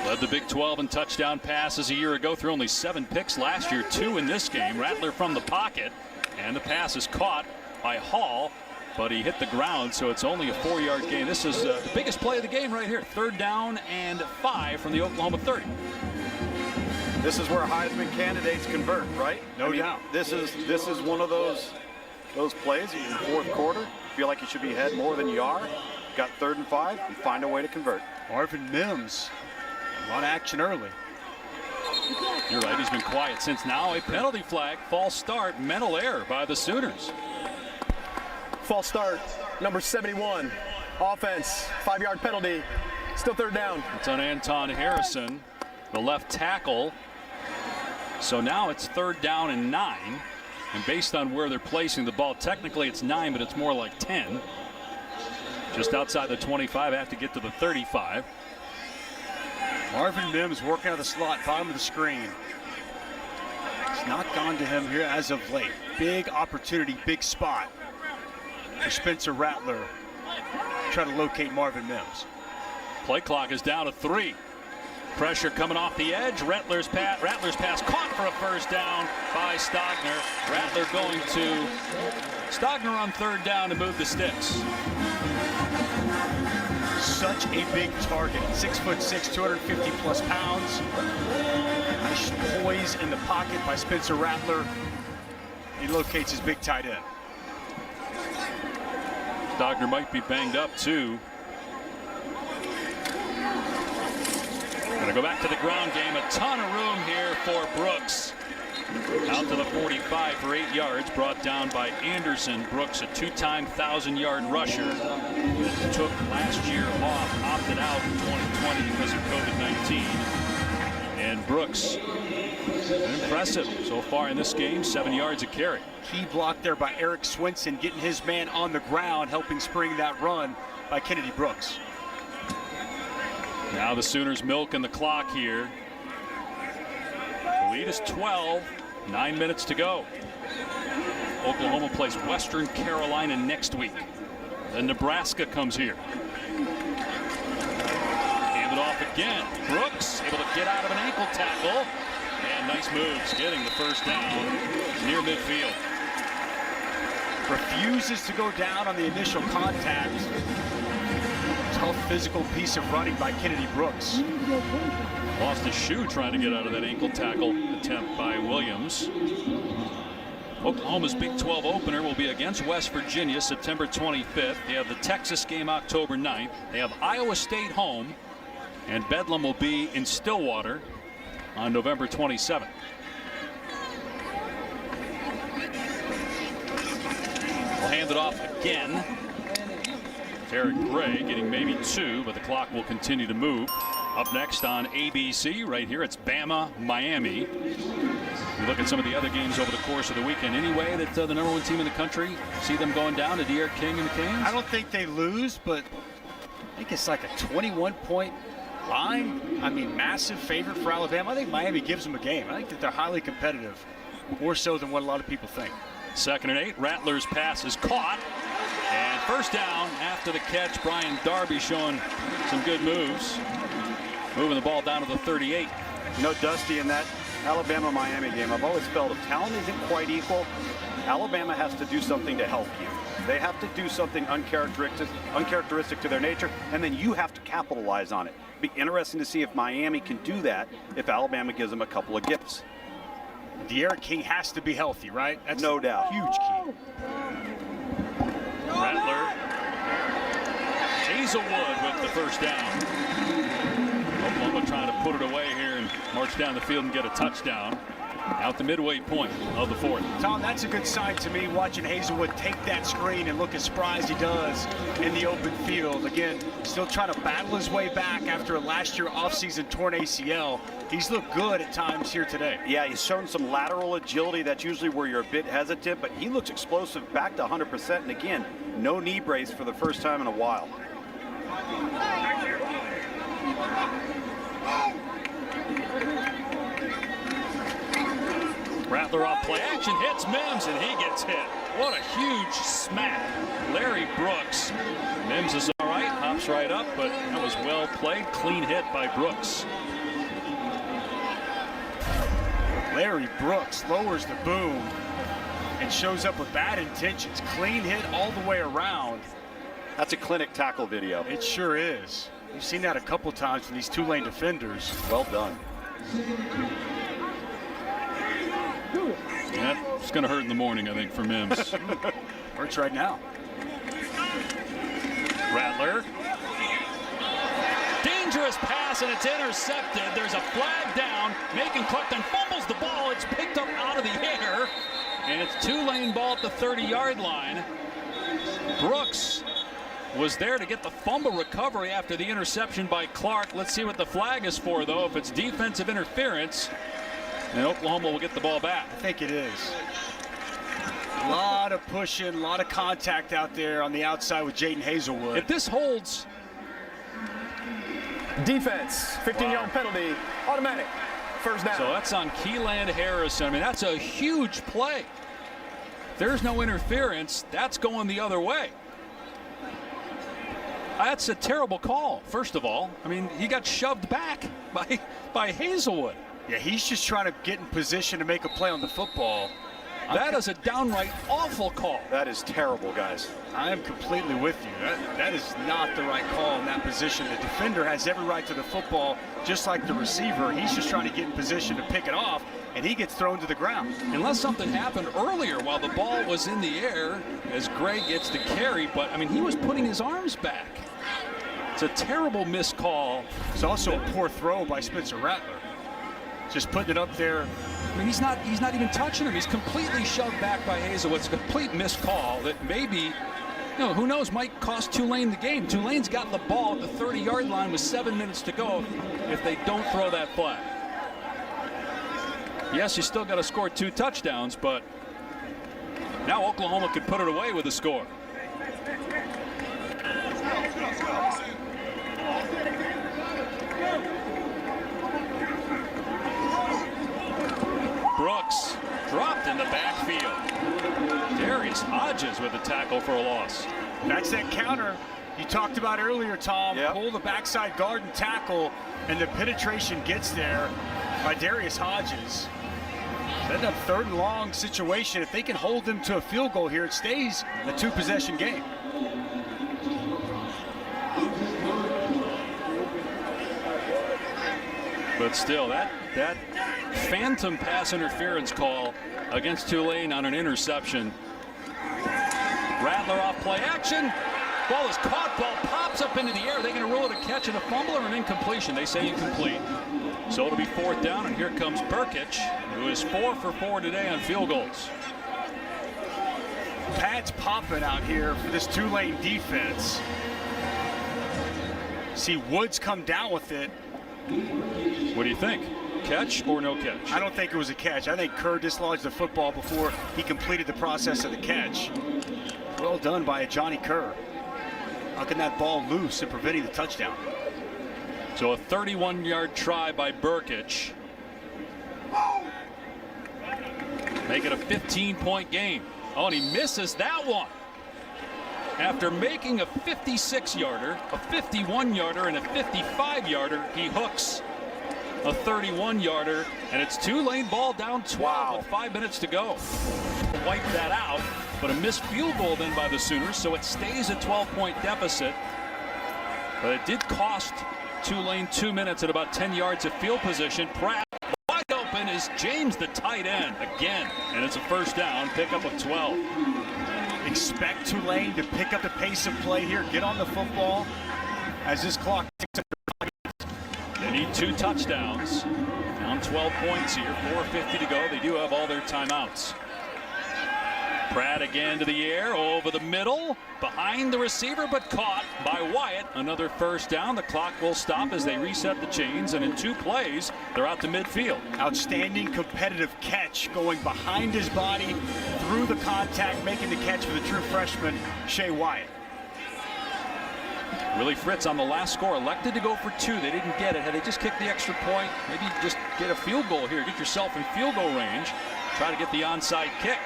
A: Led the Big 12 in touchdown passes a year ago, threw only 7 picks last year, 2 in this game. Rattler from the pocket, and the pass is caught by Hall, but he hit the ground, so it's only a 4-yard gain. This is the biggest play of the game right here. 3rd down and 5 from the Oklahoma 30.
D: This is where Heisman candidates convert, right?
B: No doubt.
D: This is one of those plays in the 4th quarter. Feel like you should be ahead more than you are. Got 3rd and 5, and find a way to convert.
B: Marvin Mims, a lot of action early.
A: You're right, he's been quiet since. Now a penalty flag, false start, mental error by the Sooners.
C: False start, number 71. Offense, 5-yard penalty. Still 3rd down.
A: It's on Anton Harrison, the left tackle. So now it's 3rd down and 9. And based on where they're placing the ball, technically it's 9, but it's more like 10. Just outside the 25, have to get to the 35.
B: Marvin Mims working out of the slot, bottom of the screen. It's not gone to him here as of late. Big opportunity, big spot for Spencer Rattler. Try to locate Marvin Mims.
A: Play clock is down to 3. Pressure coming off the edge. Rattler's pass caught for a 1st down by Stogner. Rattler going to Stogner on 3rd down to move the sticks.
B: Such a big target. 6'6", 250 plus pounds. Nice poise in the pocket by Spencer Rattler. He locates his big tight end.
A: Stogner might be banged up too. Gonna go back to the ground game. A ton of room here for Brooks. Out to the 45 for 8 yards, brought down by Anderson. Brooks, a 2-time 1,000-yard rusher. Took last year off, opted out in 2020 because of COVID-19. And Brooks, impressive so far in this game, 7 yards a carry.
B: Key block there by Eric Swinson, getting his man on the ground, helping spring that run by Kennedy Brooks.
A: Now the Sooners milking the clock here. The lead is 12, 9 minutes to go. Oklahoma plays Western Carolina next week. Then Nebraska comes here. Hand it off again. Brooks able to get out of an ankle tackle. And nice moves, getting the 1st down near midfield.
B: Refuses to go down on the initial contact. Tough physical piece of running by Kennedy Brooks.
A: Lost his shoe trying to get out of that ankle tackle attempt by Williams. Oklahoma's Big 12 opener will be against West Virginia September 25th. They have the Texas game October 9th. They have Iowa State home, and Bedlam will be in Stillwater on November 27th. We'll hand it off again. Eric Gray getting maybe 2, but the clock will continue to move. Up next on ABC, right here, it's Bama, Miami. You look at some of the other games over the course of the weekend. Any way that the number 1 team in the country, see them going down to De'Aaron King and the Canes?
B: I don't think they lose, but I think it's like a 21-point Line, I mean, massive favorite for Alabama. I think Miami gives them a game. I think that they're highly competitive, more so than what a lot of people think.
A: 2nd and 8. Rattler's pass is caught. And first down after the catch. Brian Darby showing some good moves. Moving the ball down to the 38.
D: You know, Dusty, in that Alabama-Miami game, I've always felt if talent isn't quite equal, Alabama has to do something to help you. They have to do something uncharacteristic to their nature, and then you have to capitalize on it. Be interesting to see if Miami can do that if Alabama gives them a couple of gifts.
B: De'Aaron King has to be healthy, right? That's
D: no doubt.
B: Huge key.
A: Rattler. Hazelwood with the first down. Oklahoma trying to put it away here and march down the field and get a touchdown. Out the midway point of the 4th.
B: Tom, that's a good sign to me, watching Hazelwood take that screen and look as spry as he does in the open field. Again, still trying to battle his way back after a last year offseason torn ACL. He's looked good at times here today.
D: Yeah, he's shown some lateral agility. That's usually where you're a bit hesitant, but he looks explosive back to 100%. And again, no knee brace for the first time in a while.
A: Rattler off play action, hits Mims, and he gets hit. What a huge smack. Larry Brooks. Mims is all right, hops right up, but that was well played. Clean hit by Brooks.
B: Larry Brooks lowers the boom and shows up with bad intentions. Clean hit all the way around.
D: That's a clinic tackle video.
B: It sure is. We've seen that a couple times from these Tulane defenders.
D: Well done.
A: That's going to hurt in the morning, I think, for Mims.
B: Hurts right now.
A: Rattler. Dangerous pass, and it's intercepted. There's a flag down. Macon Cluckton fumbles the ball. It's picked up out of the air. And it's Tulane ball at the 30-yard line. Brooks was there to get the fumble recovery after the interception by Clark. Let's see what the flag is for, though. If it's defensive interference, and Oklahoma will get the ball back.
B: I think it is. A lot of pushing, a lot of contact out there on the outside with Jaden Hazelwood.
A: If this holds.
C: Defense, 15-yard penalty, automatic, first down.
A: So that's on Keeland Harrison. I mean, that's a huge play. There's no interference. That's going the other way. That's a terrible call, first of all. I mean, he got shoved back by Hazelwood.
B: Yeah, he's just trying to get in position to make a play on the football.
A: That is a downright awful call.
D: That is terrible, guys.
B: I am completely with you. That is not the right call in that position. The defender has every right to the football, just like the receiver. He's just trying to get in position to pick it off, and he gets thrown to the ground.
A: Unless something happened earlier while the ball was in the air as Gray gets the carry, but, I mean, he was putting his arms back. It's a terrible missed call.
B: It's also a poor throw by Spencer Rattler. Just putting it up there.
A: I mean, he's not even touching him. He's completely shoved back by Hazelwood. It's a complete missed call that maybe, who knows, might cost Tulane the game. Tulane's got the ball at the 30-yard line with 7 minutes to go if they don't throw that flag. Yes, you still got to score 2 touchdowns, but now Oklahoma could put it away with a score. Brooks dropped in the backfield. Darius Hodges with a tackle for a loss.
B: That's that counter you talked about earlier, Tom.
D: Yep.
B: Pull the backside guard and tackle, and the penetration gets there by Darius Hodges. Set up 3rd and long situation. If they can hold them to a field goal here, it stays a 2-possession game.
A: But still, that phantom pass interference call against Tulane on an interception. Rattler off play action. Ball is caught. Ball pops up into the air. Are they going to rule it a catch and a fumble or an incompletion? They say incomplete. So it'll be 4th down, and here comes Burkich, who is 4 for 4 today on field goals.
B: Pads popping out here for this Tulane defense. See Woods come down with it.
A: What do you think? Catch or no catch?
B: I don't think it was a catch. I think Kerr dislodged the football before he completed the process of the catch. Well done by Johnny Kerr. Knocking that ball loose and preventing the touchdown.
A: So a 31-yard try by Burkich. Make it a 15-point game. Oh, and he misses that one. After making a 56-yarder, a 51-yarder, and a 55-yarder, he hooks a 31-yarder, and it's Tulane ball down 12 with 5 minutes to go. Wipe that out, but a missed field goal then by the Sooners, so it stays a 12-point deficit. But it did cost Tulane 2 minutes and about 10 yards of field position. Pratt wide open is James, the tight end, again, and it's a first down, pickup of 12.
B: Expect Tulane to pick up the pace of play here, get on the football as this clock ticks up.
A: They need 2 touchdowns. Down 12 points here, 4:50 to go. They do have all their timeouts. Pratt again to the air, over the middle, behind the receiver, but caught by Wyatt. Another first down. The clock will stop as they reset the chains, and in 2 plays, they're out to midfield.
B: Outstanding competitive catch, going behind his body, through the contact, making the catch for the true freshman, Shea Wyatt.
A: Willie Fritz on the last score elected to go for 2. They didn't get it. Had they just kicked the extra point, maybe just get a field goal here. Get yourself in field goal range. Try to get the onside kick.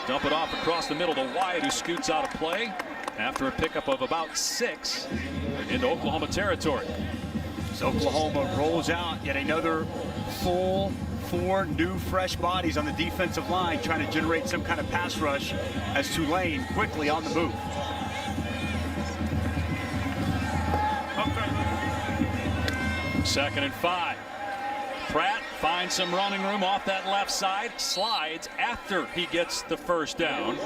A: Dump it off across the middle to Wyatt, who scoots out of play after a pickup of about 6 into Oklahoma territory.
B: So Oklahoma rolls out yet another full 4 new fresh bodies on the defensive line, trying to generate some kind of pass rush as Tulane quickly on the move.
A: Second and 5. Pratt finds some running room off that left side, slides after he gets the first down.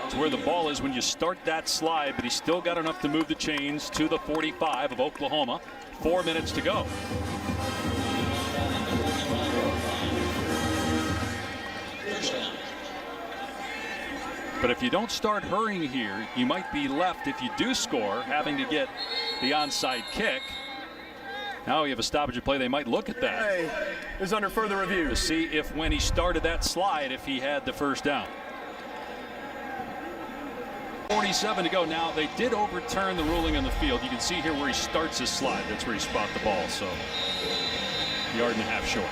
A: It's where the ball is when you start that slide, but he's still got enough to move the chains to the 45 of Oklahoma. 4 minutes to go. But if you don't start hurrying here, you might be left, if you do score, having to get the onside kick. Now we have a stoppage of play. They might look at that.
C: Hey, is under further review.
A: To see if when he started that slide, if he had the first down. 47 to go. Now they did overturn the ruling on the field. You can see here where he starts his slide. That's where he spot the ball. So yard and a half short.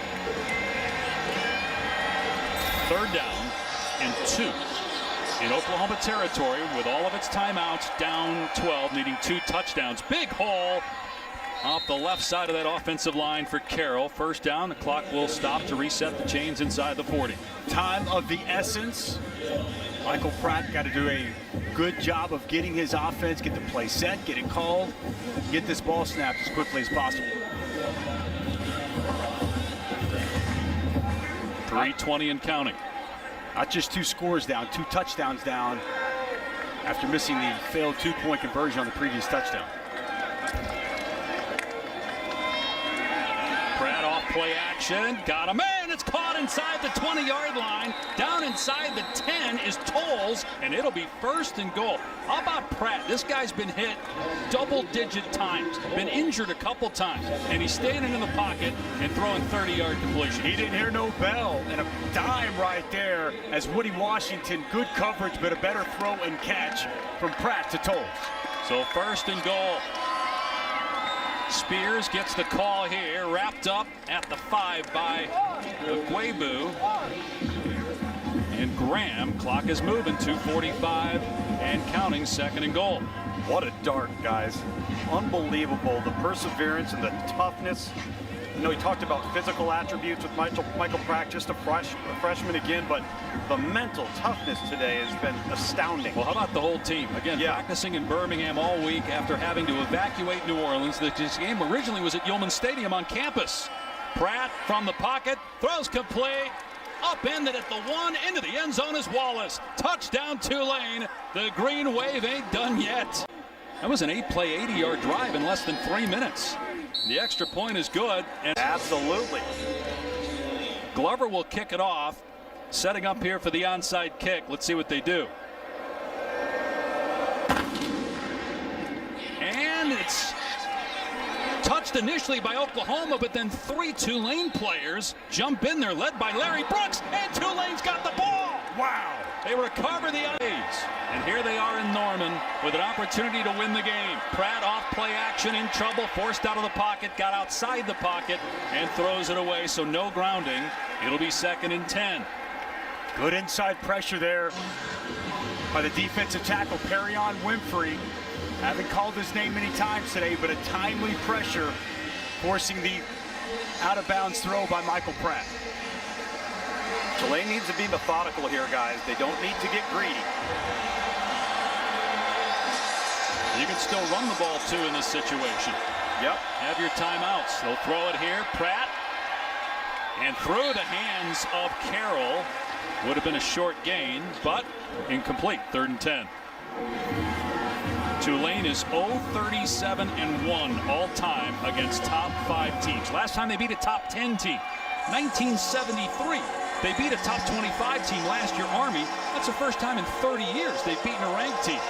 A: Third down and 2 in Oklahoma territory with all of its timeouts, down 12, needing 2 touchdowns. Big hole off the left side of that offensive line for Carroll. First down. The clock will stop to reset the chains inside the 40.
B: Time of the essence. Michael Pratt got to do a good job of getting his offense, get the play set, get it called, get this ball snapped as quickly as possible.
A: 3:20 and counting.
B: Not just 2 scores down, 2 touchdowns down after missing the failed 2-point conversion on the previous touchdown.
A: Pratt off play action, got a man. It's caught inside the 20-yard line. Down inside the 10 is Tolles, and it'll be first and goal. How about Pratt? This guy's been hit double-digit times, been injured a couple times, and he's standing in the pocket and throwing 30-yard completion.
B: He didn't hear no bell, and a dime right there as Woody Washington, good coverage, but a better throw and catch from Pratt to Tolles.
A: So first and goal. Spears gets the call here, wrapped up at the 5 by Guebu. And Graham, clock is moving, 2:45 and counting, second and goal.
D: What a dart, guys. Unbelievable. The perseverance and the toughness. You know, he talked about physical attributes with Michael Pratt, just a freshman again, but the mental toughness today has been astounding.
A: Well, how about the whole team? Again, practicing in Birmingham all week after having to evacuate New Orleans. This game originally was at Yulman Stadium on campus. Pratt from the pocket, throws complete, upended at the 1, into the end zone is Wallace. Touchdown Tulane. The Green Wave ain't done yet. That was an 8-play, 80-yard drive in less than 3 minutes. The extra point is good. And
D: absolutely.
A: Glover will kick it off. Setting up here for the onside kick. Let's see what they do. And it's touched initially by Oklahoma, but then 3 Tulane players jump in there, led by Larry Brooks, and Tulane's got the ball.
B: Wow.
A: They recover the leads. And here they are in Norman with an opportunity to win the game. Pratt off play action, in trouble, forced out of the pocket, got outside the pocket and throws it away, so no grounding. It'll be 2nd and 10.
B: Good inside pressure there by the defensive tackle, Perion Winfrey. Haven't called his name many times today, but a timely pressure forcing the out-of-bounds throw by Michael Pratt.
D: Tulane needs to be methodical here, guys. They don't need to get greedy.
A: You can still run the ball, too, in this situation.
D: Yep.
A: Have your timeouts. They'll throw it here. Pratt. And through the hands of Carroll. Would have been a short gain, but incomplete. 3rd and 10. Tulane is 0-37-1 all-time against top 5 teams. Last time they beat a top 10 team, 1973. They beat a top 25 team last year, Army. That's the first time in 30 years they've beaten a ranked team.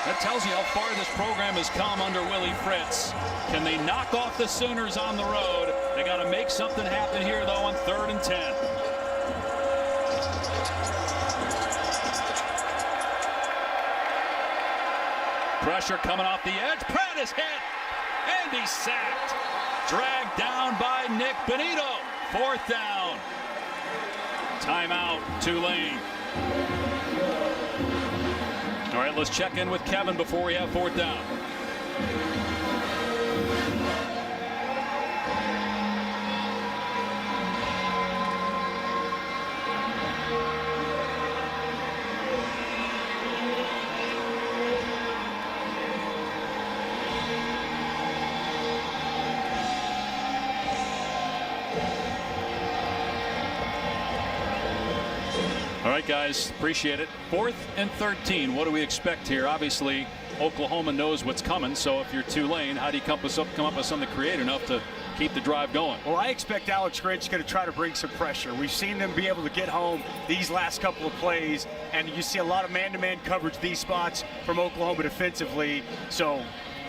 A: That tells you how far this program has come under Willie Fritz. Can they knock off the Sooners on the road? They got to make something happen here, though, on 3rd and 10. Pressure coming off the edge. Pratt is hit, and he's sacked. Dragged down by Nick Benito. 4th down. Timeout, Tulane. All right, let's check in with Kevin before we have 4th down. All right, guys, appreciate it. 4th and 13. What do we expect here? Obviously, Oklahoma knows what's coming. So if you're Tulane, how do you come up with something creative enough to keep the drive going?
B: Well, I expect Alex Grinch going to try to bring some pressure. We've seen them be able to get home these last couple of plays, and you see a lot of man-to-man coverage these spots from Oklahoma defensively. So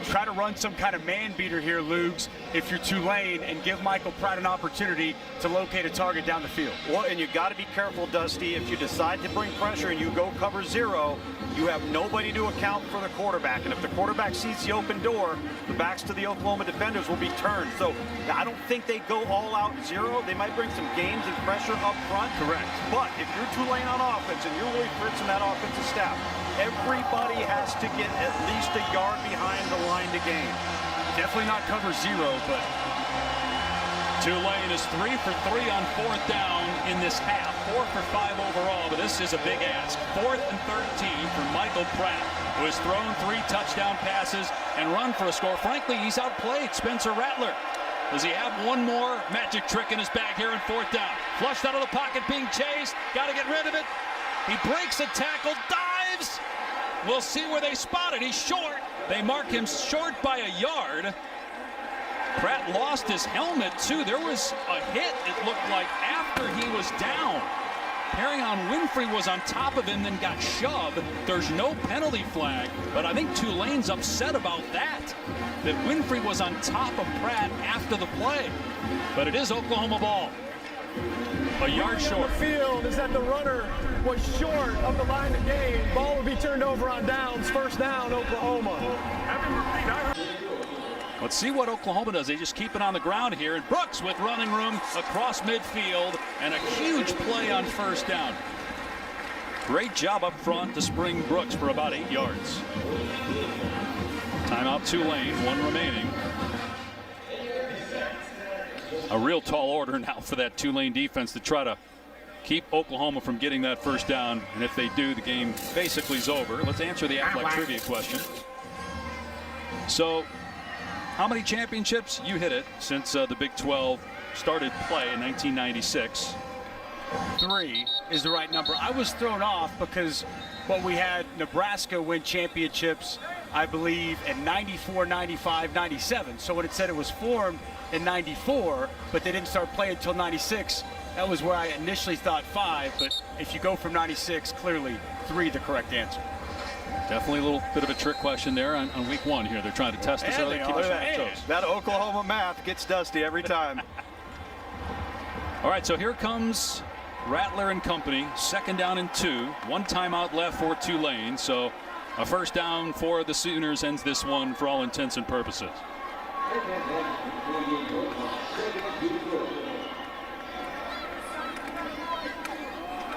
B: try to run some kind of man beater here, Lugs, if you're Tulane, and give Michael Pratt an opportunity to locate a target down the field.
D: Well, and you got to be careful, Dusty. If you decide to bring pressure and you go cover 0, you have nobody to account for the quarterback. And if the quarterback sees the open door, the backs to the Oklahoma defenders will be turned. So I don't think they go all out 0. They might bring some games and pressure up front.
B: Correct.
D: But if you're Tulane on offense and you're Willie Fritz and that offensive staff, everybody has to get at least a yard behind the line to gain.
B: Definitely not cover 0, but
A: Tulane is 3 for 3 on 4th down in this half. 4 for 5 overall, but this is a big ask. 4th and 13 for Michael Pratt, who has thrown 3 touchdown passes and run for a score. Frankly, he's outplayed Spencer Rattler. Does he have one more magic trick in his bag here in 4th down? Flushed out of the pocket, being chased. Got to get rid of it. He breaks a tackle, dives. We'll see where they spot it. He's short. They mark him short by a yard. Pratt lost his helmet, too. There was a hit, it looked like, after he was down. Perion Winfrey was on top of him, then got shoved. There's no penalty flag, but I think Tulane's upset about that Winfrey was on top of Pratt after the play. But it is Oklahoma ball. A yard short.
C: The field is that the runner was short of the line of gain. Ball will be turned over on downs. 1st down, Oklahoma.
A: Let's see what Oklahoma does. They just keep it on the ground here. And Brooks with running room across midfield and a huge play on 1st down. Great job up front to spring Brooks for about 8 yards. Timeout Tulane, 1 remaining. A real tall order now for that Tulane defense to try to keep Oklahoma from getting that 1st down. And if they do, the game basically is over. Let's answer the Aflac trivia question. So, how many championships? You hit it since the Big 12 started play in 1996.
B: 3 is the right number. I was thrown off because we had Nebraska win championships, I believe, in 94, 95, 97. So when it said it was formed in 94, but they didn't start playing until 96, that was where I initially thought 5. But if you go from 96, clearly 3 the correct answer.
A: Definitely a little bit of a trick question there on week 1 here. They're trying to test us.
D: That Oklahoma math gets Dusty every time.
A: All right, so here comes Rattler and company, 2nd down and 2. 1 timeout left for Tulane. So a first down for the Sooners ends this one for all intents and purposes.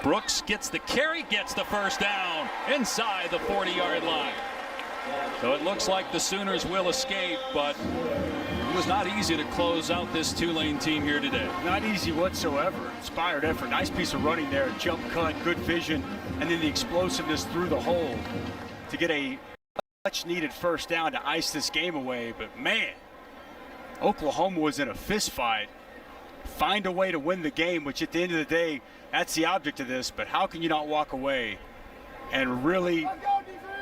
A: Brooks gets the carry, gets the first down inside the 40-yard line. So it looks like the Sooners will escape, but it was not easy to close out this Tulane team here today.
B: Not easy whatsoever. Inspired effort. Nice piece of running there. Jump cut, good vision, and then the explosiveness through the hole to get a much-needed first down to ice this game away. But, man, Oklahoma was in a fist fight. Find a way to win the game, which at the end of the day, that's the object of this. But how can you not walk away and really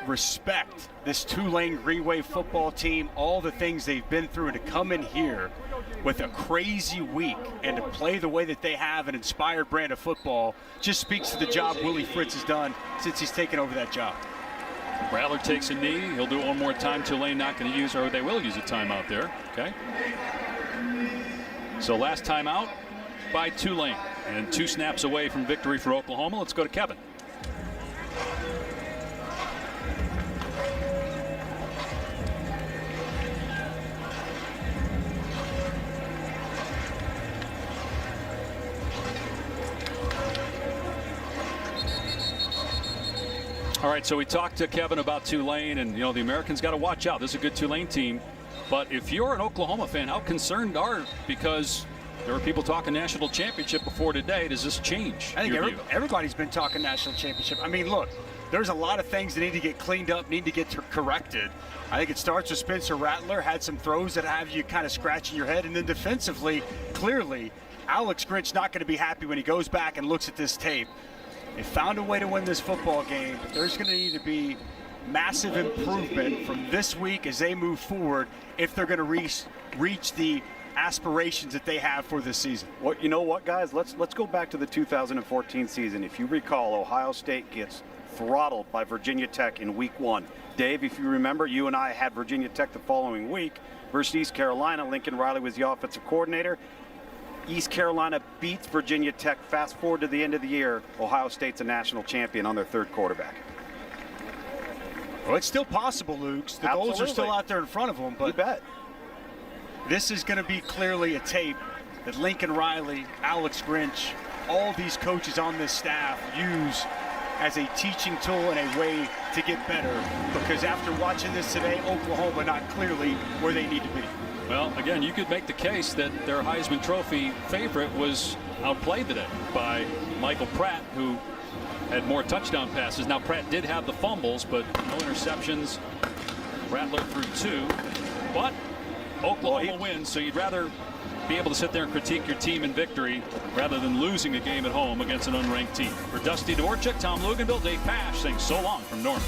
B: respect this Tulane Green Wave football team, all the things they've been through, and to come in here with a crazy week and to play the way that they have, an inspired brand of football, just speaks to the job Willie Fritz has done since he's taken over that job.
A: Rattler takes a knee. He'll do it one more time. Tulane not going to use, or they will use a timeout there. Okay. So last timeout by Tulane, and 2 snaps away from victory for Oklahoma. Let's go to Kevin. All right, so we talked to Kevin about Tulane, and, you know, the Americans got to watch out. This is a good Tulane team. But if you're an Oklahoma fan, how concerned are you? Because there were people talking national championship before today. Does this change?
B: I think everybody's been talking national championship. I mean, look, there's a lot of things that need to get cleaned up, need to get corrected. I think it starts with Spencer Rattler. Had some throws that have you kind of scratching your head. And then defensively, clearly, Alex Grinch not going to be happy when he goes back and looks at this tape. They found a way to win this football game, but there's going to need to be massive improvement from this week as they move forward if they're going to reach the aspirations that they have for this season.
D: Well, you know what, guys? Let's go back to the 2014 season. If you recall, Ohio State gets throttled by Virginia Tech in week 1. Dave, if you remember, you and I had Virginia Tech the following week versus East Carolina. Lincoln Riley was the offensive coordinator. East Carolina beats Virginia Tech. Fast forward to the end of the year, Ohio State's a national champion on their 3rd quarterback.
B: Well, it's still possible, Luke. The goals are still out there in front of them, but
D: you bet.
B: This is going to be clearly a tape that Lincoln Riley, Alex Grinch, all these coaches on this staff use as a teaching tool and a way to get better. Because after watching this today, Oklahoma not clearly where they need to be.
A: Well, again, you could make the case that their Heisman Trophy favorite was outplayed today by Michael Pratt, who had more touchdown passes. Now, Pratt did have the fumbles, but no interceptions. Rattler threw 2. But Oklahoma wins, so you'd rather be able to sit there and critique your team in victory rather than losing a game at home against an unranked team. For Dusty Dvorak, Tom Luganville, Dave Pasch saying so long from Norman.